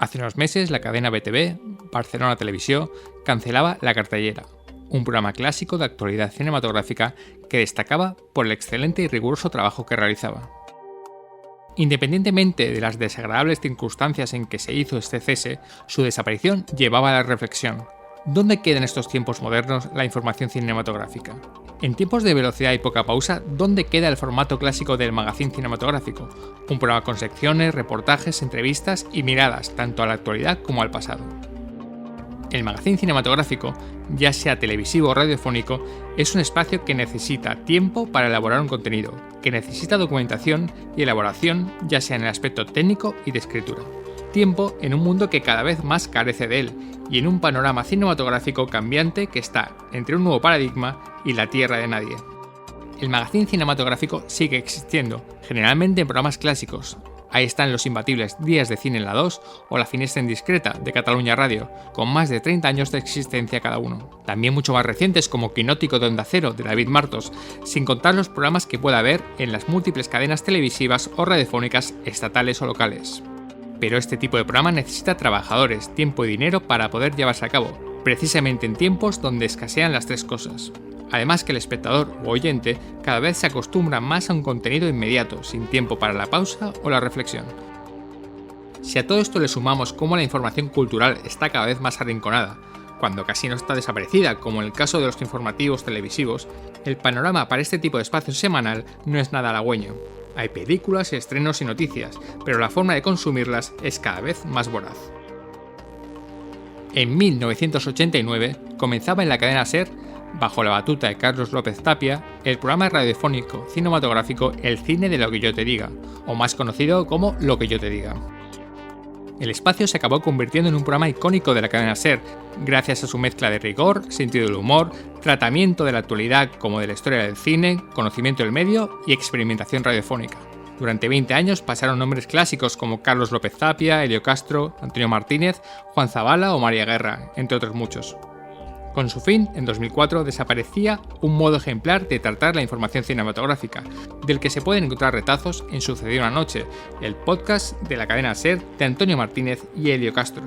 Hace unos meses la cadena BTV, Barcelona Televisió, cancelaba La Cartellera, un programa clásico de actualidad cinematográfica que destacaba por el excelente y riguroso trabajo que realizaba. Independientemente de las desagradables circunstancias en que se hizo este cese, su desaparición llevaba a la reflexión. ¿Dónde queda en estos tiempos modernos la información cinematográfica? En tiempos de velocidad y poca pausa, ¿dónde queda el formato clásico del magazín cinematográfico? Un programa con secciones, reportajes, entrevistas y miradas tanto a la actualidad como al pasado. El magazín cinematográfico, ya sea televisivo o radiofónico, es un espacio que necesita tiempo para elaborar un contenido, que necesita documentación y elaboración, ya sea en el aspecto técnico y de escritura. Tiempo en un mundo que cada vez más carece de él y en un panorama cinematográfico cambiante que está entre un nuevo paradigma y la tierra de nadie. El magazín cinematográfico sigue existiendo, generalmente en programas clásicos. Ahí están los imbatibles Días de Cine en la 2 o La Finestra Indiscreta de Catalunya Radio, con más de 30 años de existencia cada uno. También mucho más recientes como Quinótico de Onda Cero de David Martos, sin contar los programas que pueda haber en las múltiples cadenas televisivas o radiofónicas estatales o locales. Pero este tipo de programa necesita trabajadores, tiempo y dinero para poder llevarse a cabo, precisamente en tiempos donde escasean las tres cosas. Además que el espectador o oyente cada vez se acostumbra más a un contenido inmediato, sin tiempo para la pausa o la reflexión. Si a todo esto le sumamos cómo la información cultural está cada vez más arrinconada, cuando casi no está desaparecida, como en el caso de los informativos televisivos, el panorama para este tipo de espacio semanal no es nada halagüeño. Hay películas, estrenos y noticias, pero la forma de consumirlas es cada vez más voraz. En 1989 comenzaba en la cadena SER, bajo la batuta de Carlos López Tapia, el programa radiofónico cinematográfico El cine de lo que yo te diga, o más conocido como Lo que yo te diga. El espacio se acabó convirtiendo en un programa icónico de la cadena SER, gracias a su mezcla de rigor, sentido del humor, tratamiento de la actualidad como de la historia del cine, conocimiento del medio y experimentación radiofónica. Durante 20 años pasaron nombres clásicos como Carlos López Tapia, Helio Castro, Antonio Martínez, Juan Zabala o María Guerra, entre otros muchos. Con su fin, en 2004 desaparecía un modo ejemplar de tratar la información cinematográfica, del que se pueden encontrar retazos en Sucedió una noche, el podcast de la cadena SER de Antonio Martínez y Helio Castro.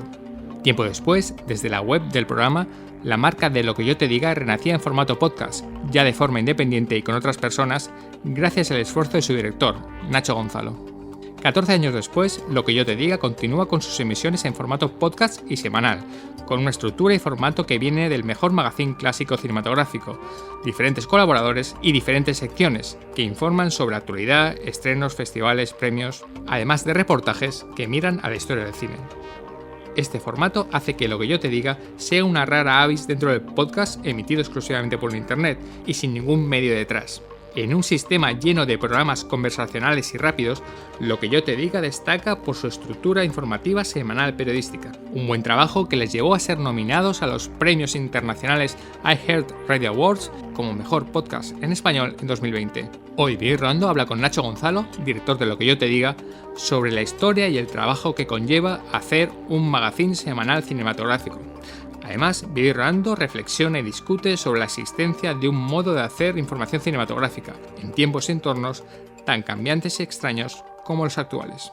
Tiempo después, desde la web del programa, la marca de Lo que yo te diga renacía en formato podcast, ya de forma independiente y con otras personas, gracias al esfuerzo de su director, Nacho Gonzalo. 14 años después, Lo que yo te diga continúa con sus emisiones en formato podcast y semanal, con una estructura y formato que viene del mejor magazín clásico cinematográfico, diferentes colaboradores y diferentes secciones que informan sobre actualidad, estrenos, festivales, premios, además de reportajes que miran a la historia del cine. Este formato hace que Lo que yo te diga sea una rara avis dentro del podcast emitido exclusivamente por internet y sin ningún medio detrás. En un sistema lleno de programas conversacionales y rápidos, Lo que yo te diga destaca por su estructura informativa semanal periodística. Un buen trabajo que les llevó a ser nominados a los premios internacionales iHeartRadio Awards como mejor podcast en español en 2020. Hoy Vivi Rolando habla con Nacho Gonzalo, director de Lo que yo te diga, sobre la historia y el trabajo que conlleva hacer un magazín semanal cinematográfico. Además, Vivi Rolando reflexiona y discute sobre la existencia de un modo de hacer información cinematográfica en tiempos y entornos tan cambiantes y extraños como los actuales.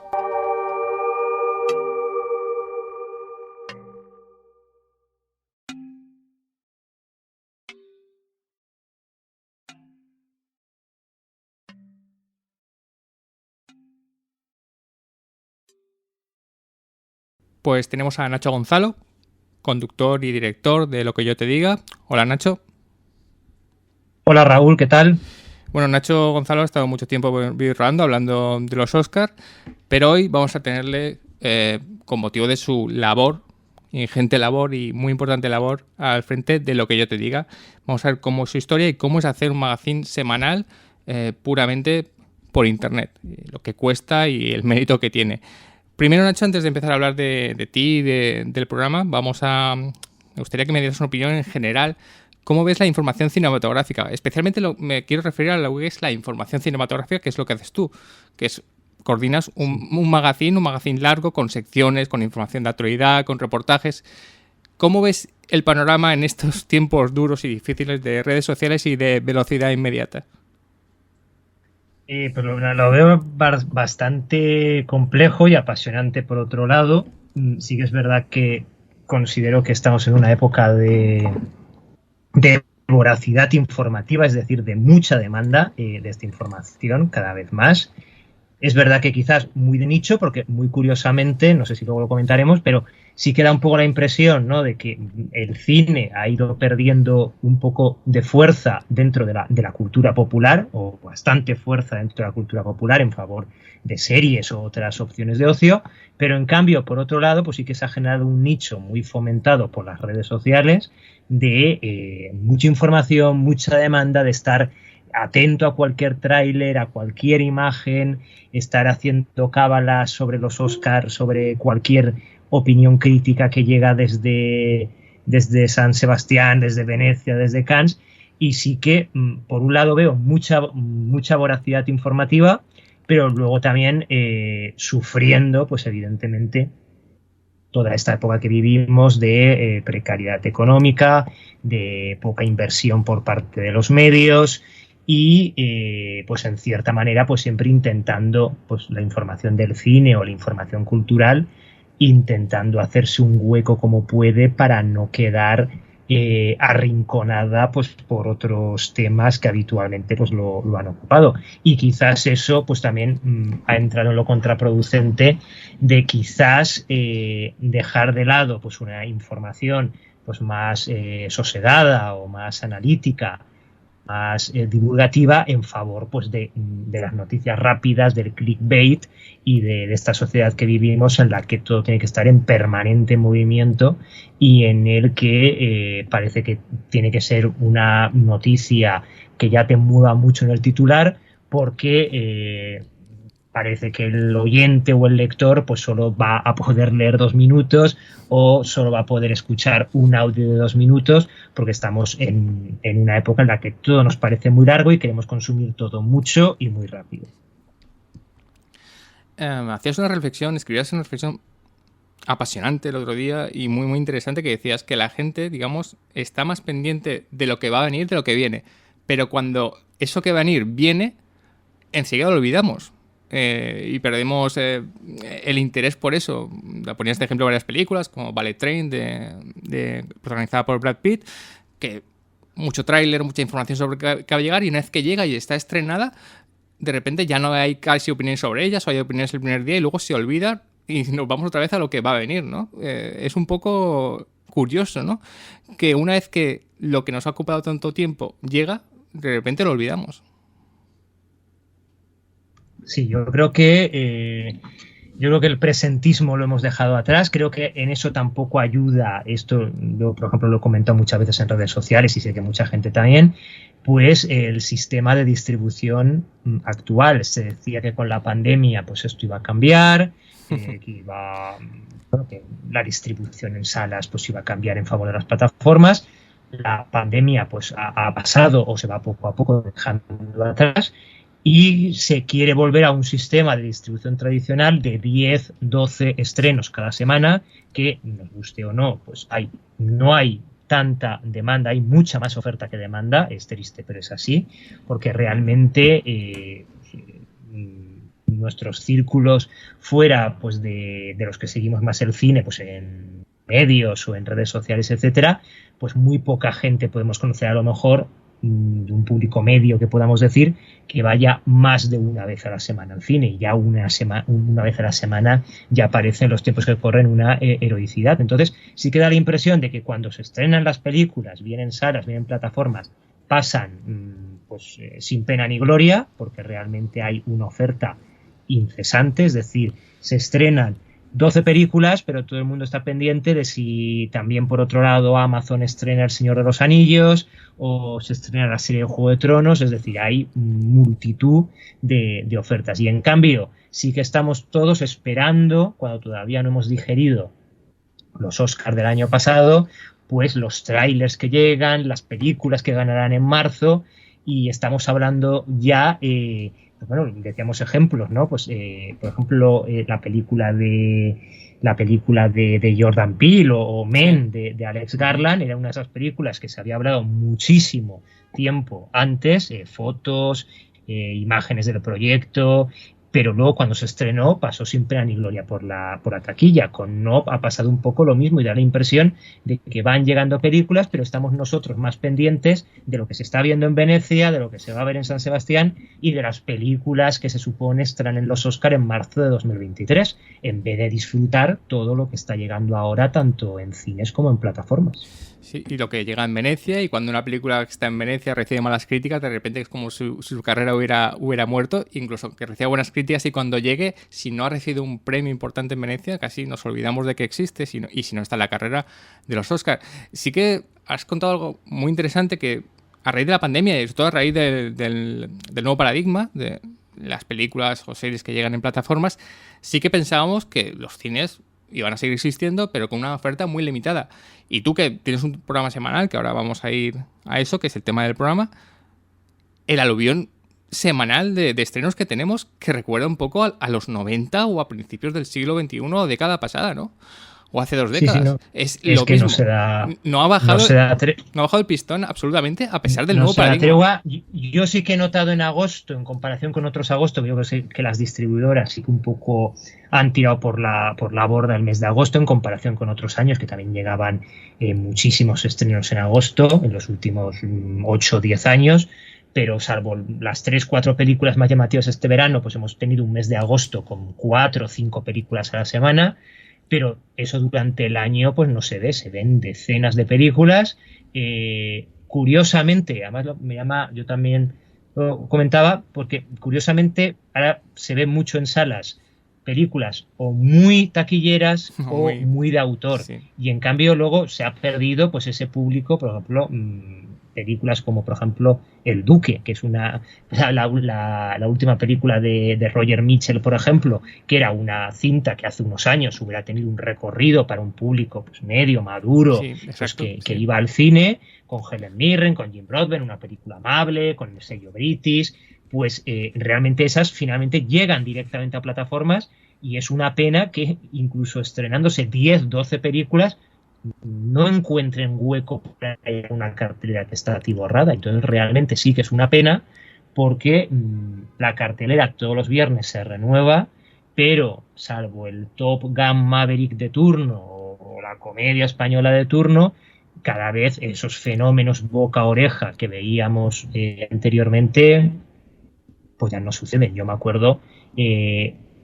Pues tenemos a Nacho Gonzalo, conductor y director de Lo que yo te diga. Hola, Nacho. Hola, Raúl, ¿qué tal? Bueno, Nacho Gonzalo ha estado mucho tiempo hablando de los Oscars, pero hoy vamos a tenerle, con motivo de su labor, ingente labor y muy importante labor, al frente de Lo que yo te diga. Vamos a ver cómo es su historia y cómo es hacer un magazín semanal puramente por internet, lo que cuesta y el mérito que tiene. Primero, Nacho, antes de empezar a hablar de ti y del programa, me gustaría que me dieras una opinión en general. ¿Cómo ves la información cinematográfica? Especialmente me quiero referir a lo que es la información cinematográfica, que es lo que haces tú, que es coordinas un magazine largo con secciones, con información de actualidad, con reportajes. ¿Cómo ves el panorama en estos tiempos duros y difíciles de redes sociales y de velocidad inmediata? Pues lo veo bastante complejo y apasionante por otro lado, sí que es verdad que considero que estamos en una época de voracidad informativa, es decir, de mucha demanda de esta información cada vez más. Es verdad que quizás muy de nicho, porque muy curiosamente, no sé si luego lo comentaremos, pero sí que da un poco la impresión, ¿no?, de que el cine ha ido perdiendo un poco de fuerza dentro de la cultura popular, o bastante fuerza dentro de la cultura popular en favor de series o otras opciones de ocio, pero en cambio, por otro lado, pues sí que se ha generado un nicho muy fomentado por las redes sociales de mucha información, mucha demanda, de estar atento a cualquier tráiler, a cualquier imagen, estar haciendo cábalas sobre los Oscars, sobre cualquier opinión crítica que llega desde San Sebastián, desde Venecia, desde Cannes, y sí que, por un lado, veo mucha voracidad informativa, pero luego también sufriendo, pues evidentemente, toda esta época que vivimos de precariedad económica, de poca inversión por parte de los medios y pues en cierta manera pues siempre intentando pues la información del cine o la información cultural, intentando hacerse un hueco como puede para no quedar arrinconada pues por otros temas que habitualmente pues lo han ocupado, y quizás eso pues también ha entrado en lo contraproducente de quizás dejar de lado pues una información pues más sosegada o más analítica, más divulgativa, en favor pues de las noticias rápidas, del clickbait y de esta sociedad que vivimos, en la que todo tiene que estar en permanente movimiento y en el que parece que tiene que ser una noticia que ya te mueva mucho en el titular, porque parece que el oyente o el lector pues solo va a poder leer 2 minutos o solo va a poder escuchar un audio de 2 minutos, porque estamos en una época en la que todo nos parece muy largo y queremos consumir todo mucho y muy rápido. Hacías una reflexión, escribías una reflexión apasionante el otro día y muy, muy interesante, que decías que la gente, digamos, está más pendiente de lo que va a venir, de lo que viene. Pero cuando eso que va a venir viene, enseguida lo olvidamos. Y perdemos el interés por eso. Ponías de ejemplo varias películas, como Ballet Train, protagonizada por Brad Pitt, que mucho tráiler, mucha información sobre qué va a llegar, y una vez que llega y está estrenada, de repente ya no hay casi opiniones sobre ellas, o hay opiniones el primer día y luego se olvida y nos vamos otra vez a lo que va a venir, ¿no? Es un poco curioso, ¿no?, que una vez que lo que nos ha ocupado tanto tiempo llega, de repente lo olvidamos. Sí, yo creo que el presentismo lo hemos dejado atrás. Creo que en eso tampoco ayuda. Esto yo, por ejemplo, lo he comentado muchas veces en redes sociales y sé que mucha gente también. Pues el sistema de distribución actual. Se decía que con la pandemia pues esto iba a cambiar, que la distribución en salas pues iba a cambiar en favor de las plataformas. La pandemia pues ha pasado o se va poco a poco dejando atrás, y se quiere volver a un sistema de distribución tradicional de 10, 12 estrenos cada semana, que, nos guste o no, pues no hay tanta demanda, hay mucha más oferta que demanda. Es triste, pero es así, porque realmente nuestros círculos fuera pues de los que seguimos más el cine, pues en medios o en redes sociales, etcétera, pues muy poca gente podemos conocer, a lo mejor, de un público medio que podamos decir, que vaya más de una vez a la semana al cine, y ya una vez a la semana ya parece en los tiempos que corren una heroicidad. Entonces sí que da la impresión de que cuando se estrenan las películas, bien en salas, bien en plataformas, pasan sin pena ni gloria, porque realmente hay una oferta incesante, es decir, se estrenan 12 películas, pero todo el mundo está pendiente de si también, por otro lado, Amazon estrena El Señor de los Anillos o se estrena la serie de Juego de Tronos. Es decir, hay multitud de ofertas. Y en cambio, sí que estamos todos esperando, cuando todavía no hemos digerido los Oscars del año pasado, pues los trailers que llegan, las películas que ganarán en marzo, y estamos hablando ya... bueno, decíamos ejemplos, ¿no? Pues, por ejemplo, la película de Jordan Peele o Men de Alex Garland era una de esas películas que se había hablado muchísimo tiempo antes, fotos, imágenes del proyecto, pero luego cuando se estrenó pasó sin pena ni gloria por la taquilla. Con Nope ha pasado un poco lo mismo y da la impresión de que van llegando películas, pero estamos nosotros más pendientes de lo que se está viendo en Venecia, de lo que se va a ver en San Sebastián y de las películas que se supone estarán en los Oscar en marzo de 2023, en vez de disfrutar todo lo que está llegando ahora tanto en cines como en plataformas. Sí, y lo que llega en Venecia, y cuando una película que está en Venecia recibe malas críticas, de repente es como si su carrera hubiera muerto, incluso que reciba buenas críticas, y cuando llegue, si no ha recibido un premio importante en Venecia, casi nos olvidamos de que existe, y si no está en la carrera de los Oscars. Sí que has contado algo muy interesante, que a raíz de la pandemia, y sobre todo a raíz del nuevo paradigma de las películas o series que llegan en plataformas, sí que pensábamos que los cines iban a seguir existiendo, pero con una oferta muy limitada. Y tú, que tienes un programa semanal, que ahora vamos a ir a eso, que es el tema del programa, el aluvión semanal de estrenos que tenemos, que recuerda un poco a los 90 o a principios del siglo XXI o década pasada, ¿no? O hace 2 décadas. Sí, no. Es lo que mismo. No ha bajado el pistón absolutamente, a pesar del nuevo paradigma. Yo sí que he notado en agosto, en comparación con otros agostos, yo creo que las distribuidoras sí que un poco han tirado por la borda el mes de agosto, en comparación con otros años, que también llegaban muchísimos estrenos en agosto, en los últimos 8 o 10 años. Pero salvo las 3-4 películas más llamativas este verano, pues hemos tenido un mes de agosto con 4 o 5 películas a la semana. Pero eso durante el año pues no se ve, se ven decenas de películas. Curiosamente, además me llama, yo también lo comentaba, porque curiosamente ahora se ve mucho en salas películas o muy taquilleras o muy de autor. Sí. Y en cambio luego se ha perdido pues ese público, por ejemplo, películas como por ejemplo El Duque, que es la última película de Roger Mitchell, por ejemplo, que era una cinta que hace unos años hubiera tenido un recorrido para un público pues medio maduro, sí, exacto, pues, que iba al cine, con Helen Mirren, con Jim Broadbent, una película amable, con el sello British. Pues realmente esas finalmente llegan directamente a plataformas, y es una pena que incluso estrenándose 10, 12 películas no encuentren hueco para una cartelera que está atiborrada. Entonces realmente sí que es una pena, porque la cartelera todos los viernes se renueva, pero salvo el Top Gun Maverick de turno o la comedia española de turno, cada vez esos fenómenos boca-oreja que veíamos anteriormente pues ya no suceden. Yo me acuerdo,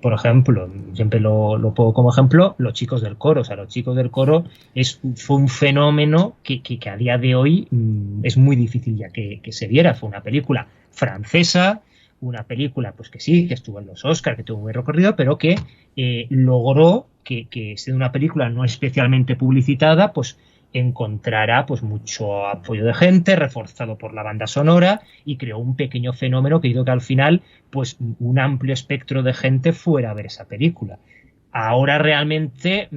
por ejemplo, siempre lo pongo como ejemplo, Los Chicos del Coro. O sea, Los Chicos del Coro fue un fenómeno que a día de hoy es muy difícil ya que se viera. Fue una película francesa, una película pues que sí, que estuvo en los Oscars, que tuvo un buen recorrido, pero que logró que siendo una película no especialmente publicitada, pues encontrará pues mucho apoyo de gente, reforzado por la banda sonora, y creó un pequeño fenómeno que hizo que al final pues un amplio espectro de gente fuera a ver esa película. Ahora realmente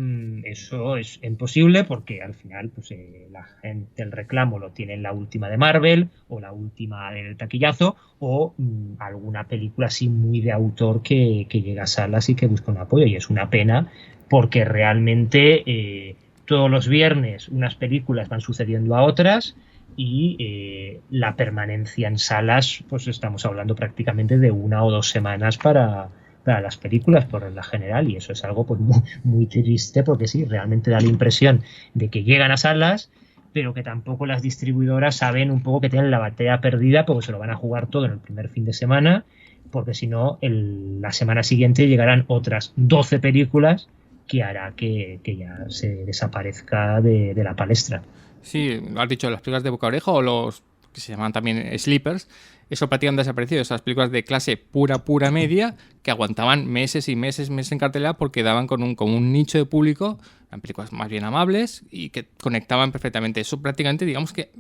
eso es imposible, porque al final pues la gente, el reclamo lo tiene en la última de Marvel o la última del taquillazo, o alguna película así muy de autor que llega a salas y que busca un apoyo, y es una pena, porque realmente todos los viernes unas películas van sucediendo a otras, y la permanencia en salas, pues estamos hablando prácticamente de 1 o 2 semanas para las películas por la general, y eso es algo pues muy, muy triste, porque sí, realmente da la impresión de que llegan a salas, pero que tampoco las distribuidoras saben un poco que tienen la batalla perdida, porque se lo van a jugar todo en el primer fin de semana, porque si no, la semana siguiente llegarán otras 12 películas que hará que ya se desaparezca de la palestra. Sí, has dicho, las películas de boca a oreja, o los que se llaman también sleepers, eso prácticamente han desaparecido. Esas películas de clase pura media, que aguantaban meses y meses en cartelera, porque daban con un nicho de público, eran películas más bien amables y que conectaban perfectamente. Eso prácticamente, digamos que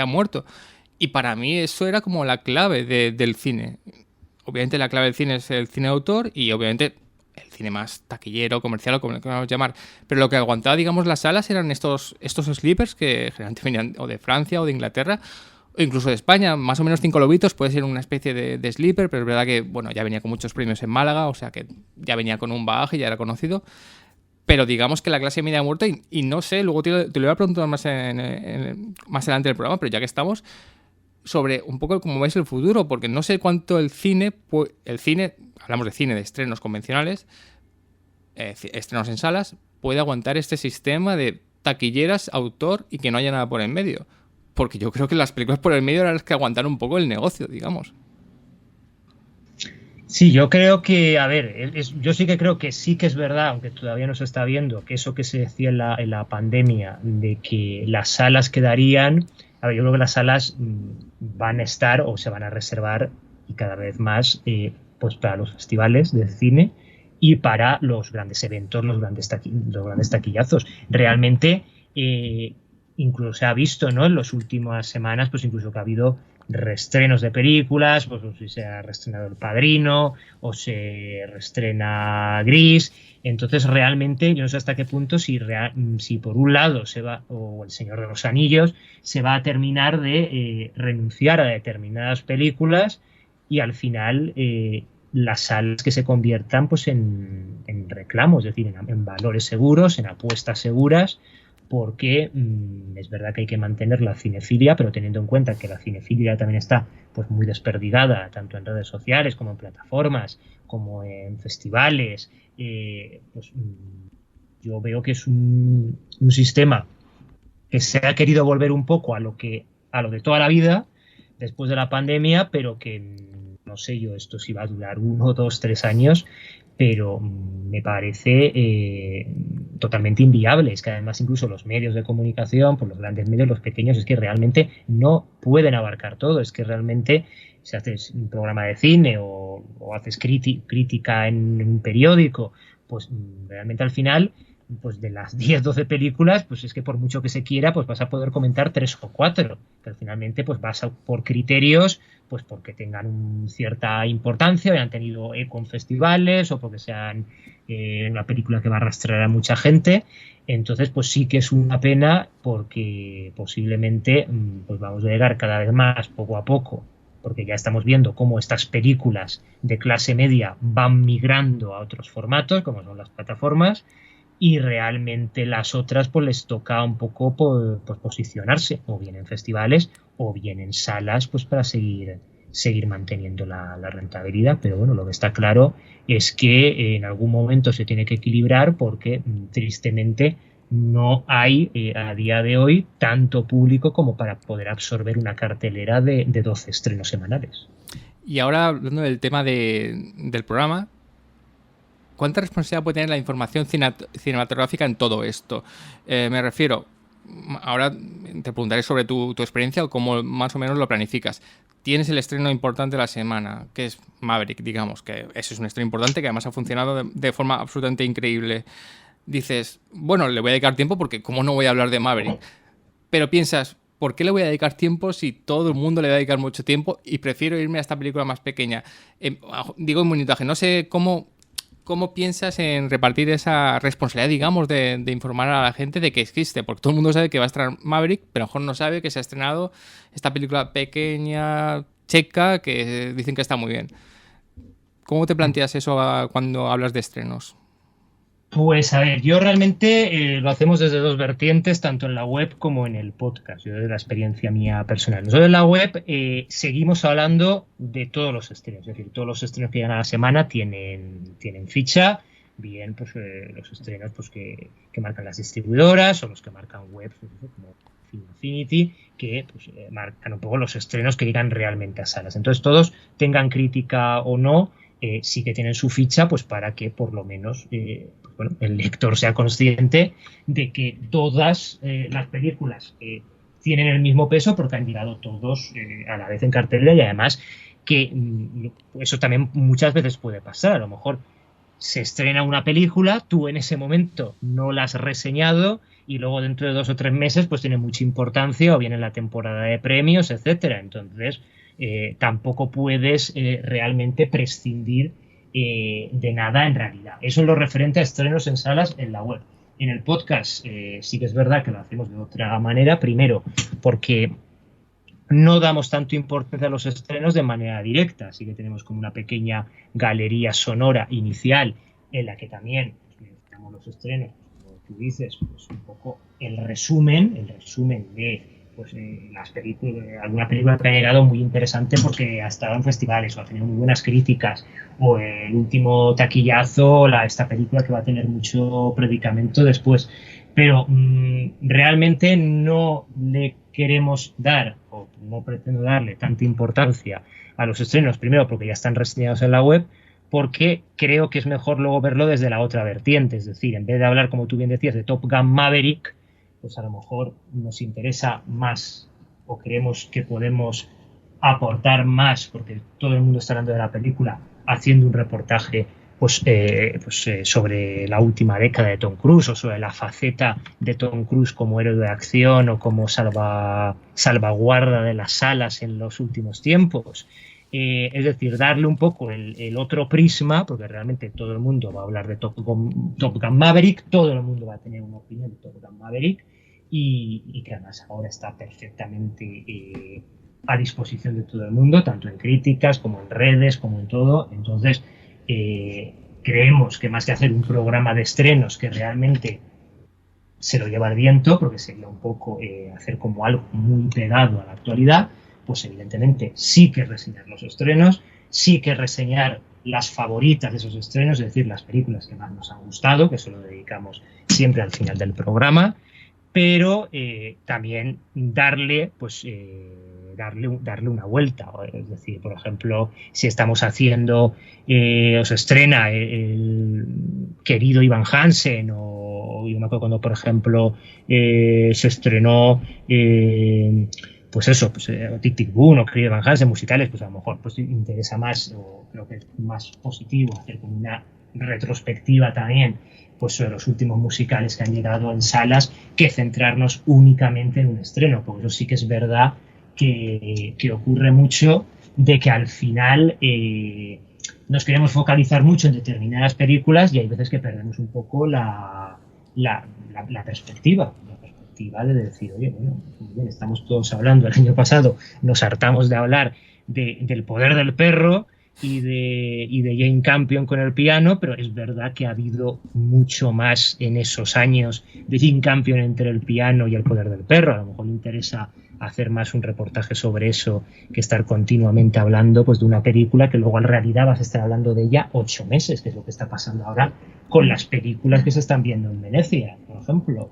ha muerto. Y para mí eso era como la clave del cine. Obviamente la clave del cine es el cine de autor, y obviamente el cine más taquillero, comercial, o como lo queramos llamar. Pero lo que aguantaba, digamos, las salas eran estos sleepers, que generalmente venían o de Francia o de Inglaterra, o incluso de España. Más o menos 5 lobitos puede ser una especie de sleeper, pero es verdad que, bueno, ya venía con muchos premios en Málaga, o sea que ya venía con un bagaje, ya era conocido. Pero digamos que la clase media ha muerto, y no sé, luego te lo voy a preguntar más adelante del programa, pero ya que estamos, sobre un poco cómo ves el futuro, porque no sé cuánto el cine, hablamos de cine, de estrenos convencionales, estrenos en salas, puede aguantar este sistema de taquilleras, autor y que no haya nada por en medio. Porque yo creo que las películas por el medio eran las que aguantaron un poco el negocio, digamos. Sí, yo creo que, a ver, yo sí que creo que sí que es verdad, aunque todavía no se está viendo, que eso que se decía en la pandemia, de que las salas quedarían, a ver, yo creo que las salas van a estar o se van a reservar y cada vez más pues para los festivales de cine y para los grandes eventos, los grandes taquillazos. Realmente, incluso se ha visto, ¿no?, en las últimas semanas, pues incluso que ha habido reestrenos de películas, pues si se ha reestrenado El Padrino o se reestrena Gris. Entonces realmente yo no sé hasta qué punto si por un lado se va, o El Señor de los Anillos, se va a terminar de renunciar a determinadas películas y al final las salas que se conviertan pues en reclamos, es decir, en valores seguros, en apuestas seguras, porque es verdad que hay que mantener la cinefilia, pero teniendo en cuenta que la cinefilia también está pues muy desperdigada, tanto en redes sociales como en plataformas, como en festivales, pues yo veo que es un sistema que se ha querido volver un poco a lo de toda la vida después de la pandemia, pero que no sé yo esto si va a durar 1, 2, 3 años, pero me parece totalmente inviable. Es que además incluso los medios de comunicación, pues los grandes medios, los pequeños, es que realmente no pueden abarcar todo. Es que realmente si haces un programa de cine o haces crítica en un periódico, pues realmente al final, pues de las 10, 12 películas, pues es que por mucho que se quiera, pues vas a poder comentar 3 o 4, pero finalmente pues vas por criterios, pues porque tengan cierta importancia, o hayan tenido eco en festivales, o porque sean una película que va a arrastrar a mucha gente. Entonces, pues sí que es una pena, porque posiblemente pues vamos a llegar cada vez más, poco a poco, porque ya estamos viendo cómo estas películas de clase media van migrando a otros formatos, como son las plataformas, y realmente las otras pues les toca un poco pues posicionarse o bien en festivales o bien en salas pues para seguir manteniendo la rentabilidad. Pero bueno, lo que está claro es que en algún momento se tiene que equilibrar, porque tristemente no hay a día de hoy tanto público como para poder absorber una cartelera de 12 estrenos semanales. Y ahora, hablando del tema del programa, ¿cuánta responsabilidad puede tener la información cinematográfica en todo esto? Me refiero, ahora te preguntaré sobre tu experiencia o cómo más o menos lo planificas. Tienes el estreno importante de la semana, que es Maverick, digamos, que ese es un estreno importante que además ha funcionado de forma absolutamente increíble. Dices, bueno, le voy a dedicar tiempo porque ¿cómo no voy a hablar de Maverick? Pero piensas, ¿por qué le voy a dedicar tiempo si todo el mundo le va a dedicar mucho tiempo y prefiero irme a esta película más pequeña? Digo en minutaje, no sé cómo piensas en repartir esa responsabilidad, digamos, de informar a la gente de que existe, porque todo el mundo sabe que va a estrenar Maverick, pero a lo mejor no sabe que se ha estrenado esta película pequeña, checa, que dicen que está muy bien. ¿Cómo te planteas eso cuando hablas de estrenos? Pues a ver, yo realmente lo hacemos desde dos vertientes, tanto en la web como en el podcast, yo desde la experiencia mía personal. Nosotros en la web seguimos hablando de todos los estrenos, es decir, todos los estrenos que llegan a la semana tienen ficha, bien pues los estrenos pues que marcan las distribuidoras o los que marcan webs como Film Affinity, que pues, marcan un poco los estrenos que llegan realmente a salas. Entonces todos, tengan crítica o no, sí que tienen su ficha, pues para que por lo menos bueno, el lector sea consciente de que todas las películas tienen el mismo peso, porque han llegado todos a la vez en cartelera, y además que eso también muchas veces puede pasar. A lo mejor se estrena una película, tú en ese momento no la has reseñado y luego dentro de 2 o 3 meses pues tiene mucha importancia, o viene la temporada de premios, etcétera. Entonces tampoco puedes realmente prescindir de nada en realidad. Eso es lo referente a estrenos en salas en la web. En el podcast sí que es verdad que lo hacemos de otra manera. Primero, porque no damos tanto importancia a los estrenos de manera directa. Así que tenemos como una pequeña galería sonora inicial en la que también mencionamos los estrenos, como tú dices, pues un poco el resumen de las películas, alguna película que ha llegado muy interesante porque ha estado en festivales o ha tenido muy buenas críticas, o el último taquillazo, esta película que va a tener mucho predicamento después. Pero realmente no le queremos dar, o no pretendo darle tanta importancia a los estrenos, primero porque ya están reseñados en la web, porque creo que es mejor luego verlo desde la otra vertiente, es decir, en vez de hablar, como tú bien decías, de Top Gun Maverick, pues a lo mejor nos interesa más o creemos que podemos aportar más, porque todo el mundo está hablando de la película, haciendo un reportaje sobre la última década de Tom Cruise, o sobre la faceta de Tom Cruise como héroe de acción o como salvaguarda de las salas en los últimos tiempos. Es decir, darle un poco el otro prisma, porque realmente todo el mundo va a hablar de Top Gun Maverick, todo el mundo va a tener una opinión de Top Gun Maverick, y que además ahora está perfectamente a disposición de todo el mundo, tanto en críticas como en redes, como en todo. Entonces, creemos que más que hacer un programa de estrenos que realmente se lo lleva al viento, porque sería un poco hacer como algo muy pegado a la actualidad, pues evidentemente sí que reseñar los estrenos, sí que reseñar las favoritas de esos estrenos, es decir, las películas que más nos han gustado, que eso lo dedicamos siempre al final del programa, pero también darle una vuelta. Es decir, por ejemplo, si estamos haciendo, o se estrena el querido Ivan Hansen, o yo me acuerdo cuando, por ejemplo, se estrenó Tic Tic Boom o querido Ivan Hansen, musicales, pues a lo mejor pues interesa más, o creo que es más positivo hacer como una retrospectiva también pues sobre los últimos musicales que han llegado en salas, que centrarnos únicamente en un estreno, porque eso sí que es verdad que ocurre mucho, de que al final nos queremos focalizar mucho en determinadas películas y hay veces que perdemos un poco la perspectiva de decir, oye, bueno, muy bien, estamos todos hablando, el año pasado nos hartamos de hablar del Poder del Perro y de Jane Campion con el piano, pero es verdad que ha habido mucho más en esos años de Jane Campion entre el piano y el Poder del Perro. A lo mejor le interesa hacer más un reportaje sobre eso que estar continuamente hablando pues de una película que luego en realidad vas a estar hablando de ella 8 meses, que es lo que está pasando ahora con las películas que se están viendo en Venecia, por ejemplo.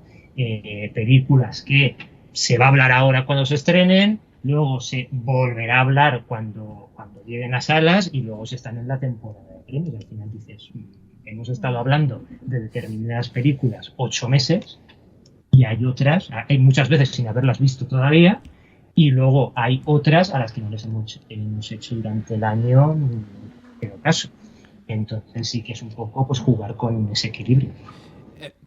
Películas que se va a hablar ahora cuando se estrenen, luego se volverá a hablar cuando lleguen a salas y luego se están en la temporada de premios. Al final dices, hemos estado hablando de determinadas películas 8 meses y hay muchas veces sin haberlas visto todavía, y luego hay otras a las que no les hemos hecho durante el año caso. Entonces sí que es un poco pues jugar con ese equilibrio.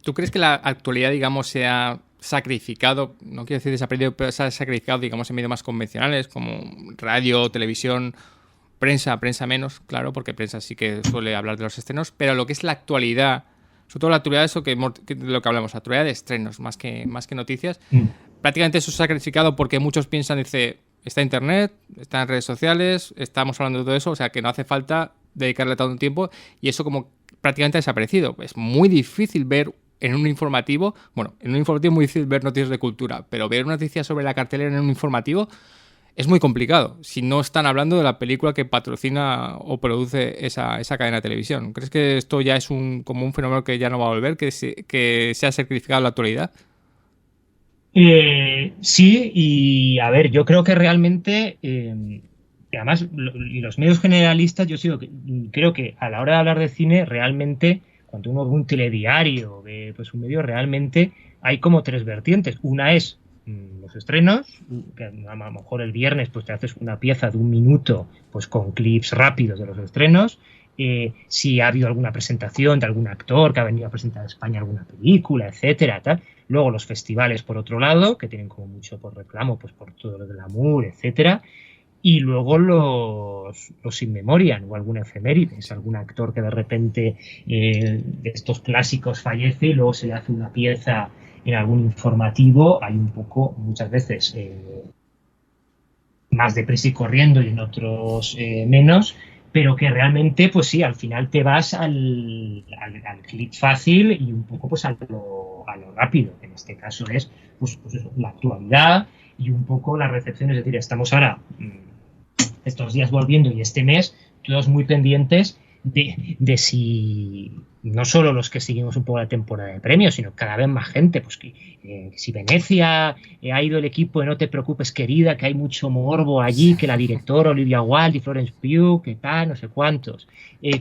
¿Tú crees que la actualidad, digamos, se ha sacrificado, no quiero decir desaprendido, pero se ha sacrificado, digamos, en medios más convencionales como radio, televisión, prensa menos, claro, porque prensa sí que suele hablar de los estrenos, pero lo que es la actualidad, sobre todo la actualidad, eso de lo que hablamos, la actualidad de estrenos, más que noticias, prácticamente eso se ha sacrificado porque muchos piensan, dice, está internet, está en redes sociales, estamos hablando de todo eso, o sea que no hace falta dedicarle tanto tiempo, y eso como prácticamente ha desaparecido. Es muy difícil ver en un informativo, es muy difícil ver noticias de cultura, pero ver noticias sobre la cartelera en un informativo es muy complicado si no están hablando de la película que patrocina o produce esa cadena de televisión. ¿Crees que esto ya es como un fenómeno que ya no va a volver, que se ha sacrificado en la actualidad? Sí, y a ver, yo creo que realmente, y además los medios generalistas, creo que a la hora de hablar de cine, realmente, cuando uno ve un telediario, ve pues un medio, realmente hay como 3 vertientes. Una es los estrenos, que a lo mejor el viernes pues te haces una pieza de 1 minuto pues con clips rápidos de los estrenos. Si ha habido alguna presentación de algún actor que ha venido a presentar a España alguna película, etcétera, tal. Luego los festivales, por otro lado, que tienen como mucho por reclamo, pues por todo lo del glamour, etcétera. Y luego los in memoriam o alguna efemérides, algún actor que de repente de estos clásicos fallece y luego se le hace una pieza en algún informativo. Hay un poco, muchas veces, más deprisa y corriendo, y en otros menos, pero que realmente, pues sí, al final te vas al clic fácil y un poco pues a lo rápido, que en este caso es pues eso, la actualidad, y un poco la recepción. Es decir, estamos ahora, estos días volviendo y este mes, todos muy pendientes de si, no solo los que seguimos un poco la temporada de premios, sino cada vez más gente, pues que si Venecia ha ido el equipo de No te preocupes querida, que hay mucho morbo allí, que la directora Olivia Wilde y Florence Pugh, que tal, no sé cuántos,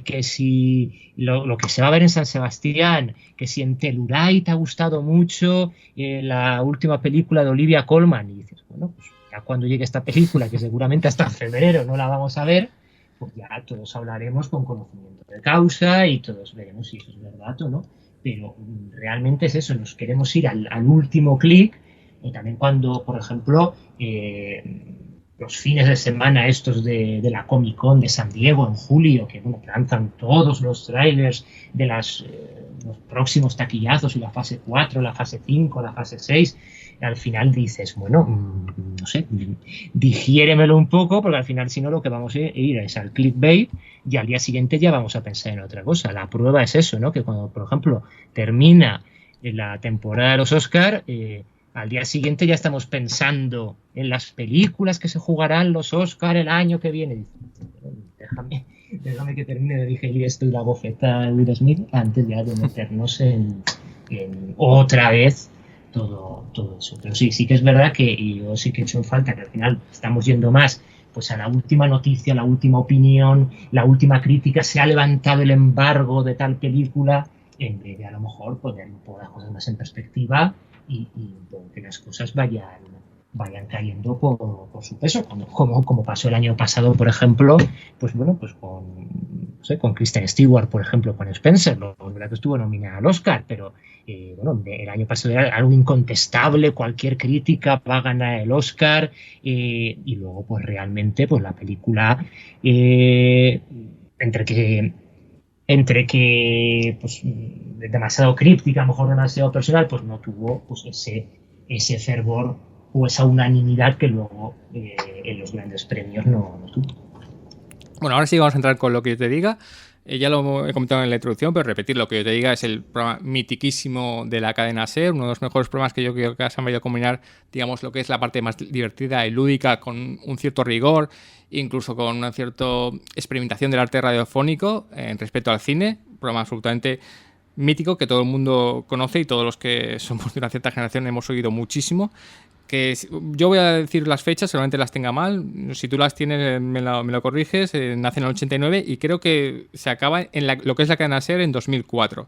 que si lo que se va a ver en San Sebastián, que si en Telluride te ha gustado mucho la última película de Olivia Colman, y dices, bueno, pues ya cuando llegue esta película, que seguramente hasta en febrero no la vamos a ver, pues ya todos hablaremos con conocimiento de causa y todos veremos si eso es verdad o no. Pero realmente es eso, nos queremos ir al último clic, y también cuando, por ejemplo, los fines de semana estos de la Comic Con de San Diego en julio, que bueno, lanzan todos los trailers de los próximos taquillazos y la fase 4, la fase 5, la fase 6, al final dices, bueno, no sé, digiéremelo un poco, porque al final si no lo que vamos a ir es al clickbait y al día siguiente ya vamos a pensar en otra cosa. La prueba es eso, ¿no? Que cuando, por ejemplo, termina la temporada de los Oscar, al día siguiente ya estamos pensando en las películas que se jugarán los Oscar el año que viene. Déjame que termine de digerir esto y la bofeta de Will Smith antes ya de meternos en otra vez todo eso. Pero sí que es verdad que yo sí que he hecho en falta que al final estamos yendo más pues a la última noticia, la última opinión, la última crítica, se ha levantado el embargo de tal película, en vez de a lo mejor poner un poco las cosas más en perspectiva y que las cosas vayan cayendo por su peso, como pasó el año pasado, por ejemplo, pues bueno, pues con Kristen Stewart, por ejemplo, con Spencer, verdad que estuvo nominada al Oscar, pero bueno, el año pasado era algo incontestable, cualquier crítica va a ganar el Oscar, y luego pues realmente pues la película entre que pues demasiado críptica, a lo mejor demasiado personal, pues no tuvo pues ese fervor o esa unanimidad que luego en los grandes premios no tuvo. Bueno, ahora sí vamos a entrar con Lo que yo te diga. Ya lo he comentado en la introducción, pero repetir, Lo que yo te diga es el programa mitiquísimo de la cadena SER, uno de los mejores programas que yo creo que se han venido a combinar, digamos, lo que es la parte más divertida y lúdica con un cierto rigor, incluso con una cierta experimentación del arte radiofónico en respecto al cine, un programa absolutamente mítico que todo el mundo conoce y todos los que somos de una cierta generación hemos oído muchísimo. Que yo voy a decir las fechas, seguramente las tenga mal. Si tú las tienes, me lo corriges. Nace en el 89 y creo que se acaba en lo que es la cadena SER en 2004.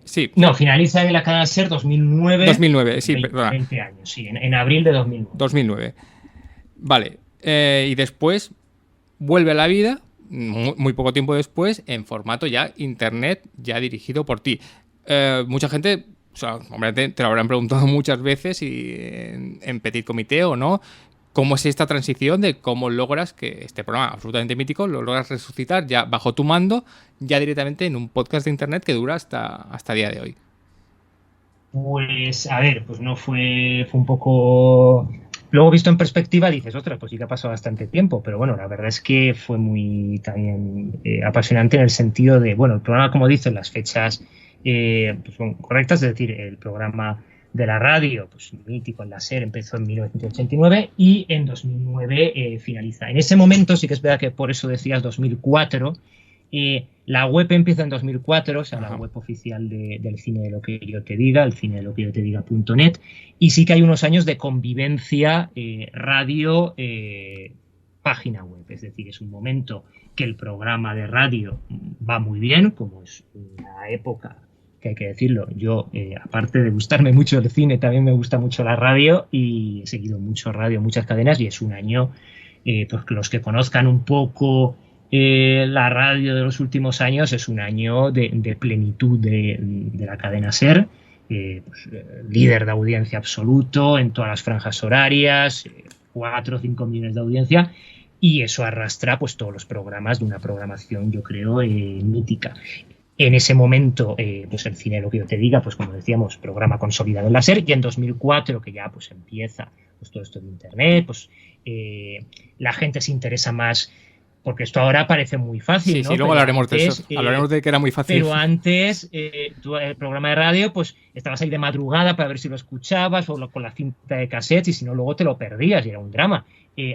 Sí. No, finaliza en la cadena SER 2009. 2009, sí, 20 años, sí, en abril de 2009. 2009. Vale. Y después vuelve a la vida, muy poco tiempo después, en formato ya internet, ya dirigido por ti. Mucha gente... O sea, hombre, te lo habrán preguntado muchas veces y en Petit Comité o no, cómo es esta transición de cómo logras que este programa absolutamente mítico lo logras resucitar ya bajo tu mando, ya directamente en un podcast de internet que dura hasta el día de hoy. Pues, a ver, pues no fue un poco... Luego visto en perspectiva dices, ostras, pues sí que ha pasado bastante tiempo, pero bueno, la verdad es que fue muy también apasionante en el sentido de, bueno, el programa, como dicen, las fechas... pues son correctas, es decir, el programa de la radio, pues mítico en la SER, empezó en 1989 y en 2009 finaliza. En ese momento sí que es verdad que por eso decías 2004, la web empieza en 2004, o sea, la web oficial del cine de lo que yo te diga, el cine de lo que yo te diga.net, y sí que hay unos años de convivencia radio página web, es decir, es un momento que el programa de radio va muy bien, como es una época que hay que decirlo, yo aparte de gustarme mucho el cine, también me gusta mucho la radio y he seguido mucho radio, muchas cadenas, y es un año, pues los que conozcan un poco la radio de los últimos años, es un año de plenitud de la cadena SER, pues, líder de audiencia absoluto en todas las franjas horarias, 4 o 5 millones de audiencia, y eso arrastra pues todos los programas de una programación, yo creo, mítica. En ese momento, pues el cine, lo que yo te diga, pues como decíamos, programa consolidado en la SER, y en 2004, que ya pues empieza pues todo esto de internet, pues la gente se interesa más porque esto ahora parece muy fácil, sí, ¿no? Sí, luego hablaremos de eso. Hablaremos de que era muy fácil. Pero antes, tú el programa de radio, pues estabas ahí de madrugada para ver si lo escuchabas o con la cinta de cassette, y si no, luego te lo perdías y era un drama.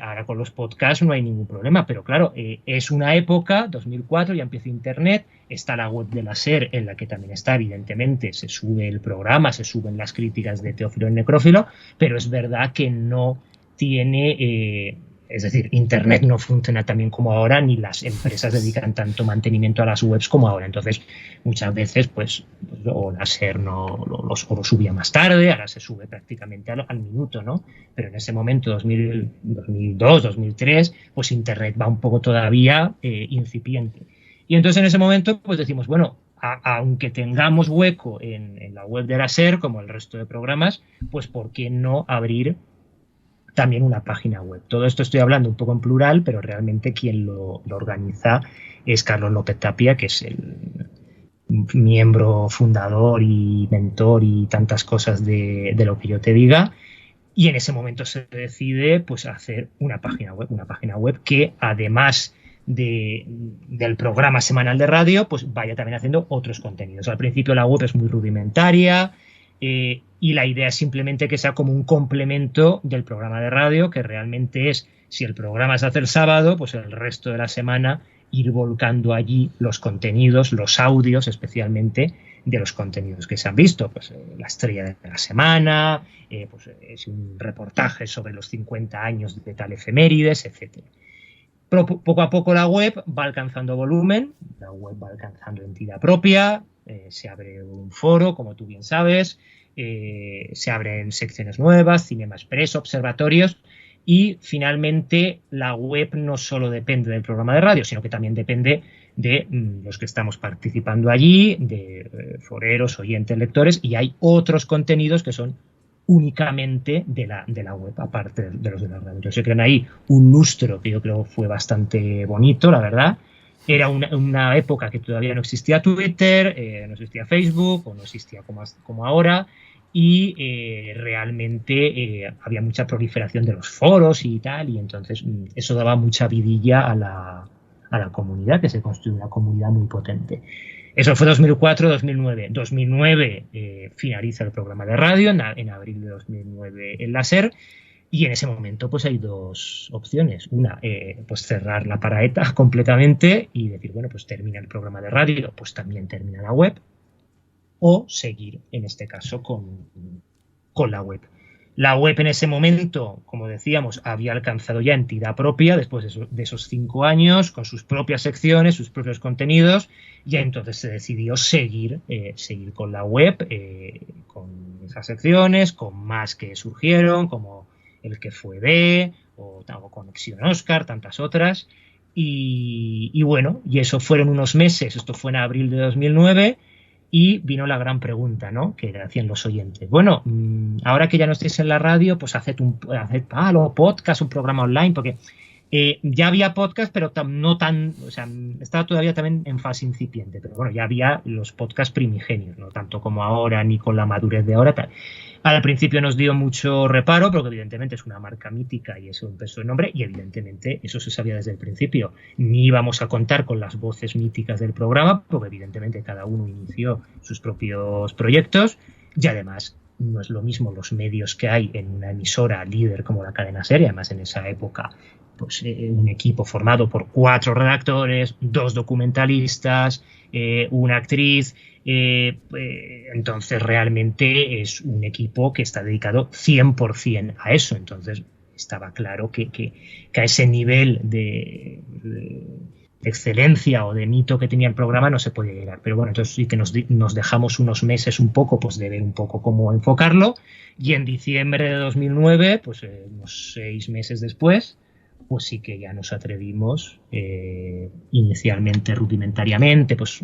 Ahora con los podcasts no hay ningún problema, pero claro, es una época, 2004, ya empieza Internet, está la web de la SER, en la que también está, evidentemente, se sube el programa, se suben las críticas de Teófilo el Necrófilo, pero es verdad que no tiene... es decir, Internet no funciona tan bien como ahora, ni las empresas dedican tanto mantenimiento a las webs como ahora. Entonces, muchas veces, pues o la SER lo subía más tarde, ahora se sube prácticamente al minuto, ¿no? Pero en ese momento, 2002, 2003, pues Internet va un poco todavía incipiente. Y entonces en ese momento, pues decimos, bueno, aunque tengamos hueco en la web de la SER, como el resto de programas, pues ¿por qué no abrir también una página web? Todo esto estoy hablando un poco en plural, pero realmente quien lo organiza es Carlos López Tapia, que es el miembro fundador y mentor y tantas cosas de Lo que yo te diga. Y en ese momento se decide pues hacer una página web que además del programa semanal de radio, pues vaya también haciendo otros contenidos. Al principio la web es muy rudimentaria, y la idea es simplemente que sea como un complemento del programa de radio, que realmente es, si el programa se hace el sábado, pues el resto de la semana ir volcando allí los contenidos, los audios especialmente, de los contenidos que se han visto, pues la estrella de la semana, pues es un reportaje sobre los 50 años de tal efemérides, etcétera. Pero poco a poco la web va alcanzando volumen, la web va alcanzando entidad propia, se abre un foro, como tú bien sabes, se abren secciones nuevas, Cinema Expresso, observatorios, y finalmente la web no solo depende del programa de radio, sino que también depende de los que estamos participando allí, de foreros, oyentes, lectores, y hay otros contenidos que son únicamente de la web, aparte de los de la radio. Entonces se crean ahí un lustro que yo creo fue bastante bonito, la verdad. Era una época que todavía no existía Twitter, no existía Facebook, o no existía como ahora, y realmente había mucha proliferación de los foros y tal, y entonces eso daba mucha vidilla a la comunidad, que se construyó una comunidad muy potente. Eso fue 2004-2009. 2009 finaliza el programa de radio, en abril de 2009 en la SER, y en ese momento pues hay dos opciones. Una, pues cerrar la paraeta completamente y decir, bueno, pues termina el programa de radio, pues también termina la web, o seguir, en este caso, con la web. La web en ese momento, como decíamos, había alcanzado ya entidad propia después de esos 5 años, con sus propias secciones, sus propios contenidos, y entonces se decidió seguir con la web, con esas secciones, con más que surgieron, como El que fue de, o Conexión Oscar, tantas otras, y bueno, y eso fueron unos meses, esto fue en abril de 2009, y vino la gran pregunta, ¿no?, que hacían los oyentes. Bueno, ahora que ya no estáis en la radio, pues haced podcast, un programa online, porque ya había podcast, pero no tan, o sea, estaba todavía también en fase incipiente, pero bueno, ya había los podcasts primigenios, no tanto como ahora, ni con la madurez de ahora, tal. Al principio nos dio mucho reparo, porque evidentemente es una marca mítica y es un peso de nombre, y evidentemente eso se sabía desde el principio. Ni íbamos a contar con las voces míticas del programa, porque evidentemente cada uno inició sus propios proyectos, y además no es lo mismo los medios que hay en una emisora líder como la cadena SER, además en esa época pues un equipo formado por 4 redactores, 2 documentalistas, una actriz. Entonces realmente es un equipo que está dedicado 100% a eso. Entonces estaba claro que a ese nivel de excelencia o de mito que tenía el programa no se podía llegar. Pero bueno, entonces sí que nos dejamos unos meses un poco pues de ver un poco cómo enfocarlo, y en diciembre de 2009, pues unos 6 meses después, pues sí que ya nos atrevimos, inicialmente rudimentariamente, pues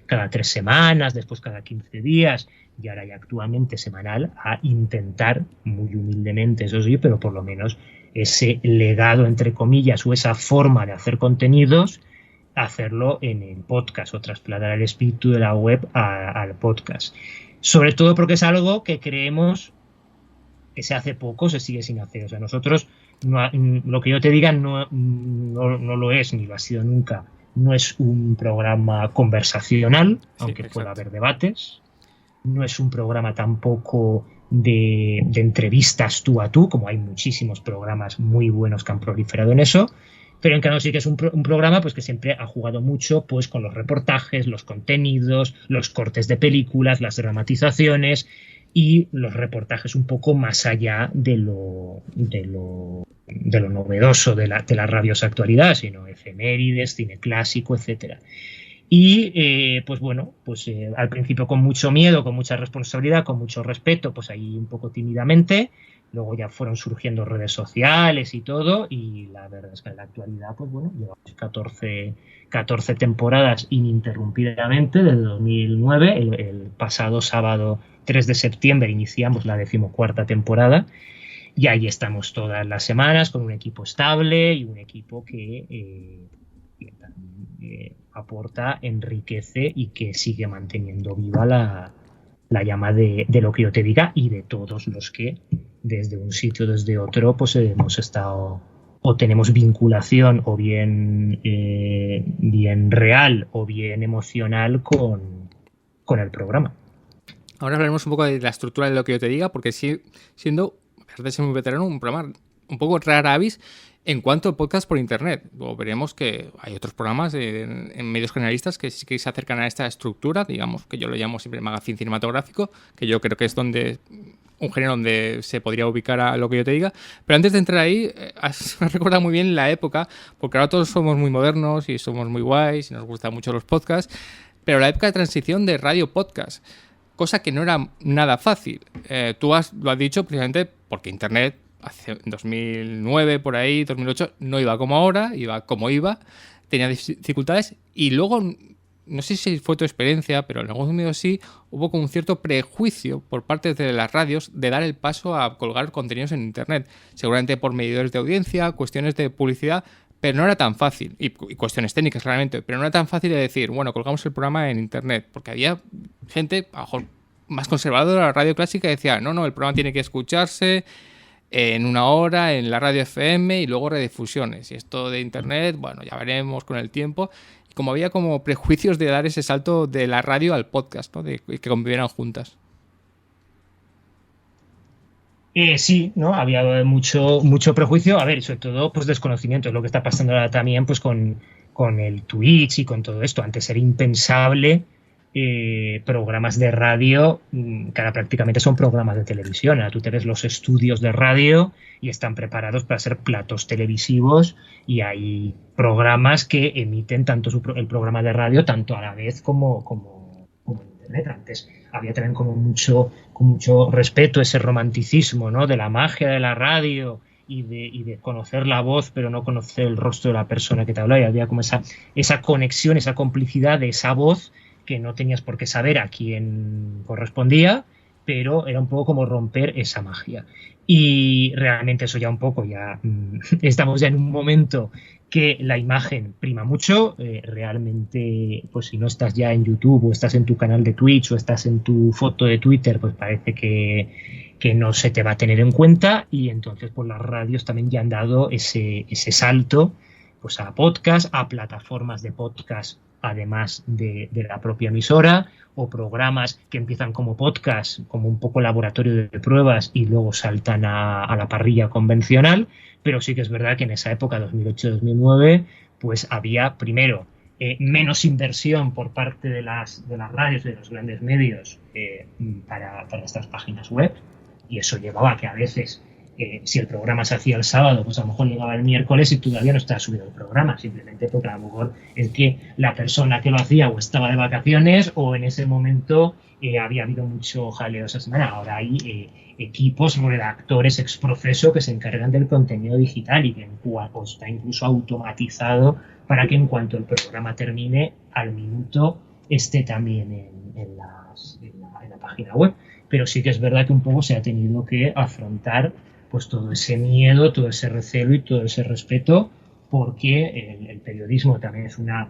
cada 3 semanas, después cada 15 días, y ahora ya actualmente semanal, a intentar, muy humildemente, eso sí, pero por lo menos ese legado, entre comillas, o esa forma de hacer contenidos, hacerlo en el podcast, o trasladar el espíritu de la web al podcast. Sobre todo porque es algo que creemos que se hace poco, se sigue sin hacer. O sea, nosotros lo que yo te diga no lo es, ni lo ha sido nunca. No es un programa conversacional, aunque pueda haber debates. No es un programa tampoco de entrevistas tú a tú, como hay muchísimos programas muy buenos que han proliferado en eso. Pero en cambio sí que es un programa pues que siempre ha jugado mucho pues con los reportajes, los contenidos, los cortes de películas, las dramatizaciones y los reportajes un poco más allá de lo novedoso de las radios actualidad, sino efemérides, cine clásico, etcétera. Y pues bueno, pues al principio con mucho miedo, con mucha responsabilidad, con mucho respeto, pues ahí un poco tímidamente. Luego ya fueron surgiendo redes sociales y todo, y la verdad es que en la actualidad, pues bueno, llevamos 14 temporadas ininterrumpidamente desde 2009. El pasado sábado 3 de septiembre iniciamos la 14ª temporada, y ahí estamos todas las semanas con un equipo estable y un equipo que aporta, enriquece y que sigue manteniendo viva la llama de lo que yo te diga, y de todos los que desde un sitio desde otro pues hemos estado o tenemos vinculación o bien real o bien emocional con el programa. Ahora hablaremos un poco de la estructura de lo que yo te diga, porque siendo, a pesar de ser muy veterano, un programa un poco rara avis en cuanto a podcast por internet. Luego veremos que hay otros programas en medios generalistas que sí que se acercan a esta estructura, digamos, que yo lo llamo siempre magazine cinematográfico, que yo creo que es un género donde se podría ubicar a lo que yo te diga. Pero antes de entrar ahí, has recordado muy bien la época, porque ahora todos somos muy modernos y somos muy guays y nos gustan mucho los podcasts, pero la época de transición de radio podcast, cosa que no era nada fácil. Tú lo has dicho precisamente porque internet hace 2009, por ahí, 2008, no iba como ahora, iba como iba, tenía dificultades, y luego, no sé si fue tu experiencia, pero en algunos medios sí, hubo como un cierto prejuicio por parte de las radios de dar el paso a colgar contenidos en internet, seguramente por medidores de audiencia, cuestiones de publicidad, pero no era tan fácil, y cuestiones técnicas claramente, pero no era tan fácil de decir, bueno, colgamos el programa en internet, porque había gente, a lo mejor más conservadora de la radio clásica, que decía, no, el programa tiene que escucharse en una hora en la radio FM y luego redifusiones. Y esto de internet, bueno, ya veremos con el tiempo. Y como había como prejuicios de dar ese salto de la radio al podcast, ¿no? De que convivieran juntas. Sí, ¿no? Había mucho prejuicio. A ver, sobre todo, pues desconocimiento. Es lo que está pasando ahora también, pues con el Twitch y con todo esto. Antes era impensable. Programas de radio, que ahora prácticamente son programas de televisión. Ahora tú te ves los estudios de radio y están preparados para ser platos televisivos, y hay programas que emiten tanto el programa de radio tanto a la vez como en internet. Antes había también con mucho respeto ese romanticismo, ¿no? De la magia de la radio y de conocer la voz pero no conocer el rostro de la persona que te hablaba, y había como esa conexión, esa complicidad de esa voz que no tenías por qué saber a quién correspondía, pero era un poco como romper esa magia. Y realmente eso estamos ya en un momento que la imagen prima mucho. Realmente, pues si no estás ya en YouTube o estás en tu canal de Twitch o estás en tu foto de Twitter, pues parece que no se te va a tener en cuenta, y entonces pues las radios también ya han dado ese salto pues a podcast, a plataformas de podcast además de la propia emisora, o programas que empiezan como podcast, como un poco laboratorio de pruebas, y luego saltan a la parrilla convencional. Pero sí que es verdad que en esa época, 2008-2009, pues había primero menos inversión por parte de las radios, de los grandes medios, para estas páginas web, y eso llevaba a que a veces si el programa se hacía el sábado, pues a lo mejor llegaba el miércoles y todavía no estaba subido el programa, simplemente porque a lo mejor es que la persona que lo hacía o estaba de vacaciones o en ese momento había habido mucho jaleo esa semana. Ahora hay equipos, redactores ex profeso que se encargan del contenido digital, y que está incluso automatizado para que en cuanto el programa termine, al minuto esté también en la página web. Pero sí que es verdad que un poco se ha tenido que afrontar pues todo ese miedo, todo ese recelo y todo ese respeto, porque el periodismo también es una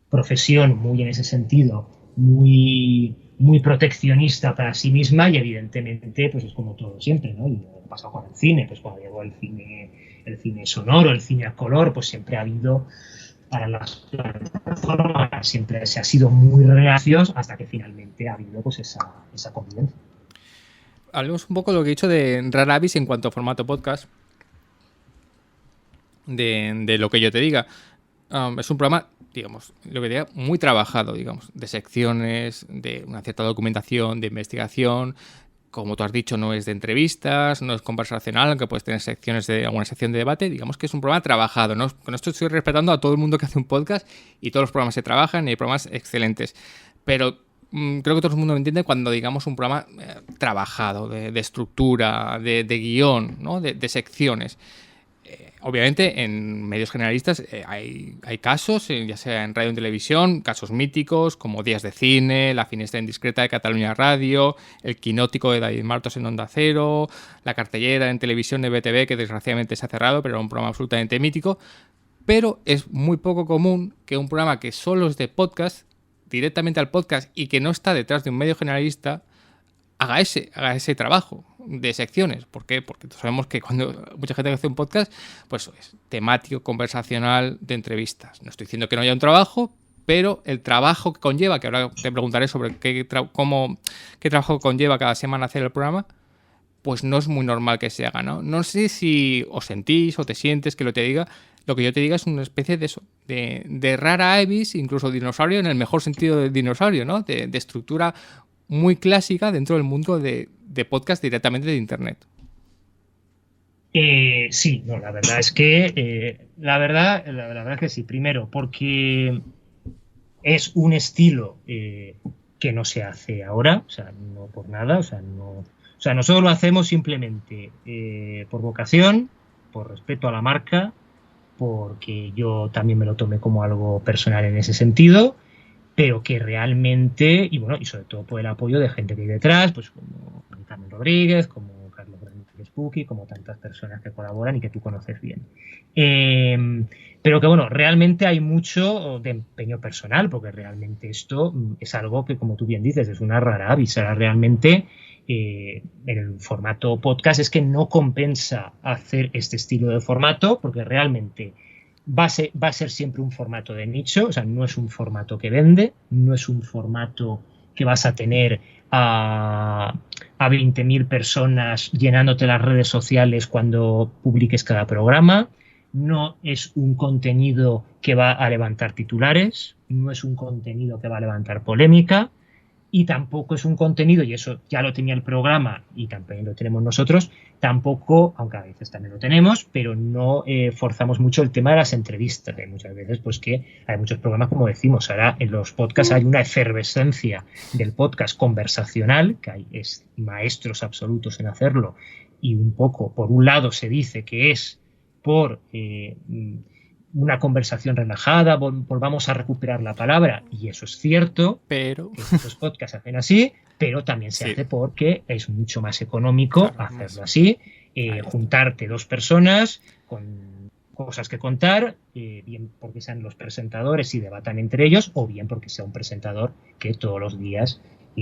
profesión muy en ese sentido, muy muy proteccionista para sí misma y evidentemente pues es como todo siempre, ¿no? Y lo que pasa con el cine, pues cuando llegó el cine sonoro, el cine a color, pues siempre ha habido para las plataformas, siempre se ha sido muy reacios hasta que finalmente ha habido pues esa convivencia. Hablemos un poco de lo que he dicho de Rara Avis en cuanto a formato podcast, de lo que yo te diga. Es un programa, digamos, lo que diga, muy trabajado, digamos, de secciones, de una cierta documentación, de investigación. Como tú has dicho, no es de entrevistas, no es conversacional, aunque puedes tener alguna sección de debate. Digamos que es un programa trabajado, ¿no? Con esto estoy respetando a todo el mundo que hace un podcast y todos los programas se trabajan y hay programas excelentes. Pero creo que todo el mundo lo entiende cuando digamos un programa trabajado, de estructura, de guión, ¿no? De secciones. Obviamente en medios generalistas hay casos, ya sea en radio y en televisión, casos míticos como Días de Cine, La Finestra Indiscreta de Cataluña Radio, El Quinótico de David Martos en Onda Cero, La Cartellera en televisión de BTV, que desgraciadamente se ha cerrado, pero era un programa absolutamente mítico. Pero es muy poco común que un programa que solo es de podcast, directamente al podcast y que no está detrás de un medio generalista, haga ese trabajo de secciones. ¿Por qué? Porque sabemos que cuando mucha gente hace un podcast, pues es temático, conversacional, de entrevistas. No estoy diciendo que no haya un trabajo, pero el trabajo que conlleva, que ahora te preguntaré sobre qué trabajo conlleva cada semana hacer el programa, pues no es muy normal que se haga, ¿no? No sé si os sentís o te sientes que lo que yo te diga es una especie de eso, de rara avis, incluso dinosaurio en el mejor sentido de dinosaurio, ¿no? De estructura muy clásica dentro del mundo de podcast directamente de internet. Sí, no, la verdad es que la verdad es que sí. Primero, porque es un estilo que no se hace ahora, o sea, no por nada, o sea, nosotros lo hacemos simplemente por vocación, por respeto a la marca, porque yo también me lo tomé como algo personal en ese sentido, pero que realmente, y bueno, y sobre todo por el apoyo de gente que hay detrás, pues como Carmen Rodríguez, como Carlos Rodríguez Puki, como tantas personas que colaboran y que tú conoces bien. Pero que bueno, realmente hay mucho de empeño personal, porque realmente esto es algo que, como tú bien dices, es una rara avis. Realmente en el formato podcast es que no compensa hacer este estilo de formato, porque realmente va a ser siempre un formato de nicho, o sea, no es un formato que vende, no es un formato que vas a tener a 20.000 personas llenándote las redes sociales cuando publiques cada programa, no es un contenido que va a levantar titulares, no es un contenido que va a levantar polémica, y tampoco es un contenido, y eso ya lo tenía el programa y también lo tenemos nosotros, tampoco, aunque a veces también lo tenemos, pero no forzamos mucho el tema de las entrevistas. Hay muchas veces pues que hay muchos programas, como decimos, ahora en los podcasts hay una efervescencia del podcast conversacional, que hay maestros absolutos en hacerlo, y un poco, por un lado se dice que es por una conversación relajada, volvamos a recuperar la palabra, y eso es cierto, pero que estos podcasts se hacen así, pero también se hace porque es mucho más económico hacerlo así, juntarte dos personas con cosas que contar, bien porque sean los presentadores y debatan entre ellos, o bien porque sea un presentador que todos los días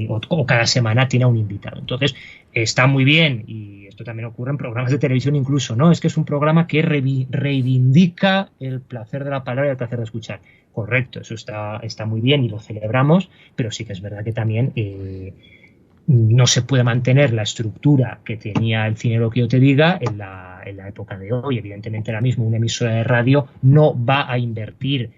o cada semana tiene un invitado. Entonces, está muy bien, y esto también ocurre en programas de televisión incluso, ¿no? Es que es un programa que reivindica el placer de la palabra y el placer de escuchar. Correcto, eso está muy bien y lo celebramos, pero sí que es verdad que también no se puede mantener la estructura que tenía el Cine Lo Que Yo Te Diga en la época de hoy. Evidentemente, ahora mismo una emisora de radio no va a invertir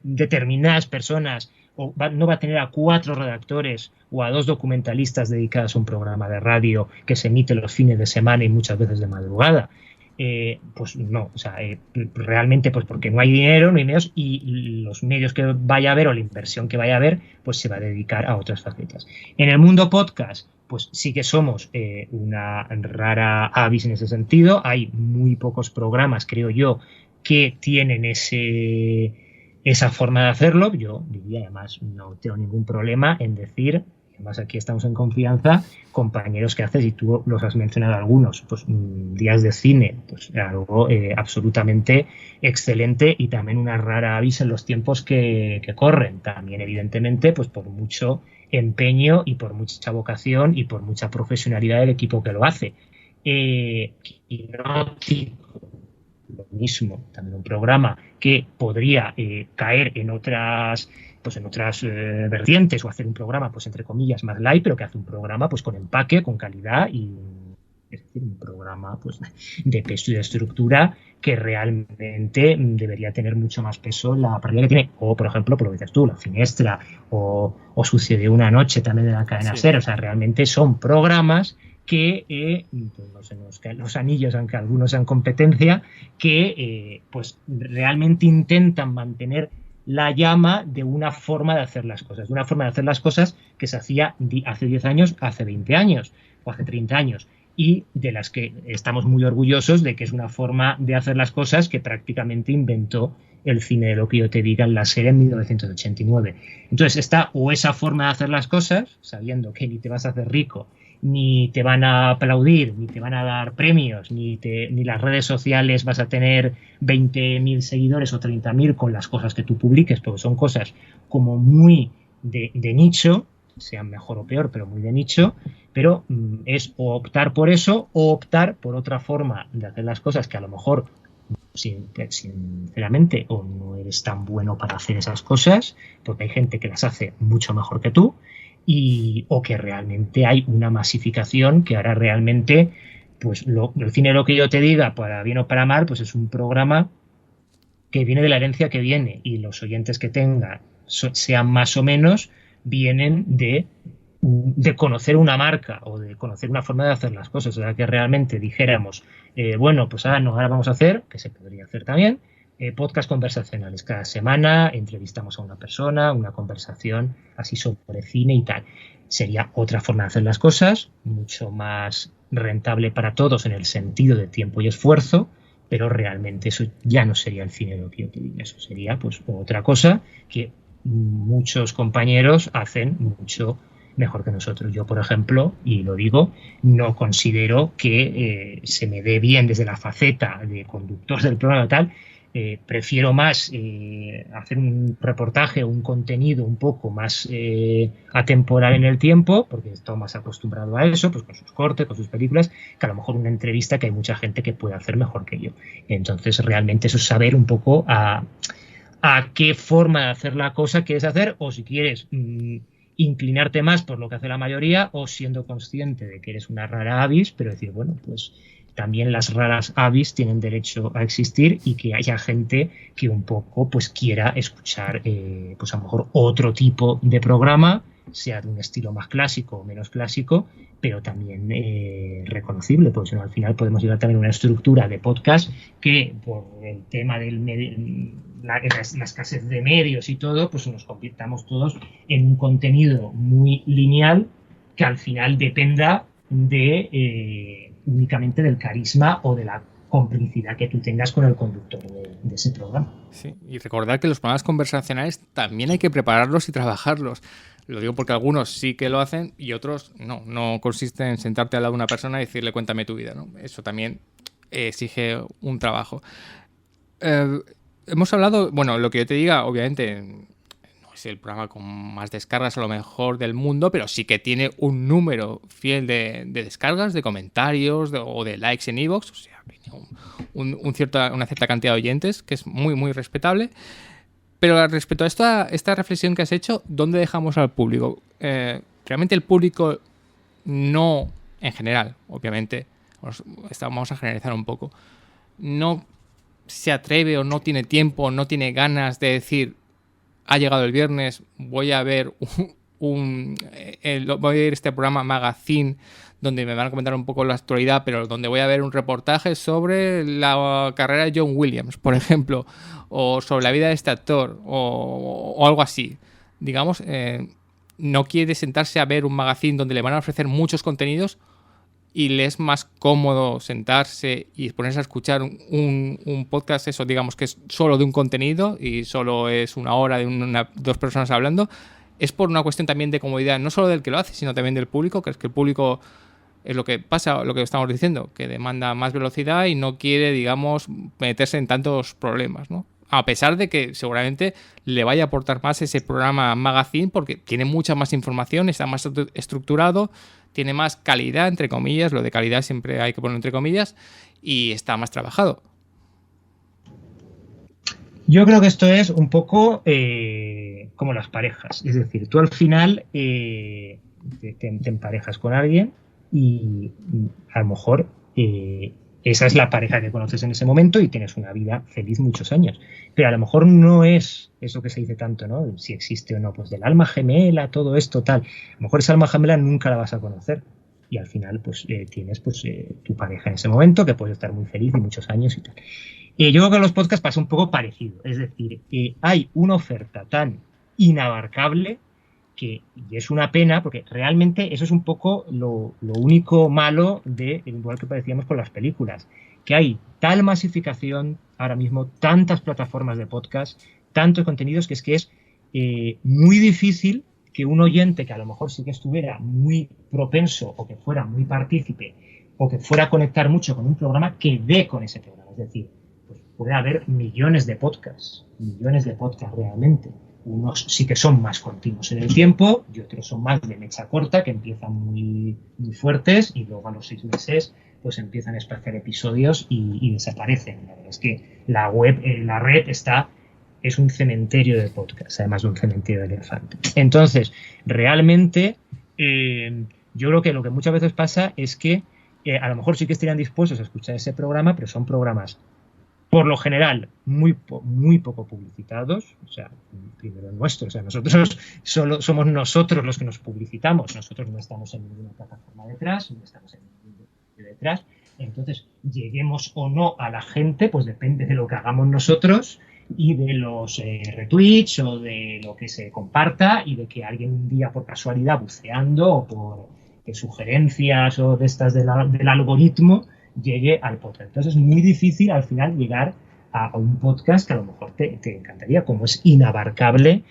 determinadas personas, no va a tener a 4 redactores o a 2 documentalistas dedicados a un programa de radio que se emite los fines de semana y muchas veces de madrugada. Pues no, o sea, realmente pues porque no hay dinero, no hay medios, y los medios que vaya a haber o la inversión que vaya a haber, pues se va a dedicar a otras facetas. En el mundo podcast, pues sí que somos una rara avis en ese sentido. Hay muy pocos programas, creo yo, que tienen esa forma de hacerlo. Yo diría, además, no tengo ningún problema en decir además aquí estamos en confianza, compañeros que haces, y tú los has mencionado algunos, pues días de cine, pues algo absolutamente excelente y también una rara avis en los tiempos que corren. También, evidentemente, pues por mucho empeño y por mucha vocación y por mucha profesionalidad del equipo que lo hace. Hipnótico, lo mismo, también un programa que podría caer en otras vertientes, o hacer un programa, pues entre comillas, más light, pero que hace un programa pues con empaque, con calidad, y es decir, un programa pues de peso y de estructura que realmente debería tener mucho más peso en la partida que tiene. O, por ejemplo, por lo que dices tú, La Finestra, o Sucedió una noche también de la cadena SER. O sea, realmente son programas que pues no se nos caen los anillos, aunque algunos sean competencia, que pues realmente intentan mantener la llama de una forma de hacer las cosas, que se hacía hace 10 años, hace 20 años o hace 30 años, y de las que estamos muy orgullosos de que es una forma de hacer las cosas que prácticamente inventó el cine de Lo que yo te diga en la serie en 1989. Entonces está o esa forma de hacer las cosas, sabiendo que ni te vas a hacer rico, ni te van a aplaudir, ni te van a dar premios, ni las redes sociales vas a tener 20.000 seguidores o 30.000 con las cosas que tú publiques, porque son cosas como muy de nicho, sean mejor o peor, pero muy de nicho. Pero es o optar por eso o optar por otra forma de hacer las cosas que a lo mejor, sinceramente, o no eres tan bueno para hacer esas cosas, porque hay gente que las hace mucho mejor que tú, o que realmente hay una masificación que ahora realmente, pues el cine de Lo que yo te diga, para bien o para mal, pues es un programa que viene de la herencia que viene, y los oyentes que tenga, sean más o menos, vienen de conocer una marca o de conocer una forma de hacer las cosas. O sea, que realmente dijéramos, bueno, pues ahora vamos a hacer, que se podría hacer también, podcast conversacionales. Cada semana entrevistamos a una persona, una conversación así sobre cine y tal. Sería otra forma de hacer las cosas, mucho más rentable para todos en el sentido de tiempo y esfuerzo, pero realmente eso ya no sería el cine de Lo que yo te digo. Eso sería pues otra cosa que muchos compañeros hacen mucho mejor que nosotros. Yo, por ejemplo, y lo digo, no considero que se me dé bien desde la faceta de conductor del programa tal. Prefiero más hacer un reportaje o un contenido un poco más atemporal en el tiempo, porque estoy más acostumbrado a eso, pues con sus cortes, con sus películas, que a lo mejor una entrevista que hay mucha gente que puede hacer mejor que yo. Entonces, realmente eso es saber un poco a qué forma de hacer la cosa quieres hacer, o si quieres inclinarte más por lo que hace la mayoría, o siendo consciente de que eres una rara avis, pero decir, bueno, pues también las raras avis tienen derecho a existir, y que haya gente que un poco pues quiera escuchar pues a lo mejor otro tipo de programa, sea de un estilo más clásico o menos clásico, pero también reconocible, porque al final podemos llegar también a una estructura de podcast que, por el tema la escasez de medios y todo, pues nos convirtamos todos en un contenido muy lineal que al final dependa de únicamente del carisma o de la complicidad que tú tengas con el conductor de ese programa. Sí, y recordar que los programas conversacionales también hay que prepararlos y trabajarlos. Lo digo porque algunos sí que lo hacen y otros no. No consiste en sentarte al lado de una persona y decirle cuéntame tu vida, ¿no? Eso también exige un trabajo. Hemos hablado, bueno, Lo que yo te diga, obviamente no es el programa con más descargas a lo mejor del mundo, pero sí que tiene un número fiel de descargas, de comentarios o de likes en iVoox. O sea, tiene una cierta cantidad de oyentes, que es muy, muy respetable. Pero respecto a esta reflexión que has hecho, ¿dónde dejamos al público? Realmente el público no, en general, obviamente, vamos a generalizar un poco, no se atreve o no tiene tiempo, no tiene ganas de decir, ha llegado el viernes, voy a ver voy a ver este programa Magazine donde me van a comentar un poco la actualidad, pero donde voy a ver un reportaje sobre la carrera de John Williams, por ejemplo, o sobre la vida de este actor, o algo así. Digamos, no quiere sentarse a ver un magazine donde le van a ofrecer muchos contenidos y le es más cómodo sentarse y ponerse a escuchar un podcast, eso, digamos, que es solo de un contenido y solo es una hora de dos personas hablando. es por una cuestión también de comodidad, no solo del que lo hace, sino también del público, que es que el público es lo que pasa, lo que estamos diciendo, que demanda más velocidad y no quiere, digamos, meterse en tantos problemas, ¿no? A pesar de que seguramente le vaya a aportar más ese programa Magazine porque tiene mucha más información, está más estructurado, tiene más calidad, entre comillas, lo de calidad siempre hay que poner entre comillas, y está más trabajado. Yo creo que esto es un poco como las parejas, es decir, tú al final te emparejas con alguien y a lo mejor esa es la pareja que conoces en ese momento y tienes una vida feliz muchos años. Pero a lo mejor no es eso que se dice tanto, ¿no? Si existe o no, pues del alma gemela, todo esto, tal. A lo mejor esa alma gemela nunca la vas a conocer. Y al final, pues tienes tu pareja en ese momento, que puede estar muy feliz y muchos años y tal. Yo creo que en los podcasts pasa un poco parecido. Es decir, hay una oferta tan inabarcable y es una pena, porque realmente eso es un poco lo único malo igual que decíamos con las películas, que hay tal masificación ahora mismo, tantas plataformas de podcast, tantos contenidos, que es muy difícil que un oyente que a lo mejor sí que estuviera muy propenso o que fuera muy partícipe o que fuera a conectar mucho con un programa, que dé con ese programa. Es decir, pues puede haber millones de podcasts realmente. Unos sí que son más continuos en el tiempo y otros son más de mecha corta, que empiezan muy, muy fuertes y luego a los 6 meses pues empiezan a espaciar episodios y desaparecen. La verdad es que la red es un cementerio de podcasts, además de un cementerio de elefantes. Entonces, realmente yo creo que lo que muchas veces pasa es que a lo mejor sí que estarían dispuestos a escuchar ese programa, pero son programas por lo general muy poco publicitados, o sea, primero nuestro, o sea, nosotros solo somos nosotros los que nos publicitamos, nosotros no estamos en ninguna plataforma detrás, no estamos en ningún medio detrás, entonces lleguemos o no a la gente, pues depende de lo que hagamos nosotros y de los retweets o de lo que se comparta y de que alguien un día por casualidad buceando o por sugerencias o de estas del algoritmo llegue al podcast. Entonces es muy difícil al final llegar a un podcast que a lo mejor te encantaría, como es inabarcable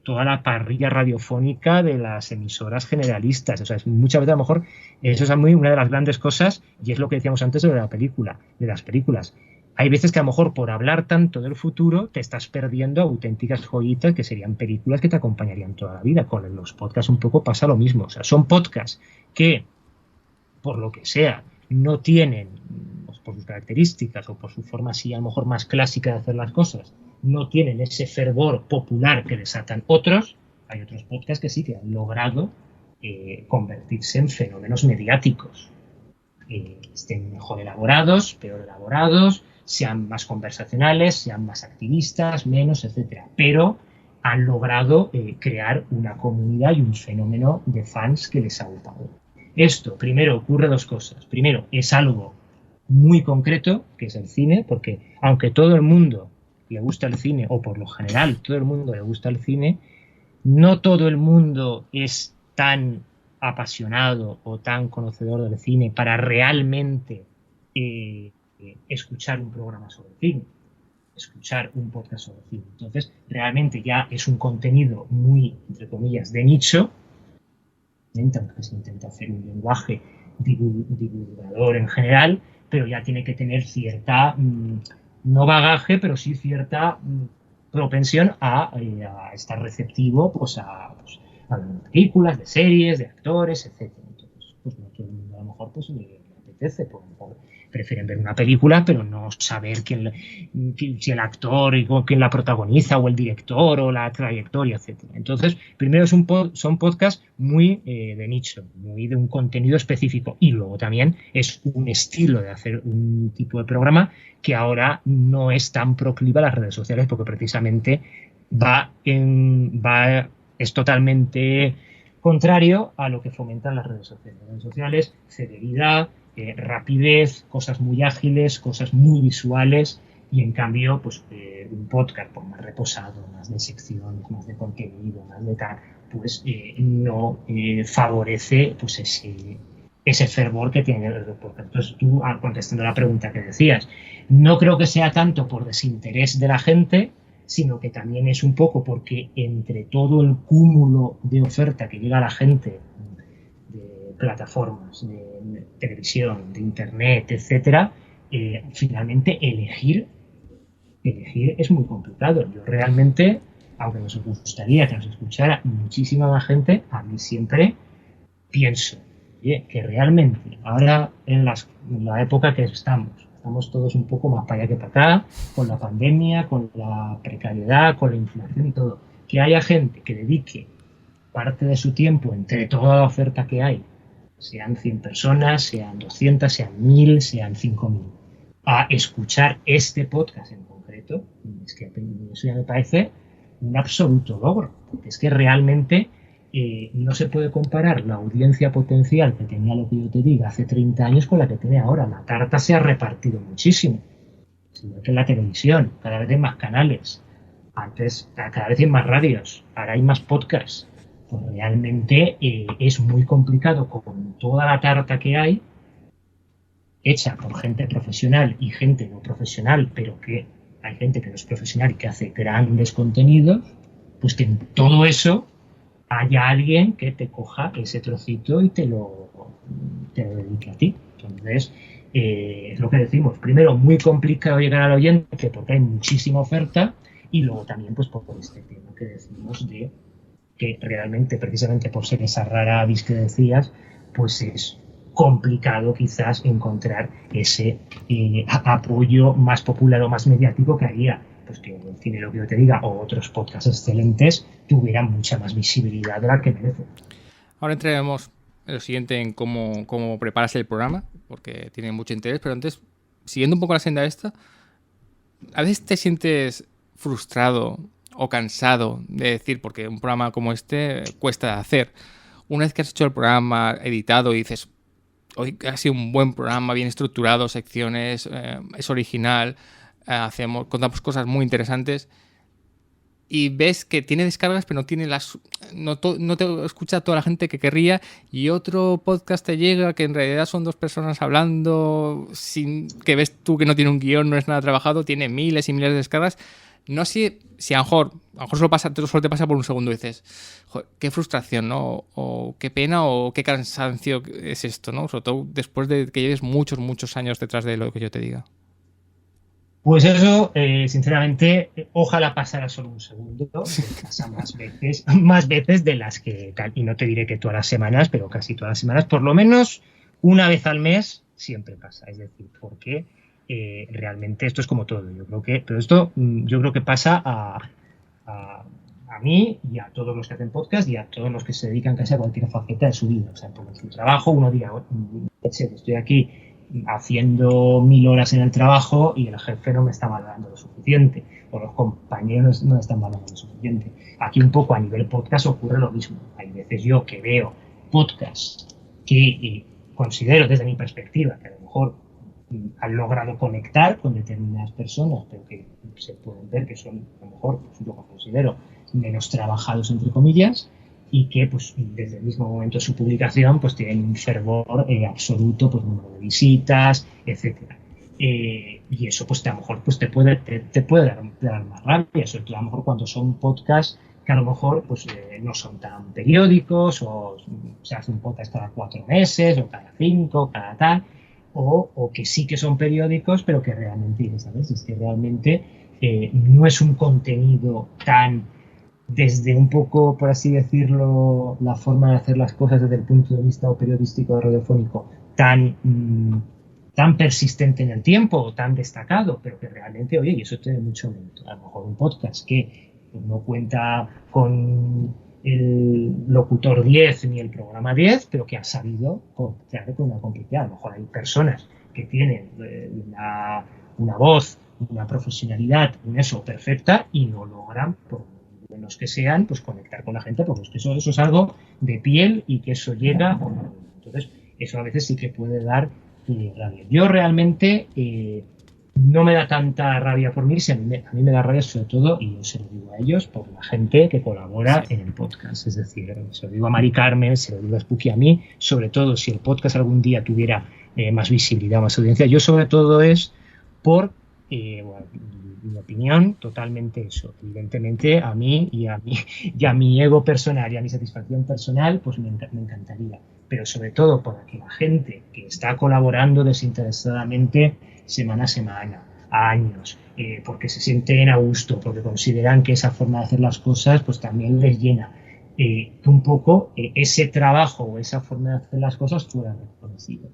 toda la parrilla radiofónica de las emisoras generalistas. O sea, muchas veces a lo mejor eso es una de las grandes cosas, y es lo que decíamos antes de las películas. Hay veces que a lo mejor por hablar tanto del futuro te estás perdiendo auténticas joyitas que serían películas que te acompañarían toda la vida. Con los podcasts un poco pasa lo mismo. O sea, son podcasts que, por lo que sea, no tienen, pues, por sus características o por su forma así a lo mejor más clásica de hacer las cosas, no tienen ese fervor popular que desatan otros. Hay otros podcasts que sí que han logrado convertirse en fenómenos mediáticos. Estén mejor elaborados, peor elaborados, sean más conversacionales, sean más activistas, menos, etcétera. Pero han logrado crear una comunidad y un fenómeno de fans que les ha gustado. Esto, primero, ocurre dos cosas. Primero, es algo muy concreto, que es el cine, porque aunque todo el mundo le gusta el cine, o por lo general todo el mundo le gusta el cine, no todo el mundo es tan apasionado o tan conocedor del cine para realmente escuchar un programa sobre cine, escuchar un podcast sobre cine. Entonces, realmente ya es un contenido muy, entre comillas, de nicho, aunque se intenta hacer un lenguaje divulgador en general, pero ya tiene que tener cierta, no bagaje, pero sí cierta propensión a estar receptivo pues a películas, de series, de actores, etcétera. Entonces, pues no todo el mundo a lo mejor pues le apetece, por lo mejor prefieren ver una película, pero no saber si el actor y quién la protagoniza, o el director, o la trayectoria, etcétera. Entonces, primero son podcasts muy de nicho, muy de un contenido específico, y luego también es un estilo de hacer un tipo de programa que ahora no es tan proclive a las redes sociales, porque precisamente es totalmente contrario a lo que fomentan las redes sociales. Las redes sociales, celeridad, rapidez, cosas muy ágiles, cosas muy visuales, y en cambio pues un podcast pues, más reposado, más de secciones, más de contenido, más de tal, pues no favorece pues ese fervor que tiene el podcast. Entonces tú, contestando la pregunta que decías, no creo que sea tanto por desinterés de la gente, sino que también es un poco porque entre todo el cúmulo de oferta que llega a la gente de plataformas, de televisión, de internet, etcétera, finalmente elegir es muy complicado. Yo realmente, aunque nos gustaría que nos escuchara muchísima más gente, a mí siempre pienso que realmente ahora en la época que estamos todos un poco más para allá que para acá, con la pandemia, con la precariedad, con la inflación y todo, que haya gente que dedique parte de su tiempo entre toda la oferta que hay, sean 100 personas, sean 200, sean 1000, sean 5000, a escuchar este podcast en concreto, es que eso ya me parece un absoluto logro, porque es que realmente no se puede comparar la audiencia potencial que tenía Lo que yo te diga hace 30 años con la que tiene ahora. La tarta se ha repartido muchísimo, igual que en la televisión, cada vez hay más canales, antes cada vez hay más radios, ahora hay más podcasts. Pues realmente es muy complicado con toda la tarta que hay, hecha por gente profesional y gente no profesional, pero que hay gente que no es profesional y que hace grandes contenidos, pues que en todo eso haya alguien que te coja ese trocito y te lo dedique a ti. Entonces, es lo que decimos. Primero, muy complicado llegar al oyente porque hay muchísima oferta, y luego también pues por este tema que decimos de que realmente, precisamente por ser esa rara avis que decías, pues es complicado quizás encontrar ese apoyo más popular o más mediático que haría pues que el Cine Lo que yo te diga o otros podcasts excelentes tuvieran mucha más visibilidad de la que merecen. Ahora entraremos en lo siguiente en cómo preparas el programa, porque tiene mucho interés, pero antes, siguiendo un poco la senda esta, ¿a veces te sientes frustrado o cansado de decir, porque un programa como este cuesta de hacer? Una vez que has hecho el programa editado y dices, hoy ha sido un buen programa, bien estructurado, secciones, es original, contamos cosas muy interesantes, y ves que tiene descargas pero no te escucha toda la gente que querría, y otro podcast te llega que en realidad son dos personas hablando sin que ves tú que no tiene un guión, no es nada trabajado, tiene miles y miles de descargas. No sé si a lo mejor solo te pasa por un segundo y dices, joder, qué frustración, ¿no? O qué pena o qué cansancio es esto, ¿no? Sobre todo después de que lleves muchos años detrás de Lo que yo te diga. Pues eso, sinceramente, ojalá pasara solo un segundo, pasa más veces de las que, y no te diré que todas las semanas, pero casi todas las semanas, por lo menos una vez al mes siempre pasa, es decir, porque realmente esto es como todo, pero esto yo creo que pasa a mí y a todos los que hacen podcast y a todos los que se dedican casi a cualquier faceta de su vida, o sea, por su trabajo uno dirá, estoy aquí haciendo 1000 horas en el trabajo y el jefe no me está valorando lo suficiente, o los compañeros no me están valorando lo suficiente. Aquí un poco a nivel podcast ocurre lo mismo. Hay veces yo que veo podcasts que considero desde mi perspectiva que a lo mejor han logrado conectar con determinadas personas, pero que se pueden ver que son a lo mejor, pues yo considero, menos trabajados entre comillas, y que pues desde el mismo momento de su publicación pues tienen un fervor absoluto, pues número de visitas, etcétera. Y eso pues a lo mejor pues te puede dar más rabia, sobre todo a lo mejor cuando son podcasts que a lo mejor pues no son tan periódicos, o se hace un podcast cada 4 meses o cada 5, cada tal, o que sí que son periódicos pero que realmente, ¿sabes? Es que realmente no es un contenido tan, desde un poco, por así decirlo, la forma de hacer las cosas desde el punto de vista periodístico o radiofónico, tan persistente en el tiempo o tan destacado, pero que realmente, oye, y eso tiene mucho mérito. A lo mejor un podcast que no cuenta con el locutor 10 ni el programa 10, pero que ha sabido conectar con una complejidad. A lo mejor hay personas que tienen una voz, una profesionalidad, eso perfecta, y no logran, por buenos que sean, pues conectar con la gente, porque eso es algo de piel y que eso llega. Entonces, eso a veces sí que puede dar rabia. Yo realmente no me da tanta rabia por mí, a mí me da rabia sobre todo, y yo se lo digo a ellos, por la gente que colabora en el podcast. Es decir, se lo digo a Mari Carmen, se lo digo a Spooky, a mí, sobre todo si el podcast algún día tuviera más visibilidad, más audiencia, yo sobre todo es por mi opinión, totalmente eso. Evidentemente, a mí y a mi ego personal y a mi satisfacción personal, pues me encantaría. Pero sobre todo para que la gente que está colaborando desinteresadamente semana a semana, a años, porque se sienten a gusto, porque consideran que esa forma de hacer las cosas pues también les llena, que un poco ese trabajo o esa forma de hacer las cosas fuera reconocido.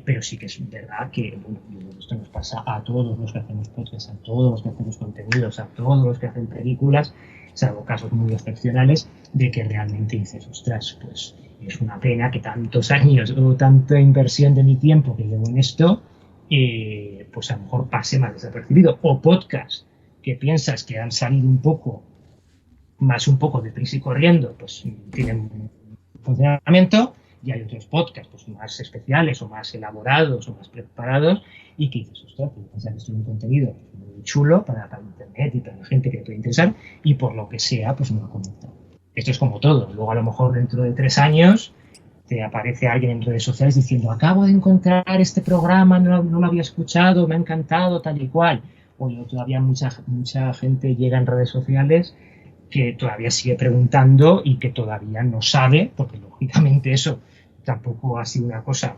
Pero sí que es verdad que bueno, esto nos pasa a todos los que hacemos podcasts, a todos los que hacemos contenidos, a todos los que hacen películas, salvo casos muy excepcionales, de que realmente dices, ostras, pues es una pena que tantos años o tanta inversión de mi tiempo que llevo en esto, pues a lo mejor pase más desapercibido. O podcasts que piensas que han salido un poco de prisa y corriendo, pues tienen funcionamiento, y hay otros podcasts pues, más especiales o más elaborados o más preparados y que dices, ostras, pues, esto es un contenido muy chulo para internet y para la gente que le puede interesar y por lo que sea, pues no ha conectado. Esto es como todo. Luego a lo mejor dentro de 3 años te aparece alguien en redes sociales diciendo, acabo de encontrar este programa, no lo había escuchado, me ha encantado, tal y cual. O todavía mucha gente llega en redes sociales que todavía sigue preguntando y que todavía no sabe, porque lógicamente eso tampoco ha sido una cosa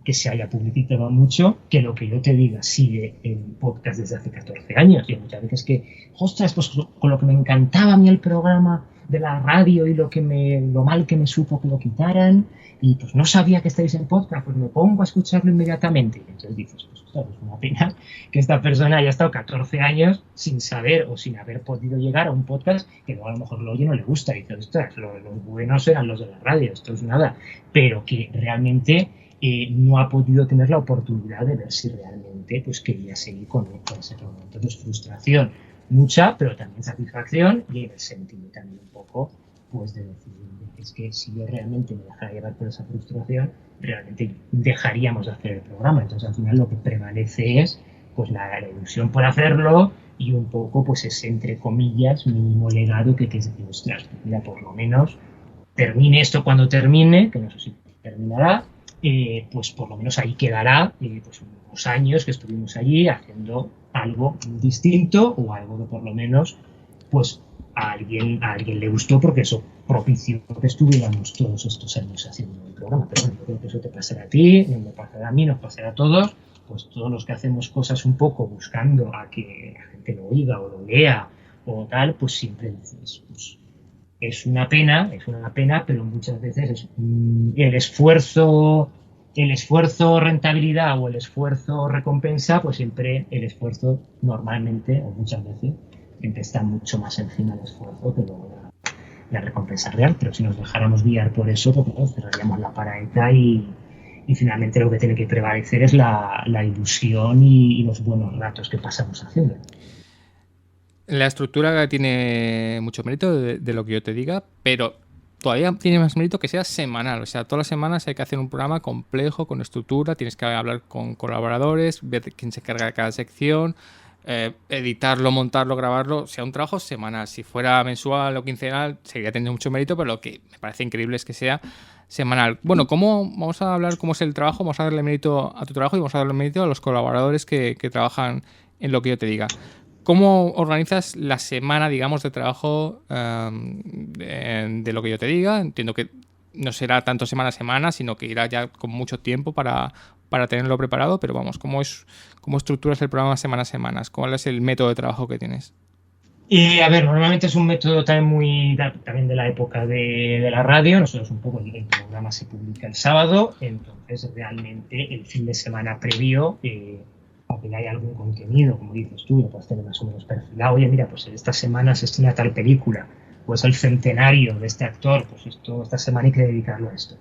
que se haya publicitado mucho, que lo que yo te diga sigue en podcast desde hace 14 años. Y muchas veces que, ostras, pues con lo que me encantaba a mí el programa de la radio y lo mal que me supo que lo quitaran, y pues no sabía que estáis en podcast, pues me pongo a escucharlo inmediatamente. Y entonces dices, pues ostras, es una pena que esta persona haya estado 14 años sin saber o sin haber podido llegar a un podcast que luego a lo mejor lo oye y no le gusta. Y dices, ostras, los buenos eran los de la radio, esto es nada. Pero que realmente no ha podido tener la oportunidad de ver si realmente pues quería seguir con ese programa. Entonces, frustración mucha, pero también satisfacción y en el sentido también un poco pues de decir, es que si yo realmente me dejara llevar por esa frustración, realmente dejaríamos de hacer el programa. Entonces, al final lo que prevalece es pues la ilusión por hacerlo y un poco pues ese, entre comillas, mínimo legado que es decir, ostras, mira, por lo menos termine esto cuando termine, que no sé si terminará, pues por lo menos ahí quedará pues unos años que estuvimos allí haciendo algo distinto o algo que por lo menos pues a alguien le gustó porque eso propició que estuviéramos todos estos años haciendo el programa. Pero bueno, yo creo que eso te pasará a ti, me pasará a mí, nos pasará a todos, pues todos los que hacemos cosas un poco buscando a que la gente lo oiga o lo lea o tal, pues siempre dices, pues es una pena, pero muchas veces es, el esfuerzo rentabilidad o el esfuerzo recompensa, pues siempre el esfuerzo normalmente o muchas veces siempre está mucho más encima del esfuerzo que luego la recompensa real. Pero si nos dejáramos guiar por eso, pues bueno, cerraríamos la paraeta y finalmente lo que tiene que prevalecer es la ilusión y los buenos ratos que pasamos haciendo. La estructura tiene mucho mérito de lo que yo te diga, pero todavía tiene más mérito que sea semanal. O sea, todas las semanas hay que hacer un programa complejo, con estructura, tienes que hablar con colaboradores, ver quién se encarga de cada sección, editarlo, montarlo, grabarlo. O sea, un trabajo semanal. Si fuera mensual o quincenal, seguiría teniendo mucho mérito, pero lo que me parece increíble es que sea semanal. Bueno, vamos a hablar cómo es el trabajo, vamos a darle mérito a tu trabajo y vamos a darle mérito a los colaboradores que trabajan en lo que yo te diga. ¿Cómo organizas la semana, digamos, de trabajo de lo que yo te diga? Entiendo que no será tanto semana a semana, sino que irá ya con mucho tiempo para tenerlo preparado, pero vamos, ¿cómo estructuras el programa semana a semana? ¿Cuál es el método de trabajo que tienes? A ver, normalmente es un método también de la época de la radio. Nosotros un poco el programa se publica el sábado, entonces realmente el fin de semana previo para que haya algún contenido, como dices tú, lo puedes tener más o menos perfilado. Oye, mira, pues esta semana se estrena tal película, pues el centenario de este actor, pues esta semana hay que dedicarlo a esto.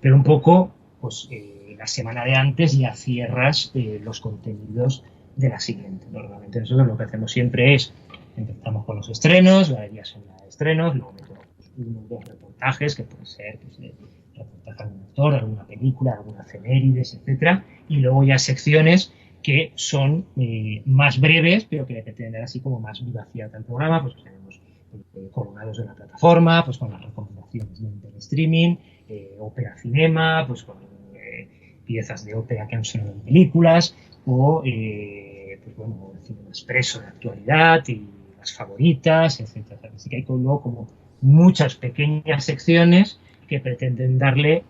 Pero un poco, pues la semana de antes ya cierras los contenidos de la siguiente. Normalmente nosotros lo que hacemos siempre es, empezamos con los estrenos, la mayoría son de estrenos, luego metemos uno o dos reportajes, que pueden ser pues, reportaje de algún actor, alguna película, alguna efemérides, etcétera, y luego ya secciones que son más breves, pero que tendrán así como más vivacidad al programa. Pues tenemos colgados de la plataforma, pues con las recomendaciones del streaming, ópera cinema, pues con piezas de ópera que han sonado en películas, o pues bueno, Cinema Expresso de actualidad y las favoritas, etcétera. Así que hay luego como muchas pequeñas secciones que pretenden darle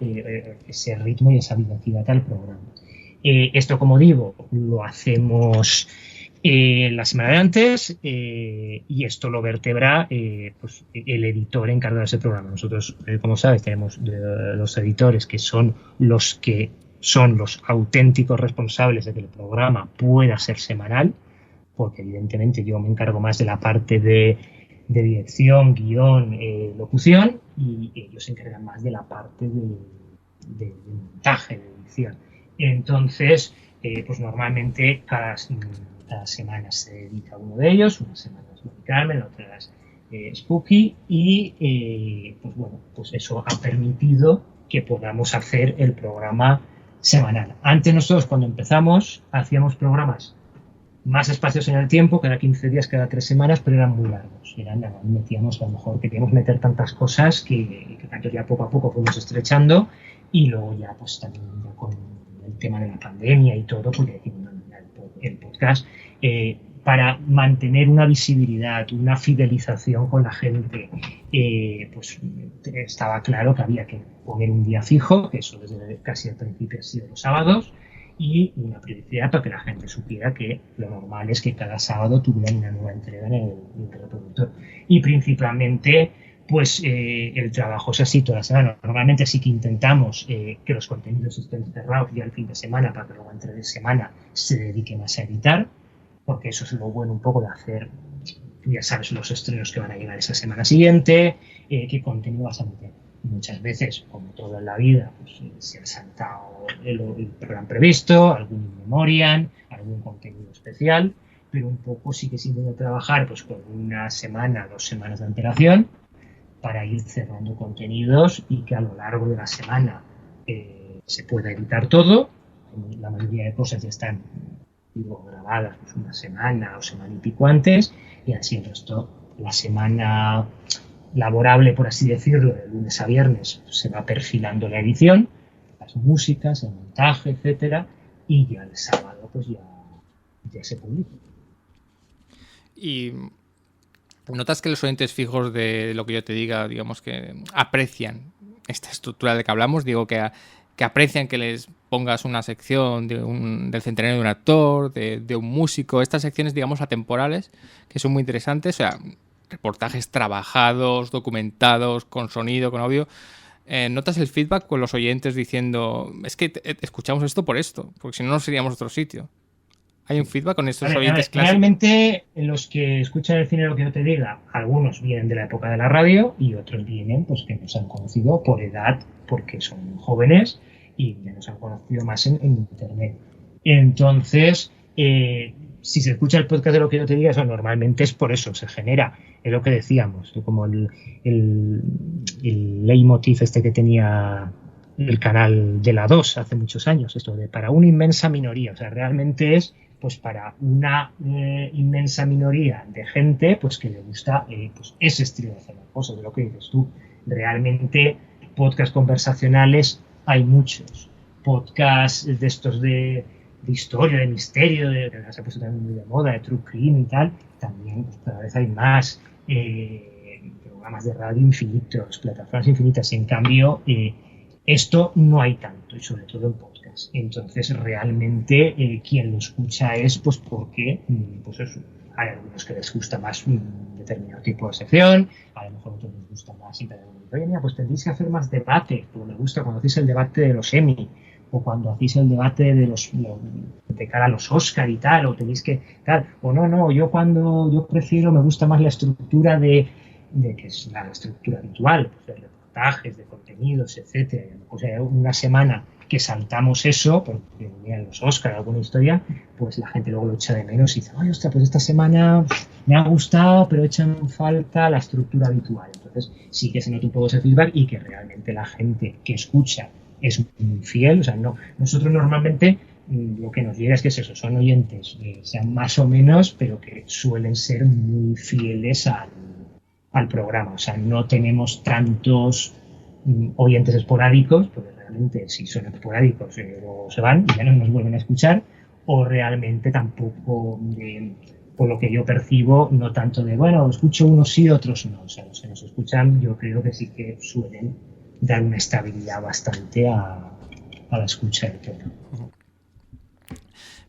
ese ritmo y esa vivacidad al programa. Esto, como digo, lo hacemos la semana de antes y esto lo vertebra pues el editor encargado de ese programa. Nosotros, como sabes, tenemos los editores que son los auténticos responsables de que el programa pueda ser semanal, porque evidentemente yo me encargo más de la parte de dirección, guión, locución, y ellos se encargan más de la parte de montaje, de edición. Entonces, pues normalmente cada semana se dedica a uno de ellos, una semana es Mari Carmen, la otra es Spooky, y pues bueno, pues eso ha permitido que podamos hacer el programa semanal. Antes nosotros, cuando empezamos, hacíamos programas más espacios en el tiempo, cada 15 días, cada 3 semanas, pero eran muy largos. Metíamos, a lo mejor queríamos meter tantas cosas que tanto ya poco a poco fuimos estrechando, y luego ya pues también ya con el tema de la pandemia y todo, pues decimos el podcast para mantener una visibilidad, una fidelización con la gente, pues estaba claro que había que poner un día fijo, que eso desde casi al principio ha sido los sábados, y una periodicidad para que la gente supiera que lo normal es que cada sábado tuvieran una nueva entrega en el reproductor. Y principalmente, pues el trabajo es así toda la semana. Normalmente sí que intentamos que los contenidos estén cerrados ya el fin de semana para que luego entre de semana se dedique más a editar, porque eso es lo bueno un poco de hacer, ya sabes, los estrenos que van a llegar esa semana siguiente, qué contenido vas a meter. Muchas veces, como todo en la vida, pues, se ha saltado el programa previsto, algún in memoriam, algún contenido especial, pero un poco sí que se intenta trabajar pues con una semana, 2 semanas de antelación para ir cerrando contenidos y que a lo largo de la semana se pueda editar todo. La mayoría de cosas ya están grabadas pues una semana o semana y pico antes, y así el resto, la semana laborable, por así decirlo, de lunes a viernes, se va perfilando la edición, las músicas, el montaje, etcétera, y ya el sábado pues ya se publica. Y notas que los oyentes fijos de Lo que yo te diga, digamos que aprecian esta estructura de la que hablamos, digo que aprecian que les pongas una sección del centenario de un actor, de un músico, estas secciones, digamos, atemporales, que son muy interesantes, o sea, reportajes trabajados, documentados, con sonido, con audio. ¿Notas el feedback con los oyentes diciendo, es que escuchamos esto por esto, porque si no, no seríamos otro sitio? ¿Hay un feedback con estos oyentes clásicos? Realmente, los que escuchan el cine Lo que yo te diga, algunos vienen de la época de la radio y otros vienen pues que nos han conocido por edad, porque son jóvenes y ya nos han conocido más en internet. Entonces, si se escucha el podcast de Lo que yo te diga, eso normalmente es por eso, se genera, es lo que decíamos, como el leitmotiv este que tenía el canal de la 2 hace muchos años, esto de para una inmensa minoría, o sea, realmente es pues para una inmensa minoría de gente pues que le gusta pues ese estilo de hacer las cosas, de lo que dices tú. Realmente podcasts conversacionales hay muchos, podcasts de estos de historia, de misterio, que se ha puesto también muy de moda, de true crime y tal, también pues, cada vez hay más programas de radio infinitos, plataformas infinitas, y en cambio esto no hay tanto, y sobre todo en podcast. Entonces realmente quien lo escucha es pues porque pues eso, hay algunos que les gusta más un determinado tipo de sección, a lo mejor a otros les gusta más y oye, mira, pues tendréis que hacer más debate, como me gusta cuando hacéis el debate de los Emmy, o cuando hacéis el debate de cara a los Oscar y tal, o tenéis que tal, o no, yo prefiero, me gusta más la estructura de que es la estructura habitual, pues de reportajes, de contenidos, etcétera. O sea, una semana que saltamos eso, porque venían los Oscar, alguna historia, pues la gente luego lo echa de menos y dice, oye, ostras, pues esta semana me ha gustado, pero echan falta la estructura habitual. Entonces sí que se nota un poco ese feedback y que realmente la gente que escucha es muy fiel. O sea, no, nosotros normalmente lo que nos llega es que es eso, son oyentes, sean más o menos, pero que suelen ser muy fieles al programa. O sea, no tenemos tantos oyentes esporádicos, porque realmente si son esporádicos luego se van y ya no nos vuelven a escuchar, o realmente tampoco, por lo que yo percibo, no tanto de, bueno, escucho unos sí, otros no. O sea, los que nos escuchan yo creo que sí que suelen dar una estabilidad bastante a la escucha del programa.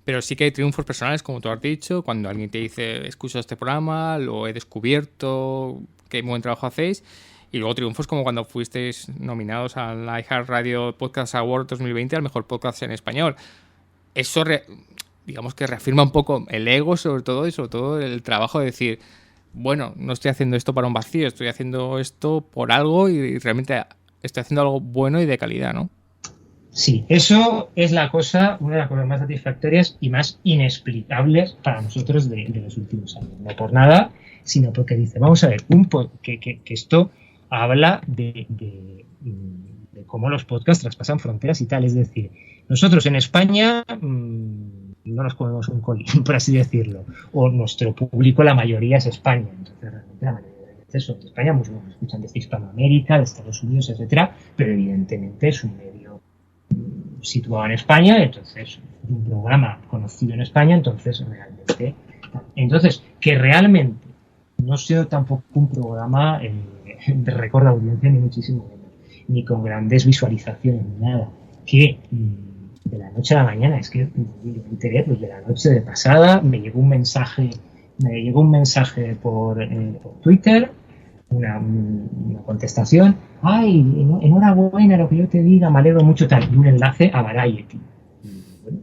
Pero sí que hay triunfos personales, como tú has dicho, cuando alguien te dice, escucho este programa, lo he descubierto, qué buen trabajo hacéis. Y luego triunfos como cuando fuisteis nominados al iHeartRadio Podcast Award 2020 al mejor podcast en español. Eso, digamos que reafirma un poco el ego sobre todo y sobre todo el trabajo de decir, bueno, no estoy haciendo esto para un vacío, estoy haciendo esto por algo y realmente estoy haciendo algo bueno y de calidad, ¿no? Sí, eso es una de las cosas más satisfactorias y más inexplicables para nosotros de los últimos años. No por nada, sino porque dice, vamos a ver, que esto habla de cómo los podcasts traspasan fronteras y tal. Es decir, nosotros en España no nos comemos un colín, por así decirlo, o nuestro público, la mayoría es España. Entonces, realmente la mayoría de veces son de España, muchos nos escuchan desde Hispanoamérica, de Estados Unidos, etcétera, pero evidentemente es un medio situado en España, entonces un programa conocido en España, entonces que realmente no sea tampoco un programa de récord de audiencia ni muchísimo menos, ni con grandes visualizaciones ni nada, que de la noche a la mañana, es que me enteré, pues de la noche de pasada me llegó un mensaje por Twitter, una contestación, ay, enhorabuena lo que yo te diga, me alegro mucho, tal, y un enlace a Variety. Y bueno,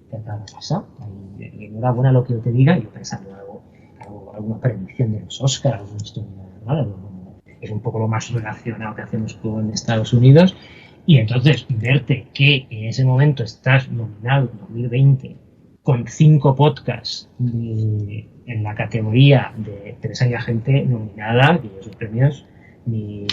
¿qué acaba de pasar? Enhorabuena lo que yo te diga, y yo pensando alguna predicción de los Oscars, es un poco lo más relacionado que hacemos con Estados Unidos, y entonces verte que en ese momento estás nominado en 2020 con 5 podcasts en la categoría de 3 años gente nominada, y esos premios, mi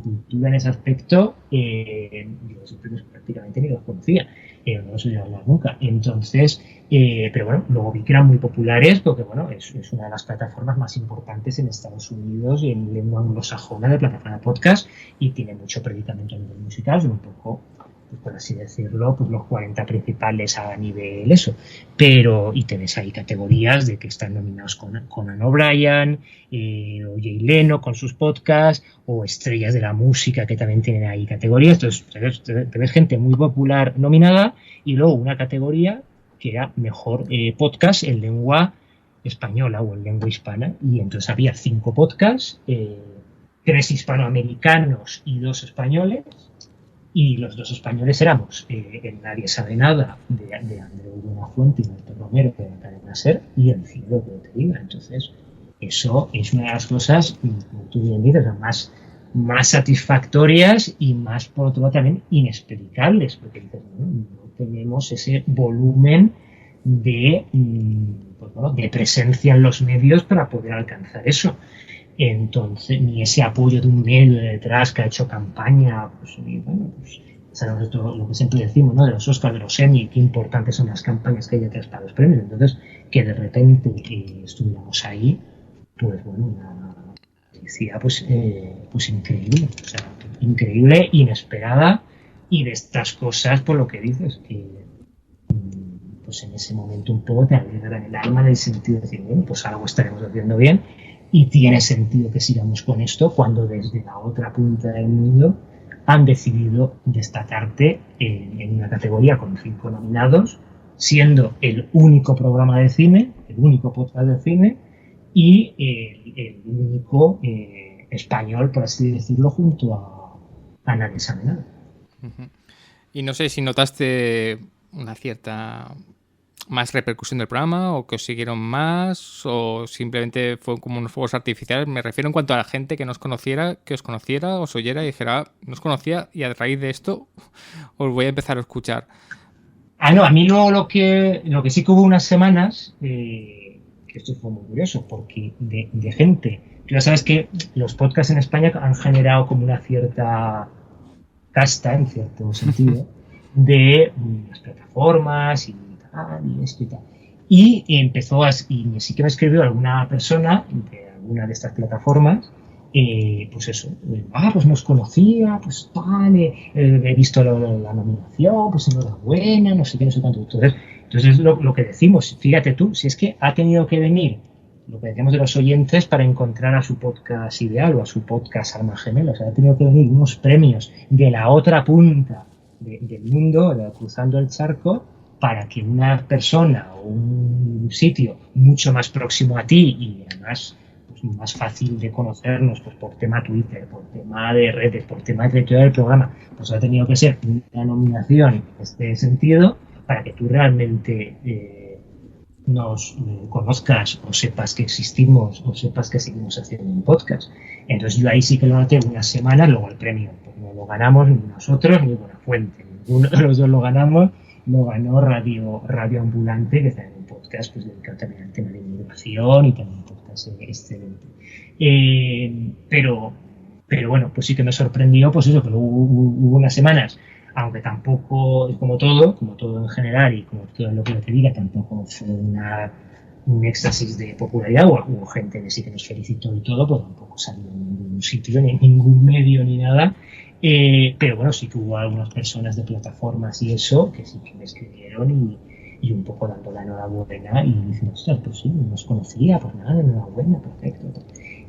cultura en ese aspecto, esos premios prácticamente ni los conocía, no los oía hablar nunca. Entonces, pero bueno, luego vi que eran muy populares porque, bueno, es una de las plataformas más importantes en Estados Unidos y en lengua anglosajona de plataforma de podcast, y tiene mucho predicamento a nivel musical, un poco, pues por así decirlo, pues los 40 principales a nivel eso, pero y tenés ahí categorías de que están nominados Conan O'Brien, o Jay Leno con sus podcasts, o estrellas de la música que también tienen ahí categorías. Entonces te ves gente muy popular nominada, y luego una categoría que era mejor podcast en lengua española o en lengua hispana, y entonces había 5 podcasts, 3 hispanoamericanos y 2 españoles. Y los 2 españoles éramos el Nadie sabe nada de Andreu Buenafuente y Marta Romero, de Cadena SER, y El cielo que te diga. Entonces, eso es una de las cosas, como tú bien dices, más satisfactorias y más, por otro lado, también inexplicables, porque dices, no tenemos ese volumen de presencia en los medios para poder alcanzar eso. Entonces, ni ese apoyo de un medio detrás que ha hecho campaña, pues bueno, pues sabemos esto, lo que siempre decimos, ¿no? De los Oscars, de los Emmy, qué importantes son las campañas que hay detrás para los premios. Entonces, que de repente estuviéramos ahí, pues bueno, una noticia pues increíble, o sea, increíble, inesperada, y de estas cosas, por lo que dices, que pues en ese momento un poco te alegra en el alma, en el sentido de decir, bueno, pues algo estaremos haciendo bien. Y tiene sentido que sigamos con esto cuando desde la otra punta del mundo han decidido destacarte en una categoría con 5 nominados, siendo el único programa de cine, el único podcast de cine y el único español, por así decirlo, junto a Nadie sabe nada. Y no sé si notaste una cierta más repercusión del programa, o que os siguieron más, o simplemente fue como unos fuegos artificiales. Me refiero en cuanto a la gente que nos conociera, que os conociera, os oyera y dijera, nos conocía y a raíz de esto os voy a empezar a escuchar. No, a mí luego lo que sí que hubo unas semanas, que esto fue muy curioso, porque de gente, tú ya sabes que los podcasts en España han generado como una cierta casta, en cierto sentido, de las plataformas y esto y tal. Y empezó y sí que me escribió alguna persona de alguna de estas plataformas, pues eso, pues nos conocía, pues tal, he visto la nominación, pues enhorabuena, no sé qué, no sé cuánto. Entonces, Entonces es lo que decimos, fíjate tú, si es que ha tenido que venir lo que decíamos de los oyentes para encontrar a su podcast ideal o a su podcast alma gemela. O sea, ha tenido que venir unos premios de la otra punta del mundo, cruzando el charco, para que una persona o un sitio mucho más próximo a ti y además pues, más fácil de conocernos pues, por tema Twitter, por tema de redes, por tema de trayectoria del programa, pues ha tenido que ser una nominación en este sentido para que tú realmente nos conozcas o sepas que existimos o sepas que seguimos haciendo un podcast. Entonces yo ahí sí que lo noté unas semanas, luego el premio pues no lo ganamos ni nosotros ni Buenafuente, ninguno de los dos lo ganamos, lo ganó Radio Ambulante, que está en un podcast pues dedicado también al tema de innovación y también un podcast excelente. Pero bueno, pues sí que me sorprendió pues eso, que hubo unas semanas, aunque tampoco, como todo en general y como todo lo que te diga, tampoco fue un éxtasis de popularidad, hubo gente que sí que nos felicitó y todo, pero tampoco salió en ningún sitio, ni en ningún medio, ni nada. Pero bueno, sí que hubo algunas personas de plataformas y eso, que sí que me escribieron y un poco dando la enhorabuena y diciendo, ostras, pues sí, no nos conocía, pues nada, enhorabuena, perfecto.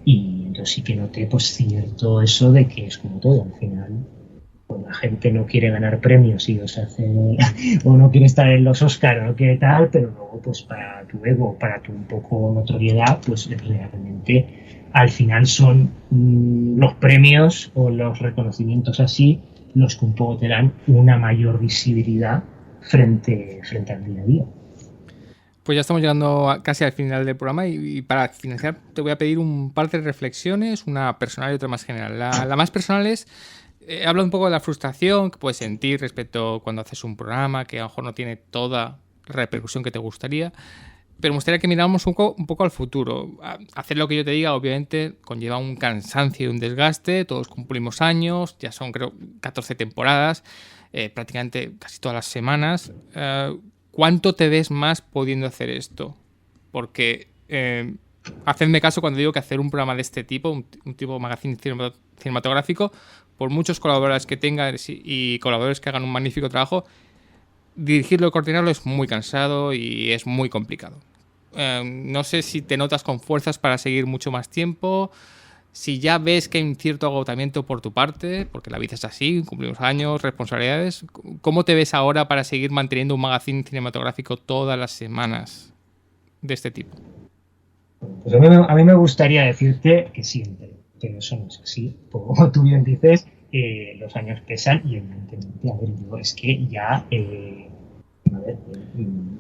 Y entonces sí que noté pues cierto eso de que es como todo, al final pues la gente no quiere ganar premios y o no quiere estar en los Oscars o no quiere tal, pero luego pues para tu ego, para tu un poco notoriedad, pues realmente al final son los premios o los reconocimientos así los que un poco te dan una mayor visibilidad frente al día a día. Pues ya estamos llegando casi al final del programa y para finalizar te voy a pedir un par de reflexiones, una personal y otra más general. La más personal es, habla un poco de la frustración que puedes sentir respecto cuando haces un programa que a lo mejor no tiene toda la repercusión que te gustaría, pero me gustaría que miráramos un poco al futuro. Hacer lo que yo te diga obviamente conlleva un cansancio y un desgaste, todos cumplimos años, ya son creo 14 temporadas, prácticamente casi todas las semanas. ¿Cuánto te ves más pudiendo hacer esto? Porque hacedme caso cuando digo que hacer un programa de este tipo, un tipo de magazine cinematográfico, por muchos colaboradores que tengas y colaboradores que hagan un magnífico trabajo, dirigirlo y coordinarlo es muy cansado y es muy complicado. No sé si te notas con fuerzas para seguir mucho más tiempo, si ya ves que hay un cierto agotamiento por tu parte, porque la vida es así, cumplimos años, responsabilidades. ¿Cómo te ves ahora para seguir manteniendo un magazine cinematográfico todas las semanas de este tipo? Pues a mí me gustaría decirte que siempre, pero eso no es así. Como tú bien dices, los años pesan y evidentemente, a ver, yo es que ya,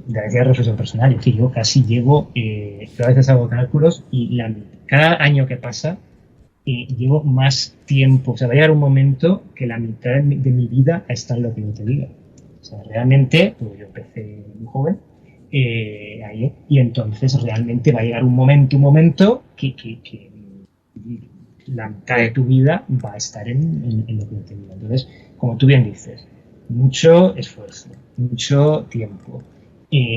decía reflexión personal, es que yo casi llevo, yo a veces hago cálculos y cada año que pasa llevo más tiempo, o sea, va a llegar un momento que la mitad de mi vida está en lo que yo te diga. O sea, realmente, pues yo empecé muy joven, ahí, y entonces realmente va a llegar un momento que la mitad de tu vida va a estar en lo que yo te diga. Entonces, como tú bien dices, mucho esfuerzo, mucho tiempo.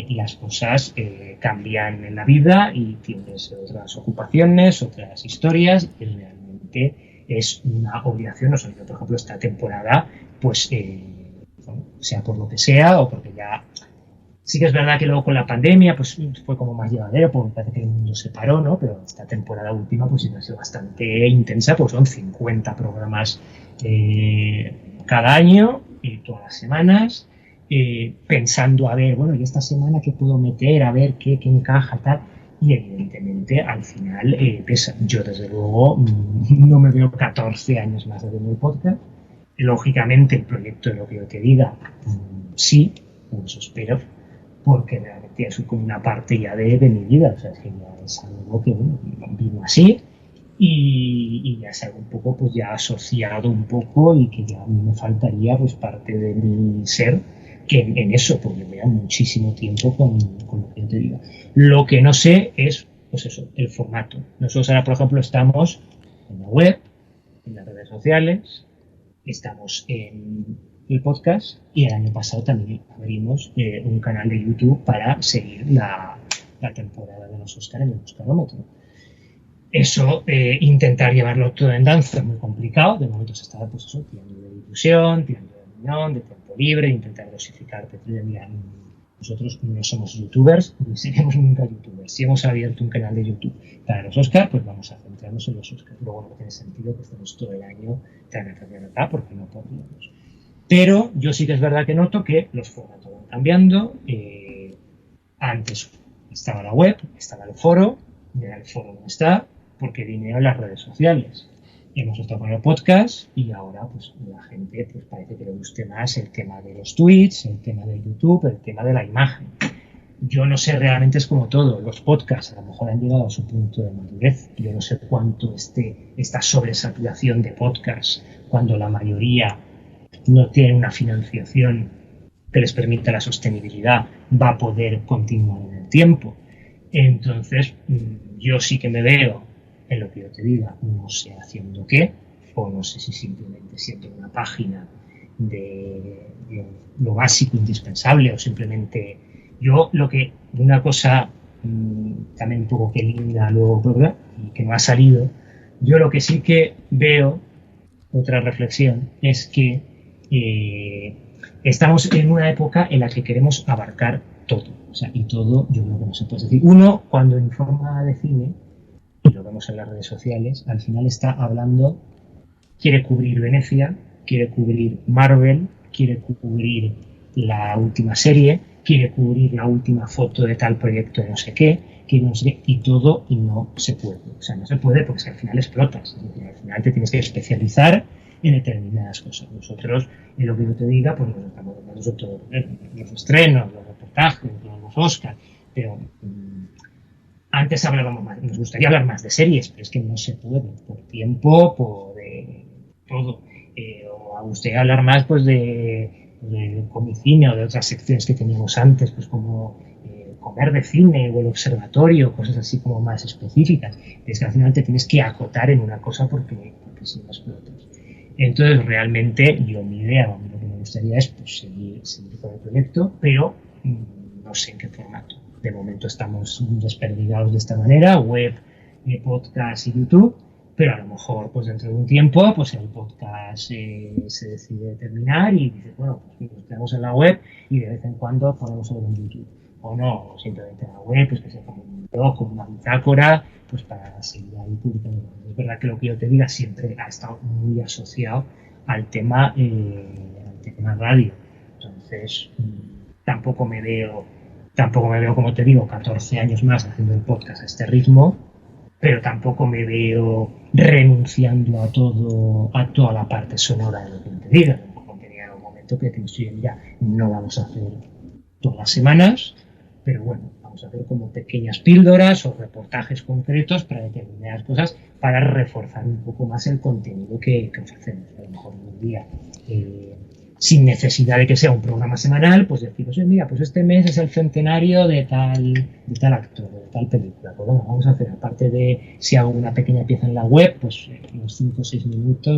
Las cosas cambian en la vida y tienes otras ocupaciones, otras historias y realmente es una obligación. O sea, yo, por ejemplo, esta temporada, pues, sea por lo que sea o porque ya... Sí que es verdad que luego con la pandemia pues fue como más llevadero, porque parece que el mundo se paró, ¿no? Pero esta temporada última pues ha sido bastante intensa, pues son 50 programas cada año, todas las semanas, pensando a ver, bueno, ¿y esta semana qué puedo meter? A ver qué encaja, tal. Y evidentemente al final pesa. Yo desde luego no me veo 14 años más haciendo el podcast. Lógicamente el proyecto de lo que yo te diga, sí, eso espero, porque realmente es como una parte ya de mi vida, o sea, es que ya es algo que bueno, vino así y ya es algo un poco pues ya asociado un poco y que ya a mí me faltaría pues parte de mi ser que en eso pues yo vea muchísimo tiempo con lo que yo te diga. Lo que no sé es pues eso, el formato. Nosotros ahora por ejemplo estamos en la web, en las redes sociales, estamos en el podcast y el año pasado también abrimos un canal de YouTube para seguir la temporada de los Oscars en el Oscarómetro. Eso, intentar llevarlo todo en danza es muy complicado. De momento se está pues eso, tirando de difusión, tirando de reunión, de tiempo libre, intentar dosificar, mira, nosotros no somos youtubers ni seremos nunca youtubers. Si hemos abierto un canal de YouTube para los Oscars, pues vamos a centrarnos en los Oscars. Luego no tiene sentido que estemos todo el año porque no podríamos. Pero yo sí que es verdad que noto que los formatos van cambiando. Antes estaba la web, estaba el foro, y ahora el foro no está porque vine a las redes sociales. Hemos estado con el podcast y ahora pues la gente pues parece que le guste más el tema de los tweets, el tema de YouTube, el tema de la imagen. Yo no sé, realmente es como todo. Los podcasts a lo mejor han llegado a su punto de madurez. Yo no sé cuánto esta sobresaturación de podcasts, cuando la mayoría no tiene una financiación que les permita la sostenibilidad, va a poder continuar en el tiempo. Entonces, yo sí que me veo en lo que yo te diga, no sé haciendo qué, o no sé si simplemente siendo una página de lo básico, indispensable, o simplemente una cosa también un poco que linda luego, ¿verdad? Y que no ha salido, yo lo que sí que veo, otra reflexión, es que estamos en una época en la que queremos abarcar todo, o sea, y todo yo creo que no se puede decir. Uno, cuando informa de cine, y lo vemos en las redes sociales, al final está hablando, quiere cubrir Venecia, quiere cubrir Marvel, quiere cubrir la última serie, quiere cubrir la última foto de tal proyecto de no sé qué, y todo y no se puede. O sea, no se puede porque al final explotas. Es decir, al final te tienes que especializar en determinadas cosas. Nosotros, en lo que yo te diga, pues nos estamos hablando de todos los estrenos, los reportajes, los Oscars, pero antes hablábamos más, nos gustaría hablar más de series, pero es que no se puede, por tiempo, por todo. O me gustaría hablar más pues de comicine o de otras secciones que teníamos antes, pues como comer de cine o el observatorio, cosas así como más específicas. Es que al final te tienes que acotar en una cosa porque si no explotas. Entonces realmente yo mi idea, lo que me gustaría es pues, seguir con el proyecto, pero no sé en qué formato. De momento estamos desperdigados de esta manera, web, podcast y YouTube, pero a lo mejor pues dentro de un tiempo pues el podcast se decide terminar y dice, bueno, pues nos quedamos en la web y de vez en cuando ponemos algo en YouTube. O no, simplemente en la web, pues que sea como un blog, como una bitácora, pues para seguir ahí publicando. Es verdad que lo que yo te diga siempre ha estado muy asociado al tema radio. Entonces, tampoco me veo, como te digo, 14 años más haciendo el podcast a este ritmo, pero tampoco me veo renunciando a toda la parte sonora de lo que te diga. Porque llega un momento que te estoy ya, no vamos a hacer todas las semanas, pero bueno, vamos a hacer como pequeñas píldoras o reportajes concretos para determinadas cosas, para reforzar un poco más el contenido que ofrecemos. A lo mejor un día, sin necesidad de que sea un programa semanal, pues decimos, mira, pues este mes es el centenario de tal actor, de tal película. Pues bueno, vamos a hacer, aparte de si hago una pequeña pieza en la web, pues unos 5 o 6 minutos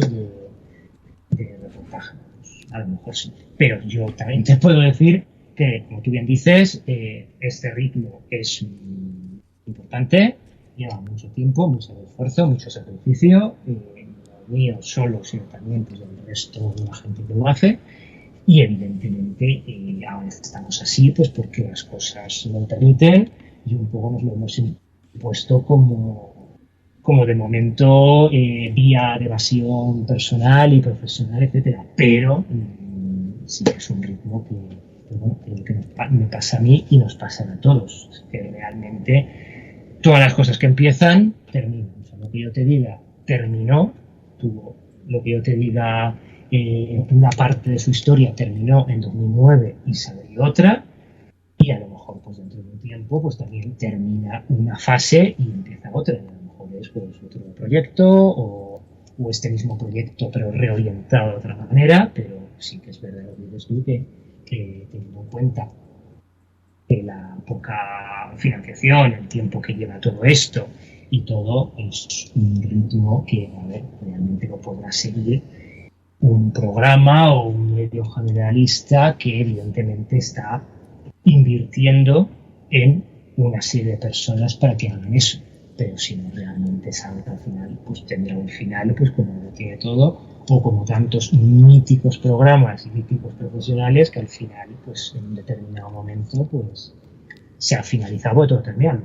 de reportaje. Pues, a lo mejor sí. Pero yo también te puedo decir que, como tú bien dices, este ritmo es importante, lleva mucho tiempo, mucho esfuerzo, mucho sacrificio, no mío solo, sino también pues, del resto de la gente que lo hace, y evidentemente ahora estamos así pues porque las cosas lo permiten y un poco nos lo hemos impuesto como de momento vía de evasión personal y profesional, etcétera, pero sí que es un ritmo que me pasa a mí y nos pasan a todos. Es que realmente todas las cosas que empiezan terminan. O sea, lo que yo te diga terminó, lo que yo te diga una parte de su historia terminó en 2009 y sale otra, y a lo mejor pues dentro de un tiempo pues también termina una fase y empieza otra. A lo mejor es pues, otro proyecto o este mismo proyecto pero reorientado de otra manera, pero sí que es verdad lo que dices tú, que teniendo en cuenta que la poca financiación, el tiempo que lleva todo esto y todo, es un ritmo que, a ver, realmente no podrá seguir un programa o un medio generalista que evidentemente está invirtiendo en una serie de personas para que hagan eso. Pero si no realmente sabe que al final pues tendrá un final pues como lo tiene todo, o como tantos míticos programas y míticos profesionales que al final, pues en un determinado momento, pues se ha finalizado todo terminado.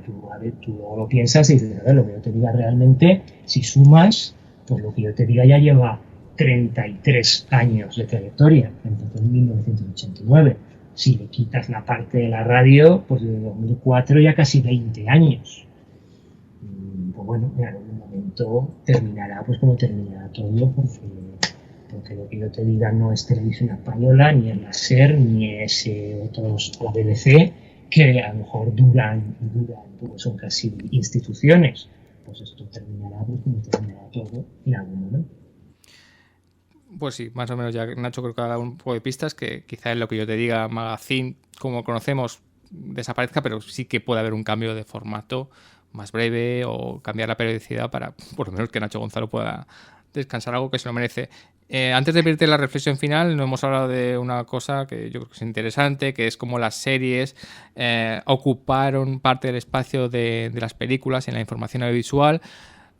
Tú lo piensas y dices, a ver, lo que yo te diga realmente, si sumas, pues lo que yo te diga ya lleva 33 años de trayectoria, empezó en 1989. Si le quitas la parte de la radio, pues desde 2004 ya casi 20 años. Pues bueno, en algún momento terminará pues como terminará todo, porque lo que yo te diga no es Televisión Española, ni es la SER, ni es otros, la BBC, que a lo mejor duran, porque son casi instituciones. Pues esto terminará pues como terminará todo en algún momento. Pues sí, más o menos ya Nacho creo que ha dado un poco de pistas que quizá en lo que yo te diga Magazine, como conocemos, desaparezca, pero sí que puede haber un cambio de formato más breve o cambiar la periodicidad para por lo menos que Nacho Gonzalo pueda descansar, algo que se lo merece. Antes de pedirte la reflexión final, no hemos hablado de una cosa que yo creo que es interesante, que es cómo las series ocuparon parte del espacio de las películas en la información audiovisual.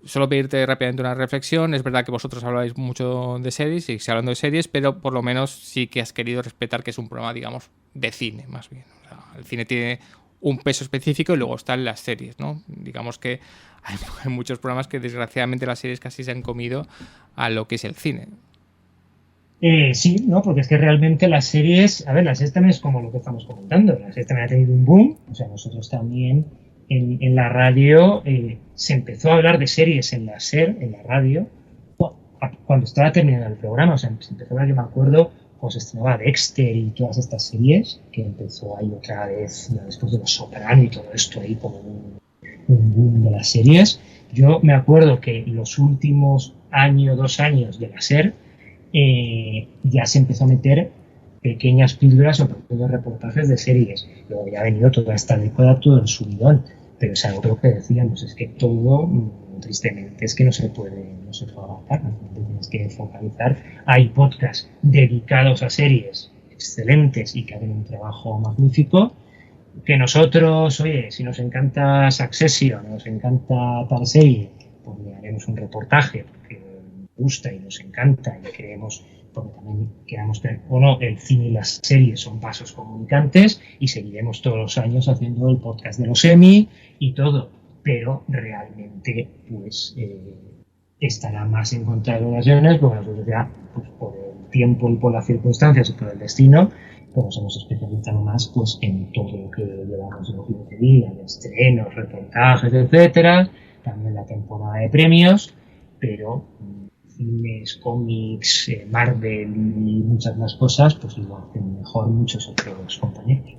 Solo pedirte rápidamente una reflexión. Es verdad que vosotros habláis mucho de series y se hablando de series, pero por lo menos sí que has querido respetar que es un programa, digamos, de cine, más bien. O sea, el cine tiene un peso específico y luego están las series, ¿no? Digamos que hay muchos programas que desgraciadamente las series casi se han comido a lo que es el cine. Sí, ¿no? Porque es que realmente las series, a ver, las series también es como lo que estamos comentando, las series también ha tenido un boom, o sea, nosotros también en la radio se empezó a hablar de series en la SER, en la radio, cuando estaba terminando el programa, o sea, se empezó a hablar, yo me acuerdo, cuando se estrenaba Dexter y todas estas series, que empezó ahí otra vez, ya después de Los Soprano y todo esto ahí como un boom de las series. Yo me acuerdo que los últimos año, 2 años de la SER, ya se empezó a meter pequeñas píldoras o pequeños reportajes de series. Luego ya ha venido toda esta década, todo el subidón, pero es algo que decíamos, es que todo, tristemente, es que no se puede avanzar, te tienes que focalizar. Hay podcasts dedicados a series excelentes y que hacen un trabajo magnífico, que nosotros, oye, si nos encanta Succession, nos encanta tal serie, pues le haremos un reportaje, porque gusta y nos encanta y creemos, porque también queramos tener, o no, el cine y las series son vasos comunicantes y seguiremos todos los años haciendo el podcast de los Emmy y todo, pero realmente pues estará más en contra de las ocasiones, porque nosotros ya pues, por el tiempo y por las circunstancias y por el destino pues nos hemos especializado más pues en todo lo que llevamos de lo que diga, de estrenos, reportajes, etcétera, también la temporada de premios, pero cines, cómics, Marvel y muchas más cosas, pues lo hacen mejor muchos otros compañeros.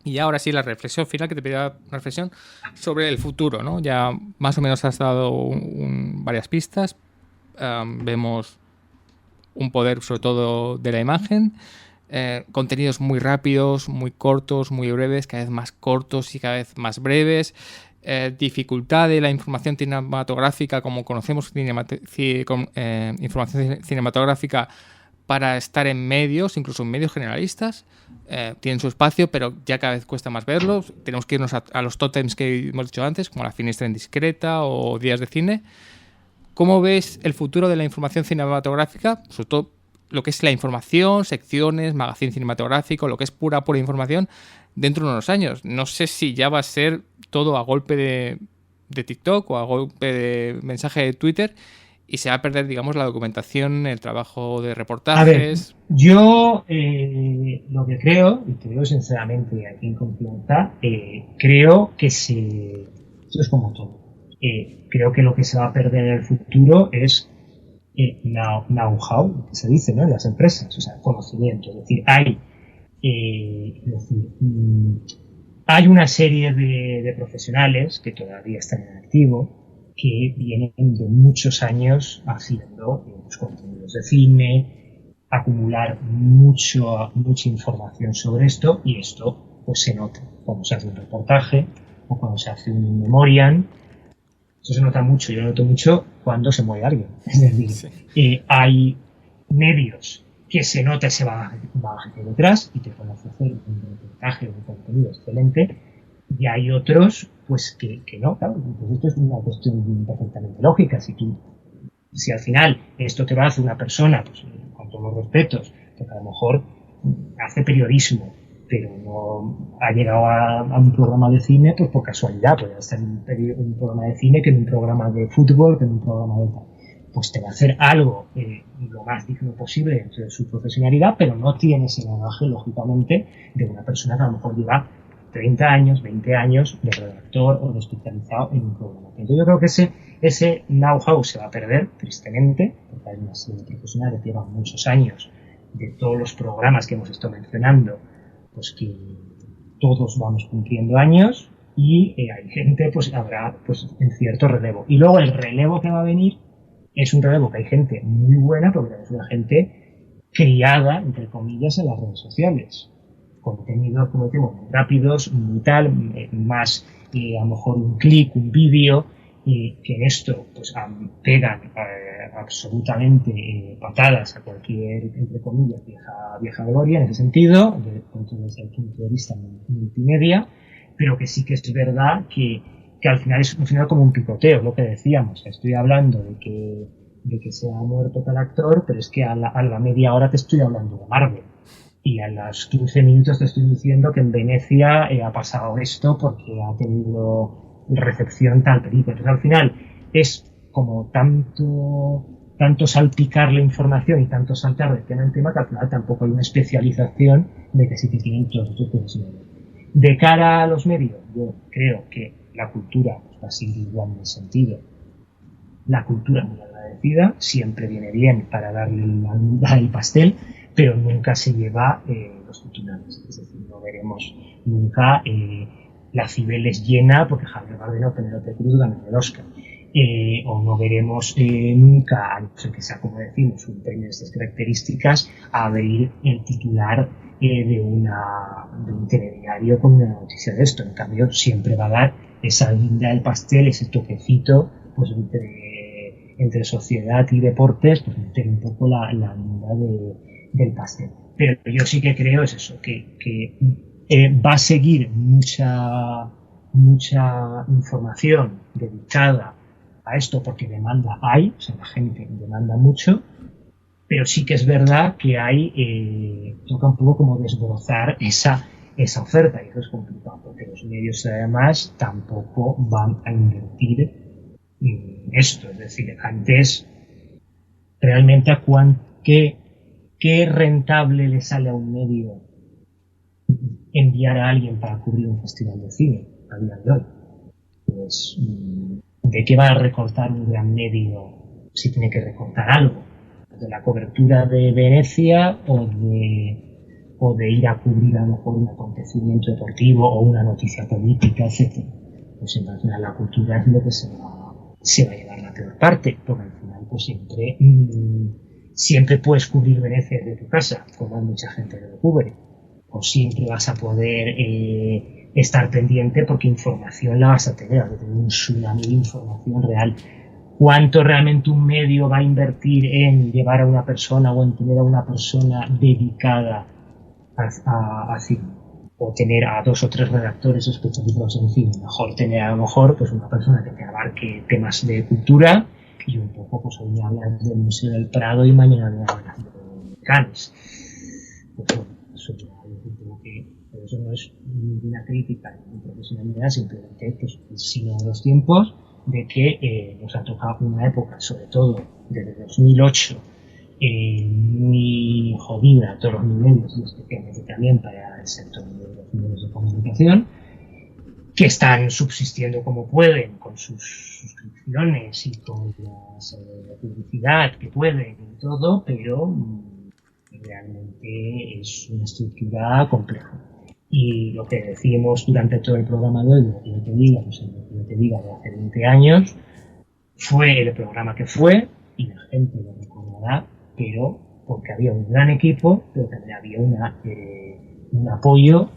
Y ahora sí, la reflexión final, que te pedía una reflexión sobre el futuro, ¿no? Ya más o menos has dado varias pistas. Vemos un poder sobre todo de la imagen, contenidos muy rápidos, muy cortos, muy breves, cada vez más cortos y cada vez más breves. Dificultad de la información cinematográfica, como conocemos información cinematográfica, para estar en medios, incluso en medios generalistas. Tienen su espacio, pero ya cada vez cuesta más verlos. Tenemos que irnos a los tótems que hemos dicho antes, como La Finestra Indiscreta o Días de Cine. ¿Cómo ves el futuro de la información cinematográfica? Sobre todo lo que es la información, secciones, magazine cinematográfico, lo que es pura información, dentro de unos años. No sé si ya va a ser todo a golpe de TikTok o a golpe de mensaje de Twitter y se va a perder, digamos, la documentación, el trabajo de reportajes. A ver, yo lo que creo, y te digo sinceramente aquí en confianza, creo que esto es como todo. Creo que lo que se va a perder en el futuro es know-how, que se dice, ¿no? En las empresas, o sea, conocimiento. Es decir, hay una serie de profesionales que todavía están en activo, que vienen de muchos años haciendo contenidos de cine, acumular mucha información sobre esto, y esto pues se nota cuando se hace un reportaje o cuando se hace un in memoriam. Eso se nota mucho, yo lo noto mucho cuando se muere alguien. Es decir, sí. Hay medios que se nota ese bagaje detrás y te pueden ofrecer un reportaje, un contenido excelente, y hay otros pues que no, claro, pues esto es una cuestión perfectamente lógica. Si tú Si al final esto te lo hace una persona, pues con todos los respetos, porque a lo mejor hace periodismo, pero no ha llegado a un programa de cine pues por casualidad, puede estar en un programa de cine que en un programa de fútbol, que en un programa de tal. Pues te va a hacer algo lo más digno posible dentro de su profesionalidad, pero no tiene ese bagaje, lógicamente, de una persona que a lo mejor lleva 30 años, 20 años de redactor o de especializado en un programa. Entonces yo creo que ese know-how se va a perder, tristemente, porque hay una serie de profesionales que llevan muchos años de todos los programas que hemos estado mencionando, pues que todos vamos cumpliendo años y hay gente, pues habrá pues en cierto relevo. Y luego el relevo que va a venir es un relevo que hay gente muy buena, porque es una gente criada, entre comillas, en las redes sociales. Contenidos, como decimos, muy rápidos, muy tal, más a lo mejor un clic, un vídeo, que en esto pues pegan absolutamente patadas a cualquier, entre comillas, vieja gloria en ese sentido, desde el punto de vista multimedia, pero que sí que es verdad que al final es funciona como un picoteo, lo que decíamos. Estoy hablando de que se ha muerto tal actor, pero es que a la media hora te estoy hablando de Marvel. Y a los 15 minutos te estoy diciendo que en Venecia ha pasado esto porque ha tenido recepción tal película. Entonces al final es como tanto salpicar la información y tanto saltar de tema en tema que al final tampoco hay una especialización de que sí que tienen todos estos profesionales. De cara a los medios, yo creo que la cultura va a seguir igual en el sentido. La cultura muy agradecida, siempre viene bien para darle la mitad del pastel, pero nunca se lleva los titulares. Es decir, no veremos nunca la Cibeles llena porque Javier Bardem o Penélope Cruz ganan el Oscar. O no veremos nunca, a no ser que sea, como decimos, un premio de estas características, a abrir el titular de un telediario con una noticia de esto. En cambio, siempre va a dar esa guinda del pastel, ese toquecito, pues entre sociedad y deportes, pues meter un poco la guinda del pastel. Pero yo sí que creo es eso, que va a seguir mucha información dedicada a esto porque demanda hay, o sea, la gente demanda mucho, pero sí que es verdad que toca un poco como desbrozar esa oferta, y eso es complicado porque los medios además tampoco van a invertir en esto. Es decir, antes realmente ¿qué rentable le sale a un medio enviar a alguien para cubrir un festival de cine a día de hoy? Pues, ¿de qué va a recortar un gran medio si tiene que recortar algo? ¿De la cobertura de Venecia o de ir a cubrir a lo mejor un acontecimiento deportivo o una noticia política, etcétera? Pues entonces la cultura es lo que se va a llevar la peor parte, porque al final pues siempre puedes cubrir Venecia desde tu casa, como hay mucha gente que lo cubre, o siempre vas a poder estar pendiente porque información la vas a tener un tsunami de información real. ¿Cuánto realmente un medio va a invertir en llevar a una persona o en tener a una persona dedicada a cine? O tener a 2 o 3 redactores especializados en cine. Mejor tener a lo mejor pues una persona que te abarque temas de cultura y un poco pues hoy me hablas del Museo del Prado y mañana me hablas de Cannes. Pues bueno, eso no es ninguna crítica ni profesionalidad, simplemente pues el signo de los tiempos de que nos ha tocado una época, sobre todo desde 2008, muy jodida a todos los niveles, y especialmente también para el sector de los medios de comunicación, que están subsistiendo como pueden con sus suscripciones y con la publicidad que pueden y todo, pero realmente es una estructura compleja. Y lo que decíamos durante todo el programa de hoy, lo que yo te diga, pues lo que yo te diga de hace 20 años, fue el programa que fue, y la gente lo recordará, pero porque había un gran equipo, pero también había un apoyo,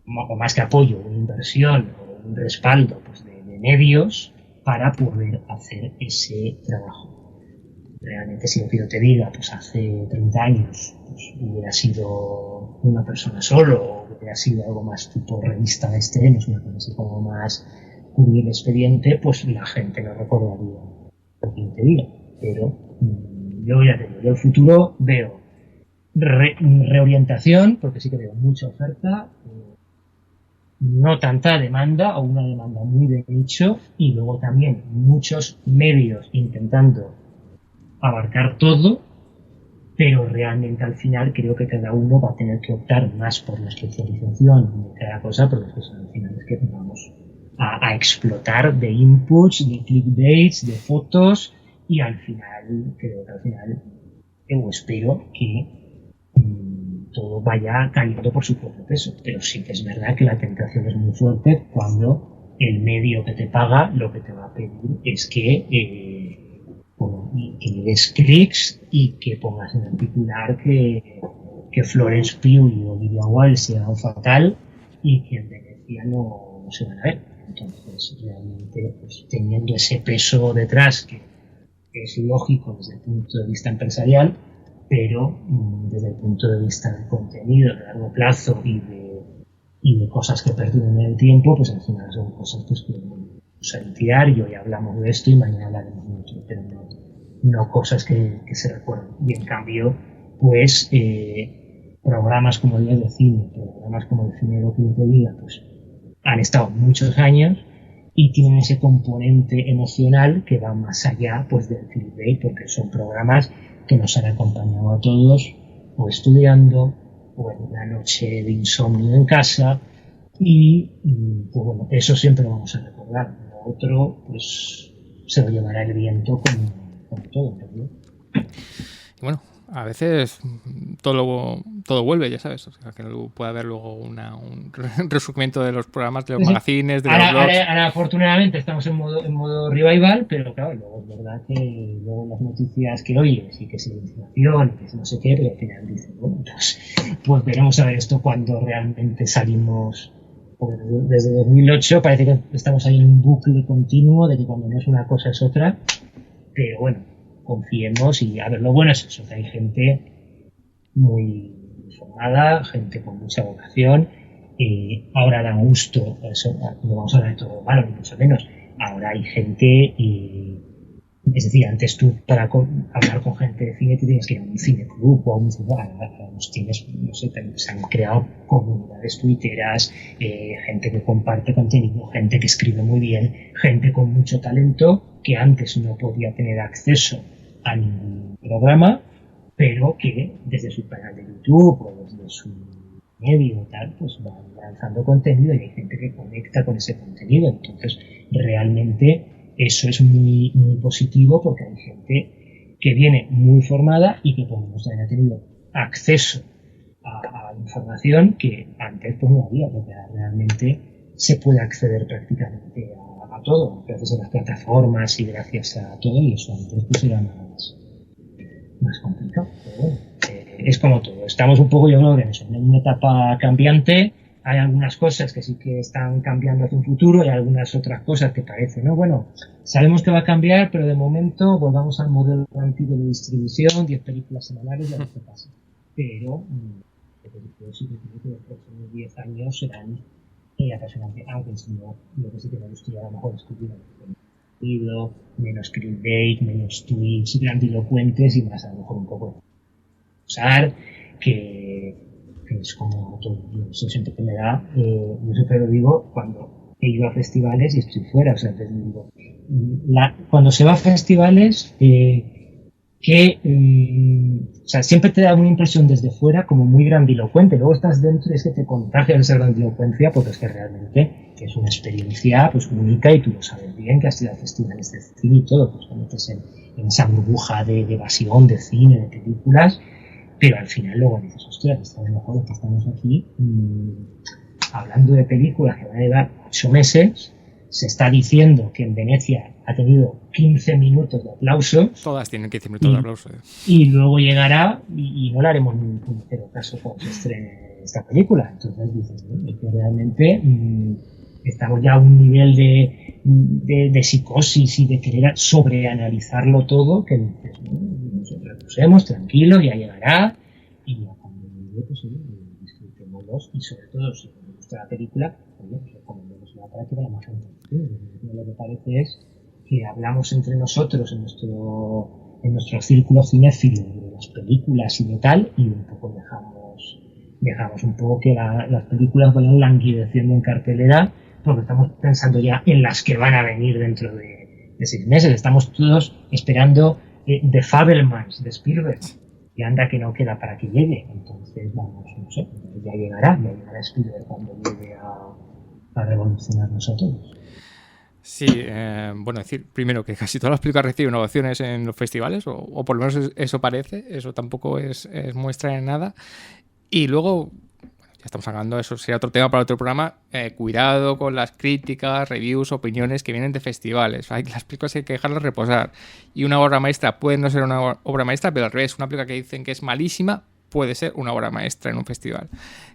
o más que apoyo, una inversión o un respaldo pues, de medios para poder hacer ese trabajo. Realmente, si lo que yo te diga, pues hace 30 años pues, hubiera sido una persona solo, o hubiera sido algo más tipo revista de estrenos, una cosa así como más cubrir el expediente, pues la gente lo recordaría lo que yo te diga. pero yo ya te digo, yo el futuro veo reorientación, porque sí que veo mucha oferta, no tanta demanda o una demanda muy de nicho, y luego también muchos medios intentando abarcar todo, pero realmente al final creo que cada uno va a tener que optar más por la especialización de cada cosa, porque pues, al final es que vamos a explotar de inputs, de clickbaits, de fotos, y al final, creo que al final, yo espero que todo vaya cayendo por su propio peso. Pero sí que es verdad que la tentación es muy fuerte cuando el medio que te paga lo que te va a pedir es que le des clics y que pongas en el titular que Florence Pugh y Olivia Wilde se dan fatal y que en Venecia no se van a ver. Entonces, realmente, pues, teniendo ese peso detrás que es lógico desde el punto de vista empresarial, pero desde el punto de vista del contenido de largo plazo y de cosas que perduren en el tiempo, pues al final son cosas pues, que vamos a tirar y hoy hablamos de esto y mañana hablaremos de otro, pero no cosas que se recuerden. Y en cambio, pues programas como Días de Cine, programas como El Cine Lo que yo te diga, pues han estado muchos años y tienen ese componente emocional que va más allá pues del clickbait, porque son programas que nos han acompañado a todos o estudiando o en una noche de insomnio en casa y pues bueno, eso siempre lo vamos a recordar. Lo otro pues se lo llevará el viento como todo, ¿no? Y bueno, a veces todo vuelve, ya sabes. O sea, que puede haber luego un resurgimiento de los programas, de los magazines, de los blogs. Ahora, afortunadamente estamos en modo revival, pero claro, luego es verdad que luego las noticias que oyes y que se inflación y que no sé qué, pero al final dicen, bueno, pues veremos a ver esto cuando realmente salimos. Porque desde 2008 parece que estamos ahí en un bucle continuo de que cuando no es una cosa es otra, pero bueno, confiemos y a ver, lo bueno es eso, que hay gente muy formada, gente con mucha vocación, ahora da gusto, eso, no vamos a hablar de todo malo, ni mucho menos, ahora hay gente, es decir, antes tú para hablar con gente de cine te tienes que ir a un cineclub o a un tienes, no sé, se han creado comunidades twitteras, gente que comparte contenido, gente que escribe muy bien, gente con mucho talento que antes no podía tener acceso a ningún programa, pero que desde su canal de YouTube o desde su medio y tal, pues van lanzando contenido y hay gente que conecta con ese contenido. Entonces, realmente eso es muy, muy positivo porque hay gente que viene muy formada y que por lo menos también ha tenido acceso a información que antes pues no había, porque realmente se puede acceder prácticamente a todo, gracias a las plataformas y gracias a todo, y eso antes pues era más complicado. Pero bueno, es como todo. Estamos un poco, yo creo que en una etapa cambiante. Hay algunas cosas que sí que están cambiando hacia un futuro y algunas otras cosas que parecen, ¿no? Bueno, sabemos que va a cambiar, pero de momento volvamos al modelo antiguo de distribución, 10 películas semanales y a ver qué pasa. Pero yo sí que creo que los próximos 10 años serán apasionantes, aunque si no, lo que sí que me gustaría a lo mejor es que hubiera menos clickbait, menos tweets grandilocuentes y más a lo mejor un poco usar que es como todo. Eso siempre que me da, yo siempre lo digo cuando he ido a festivales y estoy fuera, o sea, te digo, cuando se va a festivales o sea, siempre te da una impresión desde fuera como muy grandilocuente, luego estás dentro y es que te contagias esa grandilocuencia porque es que realmente es una experiencia pues única y tú lo sabes bien que has ido a festivales de cine y todo, pues te metes en esa burbuja de evasión, de cine, de películas, pero al final luego dices, ostras, estamos mejor que estamos aquí hablando de películas que van a llevar 8 meses, se está diciendo que en Venecia ha tenido 15 minutos de aplauso. Todas tienen 15 minutos de aplauso. Y luego llegará y no le haremos ningún puñetero caso cuando se estrene esta película. Entonces dices, que realmente estamos ya a un nivel de psicosis y de querer sobreanalizarlo todo que dices, nos reposemos, tranquilos, ya llegará y cuando llegue, pues disfrutémoslos y sobre todo si nos gusta la película, pues recomendémosla para que vaya más gente. Lo que parece es que hablamos entre nosotros en nuestro en nuestro círculo cinéfilo de las películas y de tal, y un poco dejamos un poco que las películas vayan languideciendo en cartelera, porque estamos pensando ya en las que van a venir dentro de 6 meses. Estamos todos esperando The Fabelmans de Spielberg, y anda que no queda para que llegue. Entonces, vamos, no sé, ya llegará Spielberg cuando llegue a revolucionarnos a todos. Sí, bueno, decir primero que casi todas las películas reciben ovaciones en los festivales, o por lo menos eso parece, eso tampoco es muestra de nada. Y luego, ya estamos hablando, eso sería otro tema para otro programa, cuidado con las críticas, reviews, opiniones que vienen de festivales. Las películas hay que dejarlas reposar. Y una obra maestra puede no ser una obra maestra, pero al revés, una película que dicen que es malísima puede ser una obra maestra en un festival.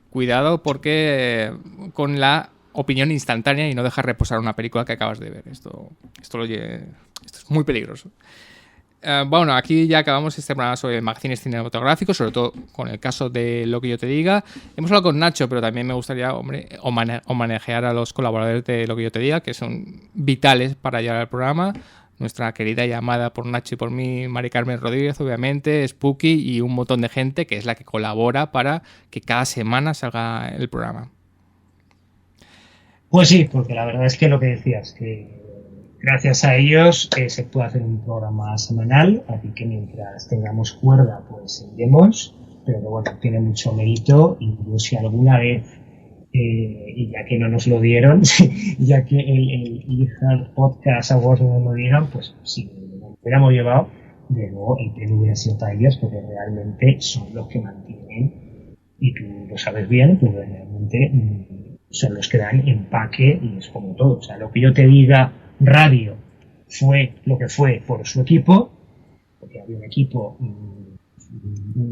Cuidado porque con la opinión instantánea y no dejar reposar una película que acabas de ver. Esto es muy peligroso. Bueno, aquí ya acabamos este programa sobre magazines cinematográficos, sobre todo con el caso de Lo que yo te diga. Hemos hablado con Nacho, pero también me gustaría, homenajear a los colaboradores de Lo que yo te diga, que son vitales para llevar el programa. Nuestra querida y amada por Nacho y por mí, Mari Carmen Rodríguez, obviamente, Spooky y un montón de gente que es la que colabora para que cada semana salga el programa. Pues sí, porque la verdad es que lo que decías, que gracias a ellos se puede hacer un programa semanal, así que mientras tengamos cuerda, pues seguiremos, pero que bueno, tiene mucho mérito, y yo si alguna vez, y ya que no nos lo dieron, ya que el iHeart Podcast Awards no nos lo dieron, pues si lo hubiéramos llevado, de luego el premio hubiera sido para ellos, porque realmente son los que mantienen, y tú lo sabes bien, pues realmente son los que dan empaque, y es como todo. O sea, Lo que yo te diga radio fue lo que fue por su equipo, porque había un equipo, un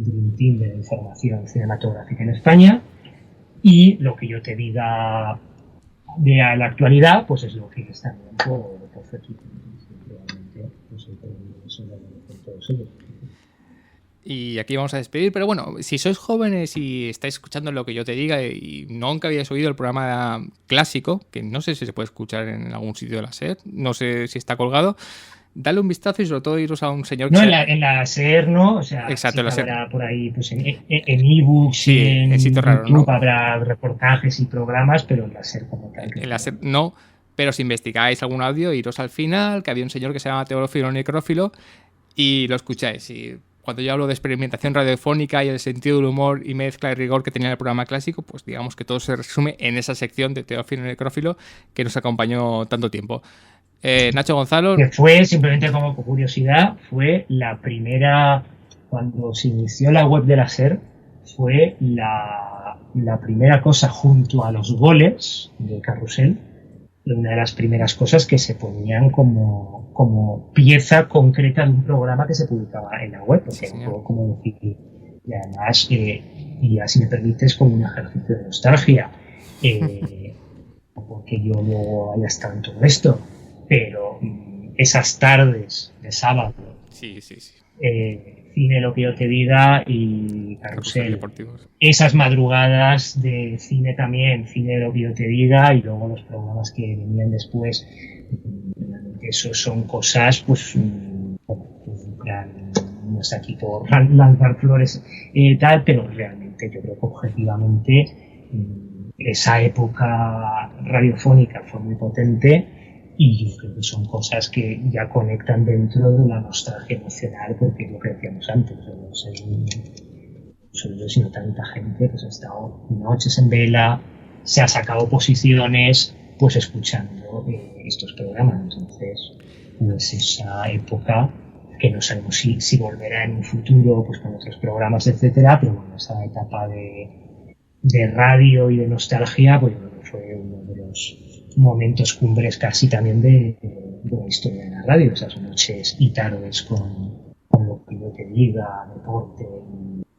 dream team de información cinematográfica en España, y Lo que yo te diga de la actualidad, pues es lo que es también por su equipo. Realmente, pues eso lo merecen todos ellos. Y aquí vamos a despedir, pero bueno, si sois jóvenes y estáis escuchando Lo que yo te diga y nunca habíais oído el programa clásico, que no sé si se puede escuchar en algún sitio de la SER, no sé si está colgado, dale un vistazo y sobre todo iros a un señor que... No, en la SER no, o sea, exacto, sí la SER. habrá por ahí, pues en ebooks, sí, en sitios raros, YouTube, ¿no? habrá reportajes y programas, pero en la SER como tal. En la SER no, pero si investigáis algún audio, iros al final, que había un señor que se llama Teófilo Necrófilo, y lo escucháis. Y cuando yo hablo de experimentación radiofónica y el sentido del humor y mezcla y rigor que tenía el programa clásico, pues digamos que todo se resume en esa sección de Teófilo Necrófilo que nos acompañó tanto tiempo. Nacho Gonzalo. Que fue, simplemente como curiosidad, fue la primera, cuando se inició la web de la SER, fue la primera cosa junto a los goles de Carrusel, una de las primeras cosas que se ponían como pieza concreta de un programa que se publicaba en la web, porque sí, era como decir, y además, y así me permites, como un ejercicio de nostalgia, porque yo luego haya estado en todo esto, pero esas tardes de sábado, sí. Cine Lo que yo te diga y Carrusel, esas madrugadas de cine también, Cine Lo que yo te diga, y luego los programas que venían después, eso son cosas, pues no es aquí por lanzar flores tal, pero realmente yo creo que objetivamente esa época radiofónica fue muy potente. Y yo creo que son cosas que ya conectan dentro de la nostalgia emocional, porque es lo que decíamos antes, no sé, solo yo, sino tanta gente pues ha estado noches en vela, se ha sacado posiciones pues escuchando estos programas. Entonces, pues esa época, que no sabemos si volverá en un futuro pues con otros programas, etcétera, pero bueno, esa etapa de radio y de nostalgia, pues yo creo que fue uno de los momentos cumbres casi también de la historia de la radio, esas noches y tardes con Lo que yo te diga, deporte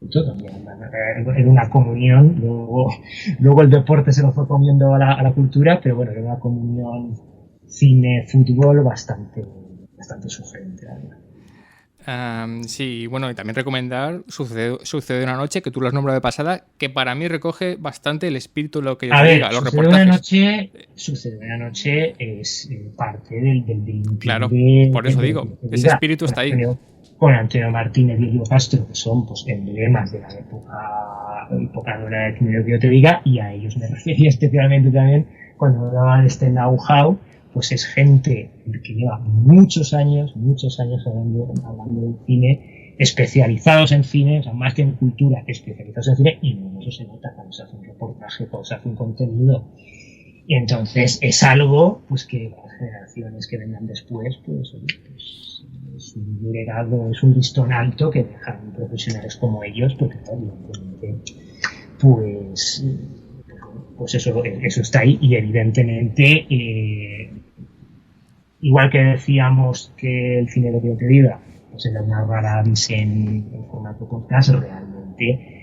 y todo. Era una comunión, luego el deporte se lo fue comiendo a la cultura, pero bueno, era una comunión cine-fútbol bastante sugerente, la verdad. Sí, bueno, y también recomendar Sucede una noche, que tú lo has nombrado de pasada, que para mí recoge bastante el espíritu de Lo que yo te diga, los reportajes. Sucede una noche es parte del claro, por eso digo, ese espíritu está ahí. con Antonio Martínez y Elio Castro, que son pues emblemas de la época dorada de cine de lo que yo te diga, y a ellos me refería especialmente también cuando hablaba de este know-how. Pues es gente que lleva muchos años hablando del cine, especializados en cine, o sea, más que en cultura, especializados en cine, y no, eso se nota cuando se hace un reportaje, cuando se hace un contenido. Y entonces es algo pues que las generaciones que vengan después, pues es un legado, es un listón alto que dejan profesionales como ellos, porque evidentemente pues eso está ahí, y evidentemente igual que decíamos que el cine de lo que yo te diga pues era una rara avis en formato podcast, realmente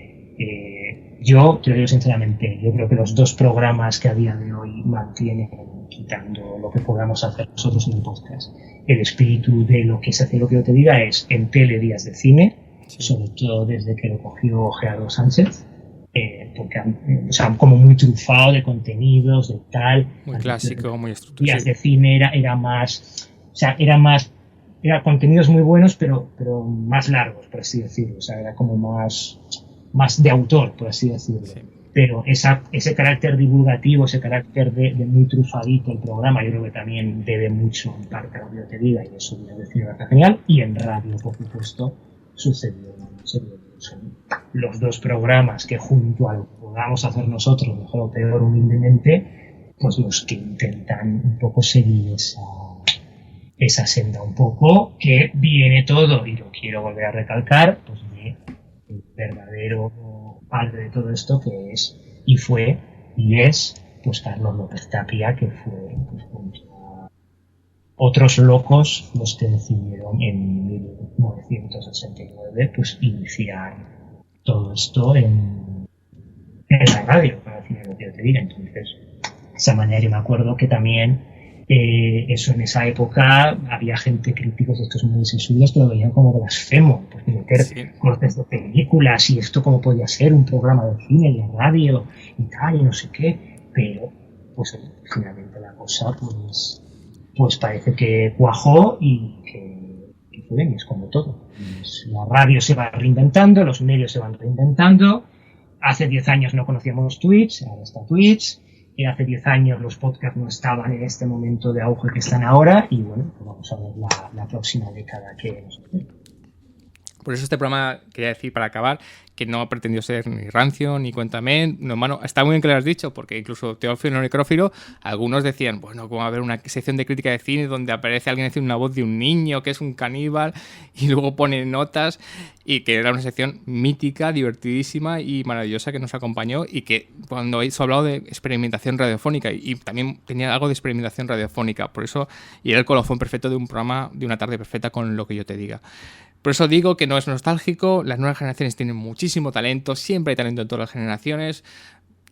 yo te lo digo sinceramente, yo creo que los dos programas que a día de hoy mantienen, quitando lo que podamos hacer nosotros en el podcast, el espíritu de lo que se hace lo que yo te diga es en tele días de cine, sobre todo desde que lo cogió Gerardo Sánchez, porque o sea, como muy trufado de contenidos, de tal. Muy clásico, muy estructurado. Días de cine era más, o sea, era contenidos muy buenos, pero más largos, por así decirlo. O sea, era como más de autor, por así decirlo. Sí. Pero ese carácter divulgativo, ese carácter de muy trufadito el programa, yo creo que también debe mucho en parte a lo que yo te diga, y eso Días de Cine está genial. Y en radio, por supuesto, sucedió son los dos programas que junto a lo que podamos hacer nosotros, mejor o peor, humildemente, pues los que intentan un poco seguir esa senda un poco, que viene todo, y lo quiero volver a recalcar, pues de el verdadero padre de todo esto, que es, y fue, y es, pues Carlos López Tapia, que fue pues, junto a otros locos los que decidieron en 1969 pues iniciar todo esto en la radio, para decir lo que yo te diga. Entonces, de esa manera yo me acuerdo que también eso en esa época había gente, críticos de estos muy sensibles, que lo veían como blasfemo, porque meter cortes de películas y esto como podía ser un programa de cine y de radio y tal, y no sé qué, pero pues finalmente la cosa pues parece que cuajó y que fue bien, es como todo. La radio se va reinventando, los medios se van reinventando. Hace 10 años no conocíamos Twitch, ahora está Twitch. Hace 10 años los podcasts no estaban en este momento de auge que están ahora, y bueno, pues vamos a ver la próxima década que nos espera. Por eso este programa, quería decir para acabar, que no pretendió ser ni rancio, ni cuéntame, no, hermano, está muy bien que lo has dicho, porque incluso teófilo o necrófilo, algunos decían, bueno, ¿cómo va a haber una sección de crítica de cine donde aparece alguien haciendo una voz de un niño que es un caníbal y luego pone notas? Y que era una sección mítica, divertidísima y maravillosa que nos acompañó, y que cuando hizo hablado de experimentación radiofónica, y también tenía algo de experimentación radiofónica, por eso, y era el colofón perfecto de un programa de una tarde perfecta con lo que yo te diga. Por eso digo que no es nostálgico, las nuevas generaciones tienen muchísimo talento, siempre hay talento en todas las generaciones.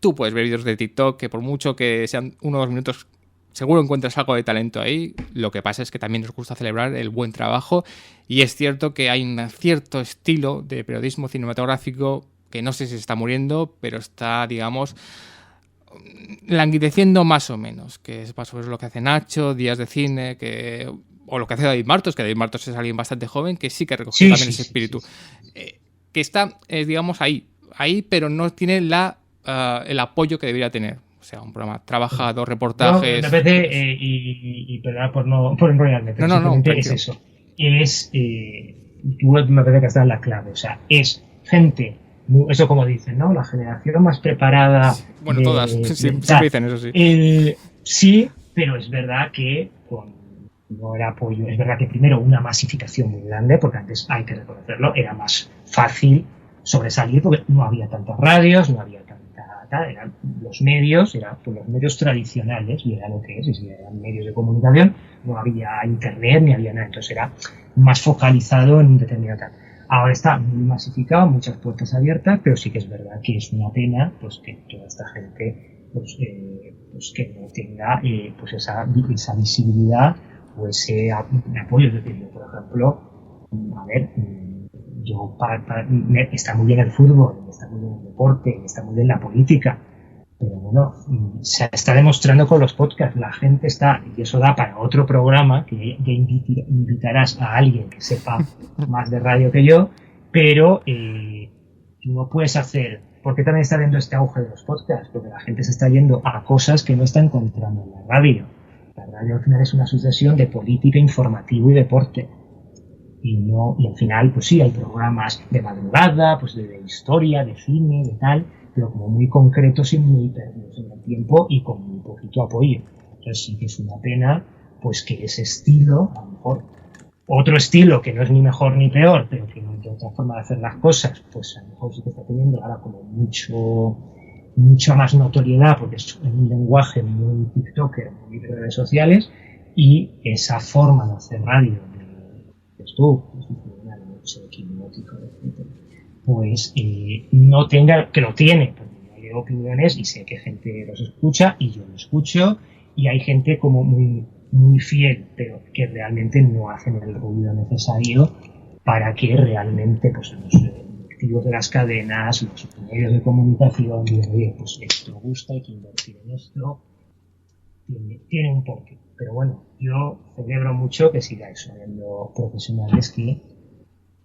Tú puedes ver vídeos de TikTok que por mucho que sean 1 o 2 minutos, seguro encuentras algo de talento ahí. Lo que pasa es que también nos gusta celebrar el buen trabajo, y es cierto que hay un cierto estilo de periodismo cinematográfico que no sé si se está muriendo, pero está, digamos, languideciendo más o menos, que es más o menos lo que hace Nacho, Días de Cine, o lo que hace David Martos, que David Martos es alguien bastante joven que sí que recogió también ese espíritu. Que está, digamos, ahí, pero no tiene el apoyo que debería tener. O sea, un programa trabajado, reportajes... No, me parece, y perdón por enrollarme, pero simplemente es eso. Tú me parece que está en la clave. O sea, es gente, eso como dicen, ¿no? La generación más preparada... Bueno, todas, siempre dicen eso, sí. Sí, pero es verdad que no era apoyo. Es verdad que primero una masificación muy grande, porque antes, hay que reconocerlo, era más fácil sobresalir porque no había tantas radios, no había eran los medios, pues los medios tradicionales, y era lo que es, y si eran medios de comunicación, no había internet ni había nada, entonces era más focalizado en un determinado tal. Ahora está muy masificado, muchas puertas abiertas, pero sí que es verdad que es una pena pues que toda esta gente pues que no tenga pues esa visibilidad o ese apoyo. Es decir, por ejemplo, a ver, yo está muy bien el fútbol, está muy bien el deporte, está muy bien la política, Pero bueno, se está demostrando con los podcasts, la gente está, y eso da para otro programa, que invitarás a alguien que sepa más de radio que yo, pero tú no puedes hacer, ¿por qué también está viendo este auge de los podcasts? Porque la gente se está yendo a cosas que no está encontrando en la radio. La radio al final es una sucesión de política, informativo y deporte. Y al final, pues sí, hay programas de madrugada, pues de historia, de cine, de tal, pero como muy concretos y muy perdidos en el tiempo y con muy poquito apoyo. Entonces sí que es una pena pues que ese estilo, a lo mejor otro estilo que no es ni mejor ni peor, pero que no hay otra forma de hacer las cosas, pues a lo mejor sí que está teniendo ahora como mucha más notoriedad porque es un lenguaje muy tiktoker, muy de redes sociales, y esa forma de hacer radio pues no tenga, que lo tiene, porque hay opiniones y sé que gente los escucha y yo lo escucho, y hay gente como muy fiel, pero que realmente no hacen el ruido necesario para que realmente pues los directivos de las cadenas, los medios de comunicación digan, oye, pues esto gusta, hay que invertir en esto, tiene un porqué. Pero bueno, yo celebro mucho que siga eso, habiendo profesionales que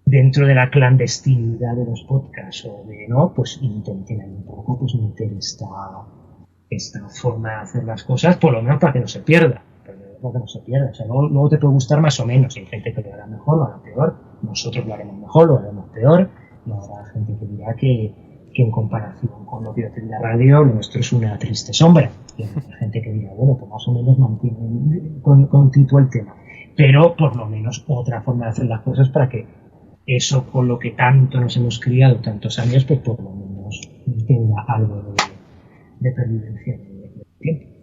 dentro de la clandestinidad de los podcasts o de no, pues intenten un poco pues meter esta forma de hacer las cosas, por lo menos para que no se pierda. O sea, luego te puede gustar más o menos, hay gente que lo hará mejor, lo hará peor, nosotros lo haremos mejor, lo haremos peor, y habrá gente que dirá que en comparación con lo que hace la radio, lo nuestro es una triste sombra. Y hay gente que dirá, bueno, pues más o menos mantiene con Tito el tema. Pero por lo menos otra forma de hacer las cosas para que eso con lo que tanto nos hemos criado tantos años, pues por lo menos tenga algo de pervivencia de tiempo.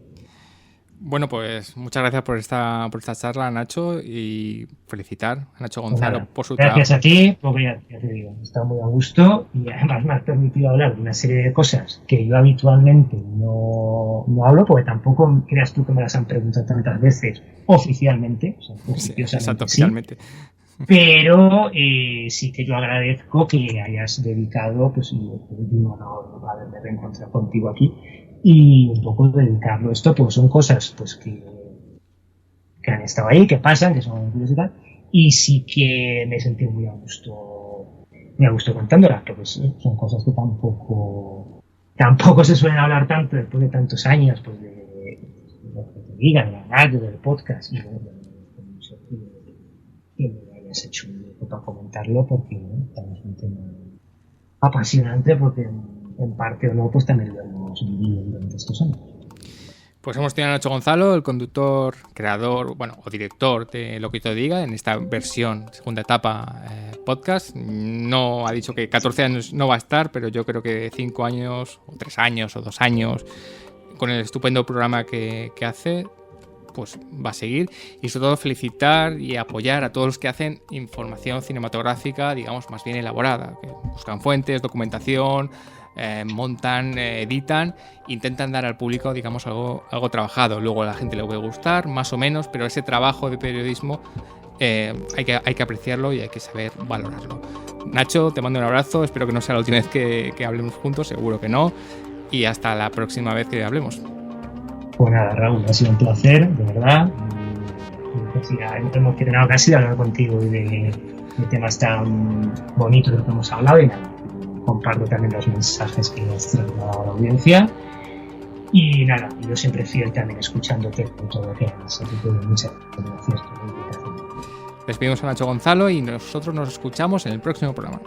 Bueno, pues muchas gracias por esta charla, Nacho, y felicitar a Nacho Gonzalo por su trabajo. Gracias a ti, porque ya te digo, he estado muy a gusto y además me has permitido hablar de una serie de cosas que yo habitualmente no hablo, porque tampoco creas tú que me las han preguntado tantas veces oficialmente. O sea, sí, exacto, oficialmente. Pero sí que yo agradezco que hayas dedicado, pues, un honor haberme reencontrado contigo aquí, y un poco dedicarlo a esto, pues son cosas pues que han estado ahí, que pasan, que son curiosas y tal, y sí que me he sentido muy a gusto contándolas, que pues son cosas que tampoco se suelen hablar tanto después de tantos años, pues de lo que te digan, de la radio, del podcast, y bueno, que me hayas hecho un hueco para comentarlo, porque también es un tema apasionante, porque en parte o no, pues también lo hemos vivido durante estos años. Pues hemos tenido a Nacho Gonzalo, el conductor, creador, o director de Lo que yo te diga, en esta versión, segunda etapa, podcast. No ha dicho que 14 años no va a estar, pero yo creo que 5 años, o 3 años, o 2 años, con el estupendo programa que hace, pues va a seguir. Y sobre todo felicitar y apoyar a todos los que hacen información cinematográfica, digamos, más bien elaborada, que buscan fuentes, documentación, montan, editan, intentan dar al público, digamos, algo trabajado. Luego a la gente le puede gustar, más o menos, pero ese trabajo de periodismo hay que apreciarlo y hay que saber valorarlo. Nacho, te mando un abrazo, espero que no sea la última vez que hablemos juntos, seguro que no, y hasta la próxima vez que hablemos. Pues nada, Raúl, ha sido un placer, de verdad. Hemos tenido casi de hablar contigo y de temas tan bonitos de lo que hemos hablado, y nada, comparto también los mensajes que has trasladado a la audiencia, y nada, yo siempre fiel también escuchándote con todo lo que hagas, así que muchas gracias por la invitación. Despedimos a Nacho Gonzalo y nosotros nos escuchamos en el próximo programa.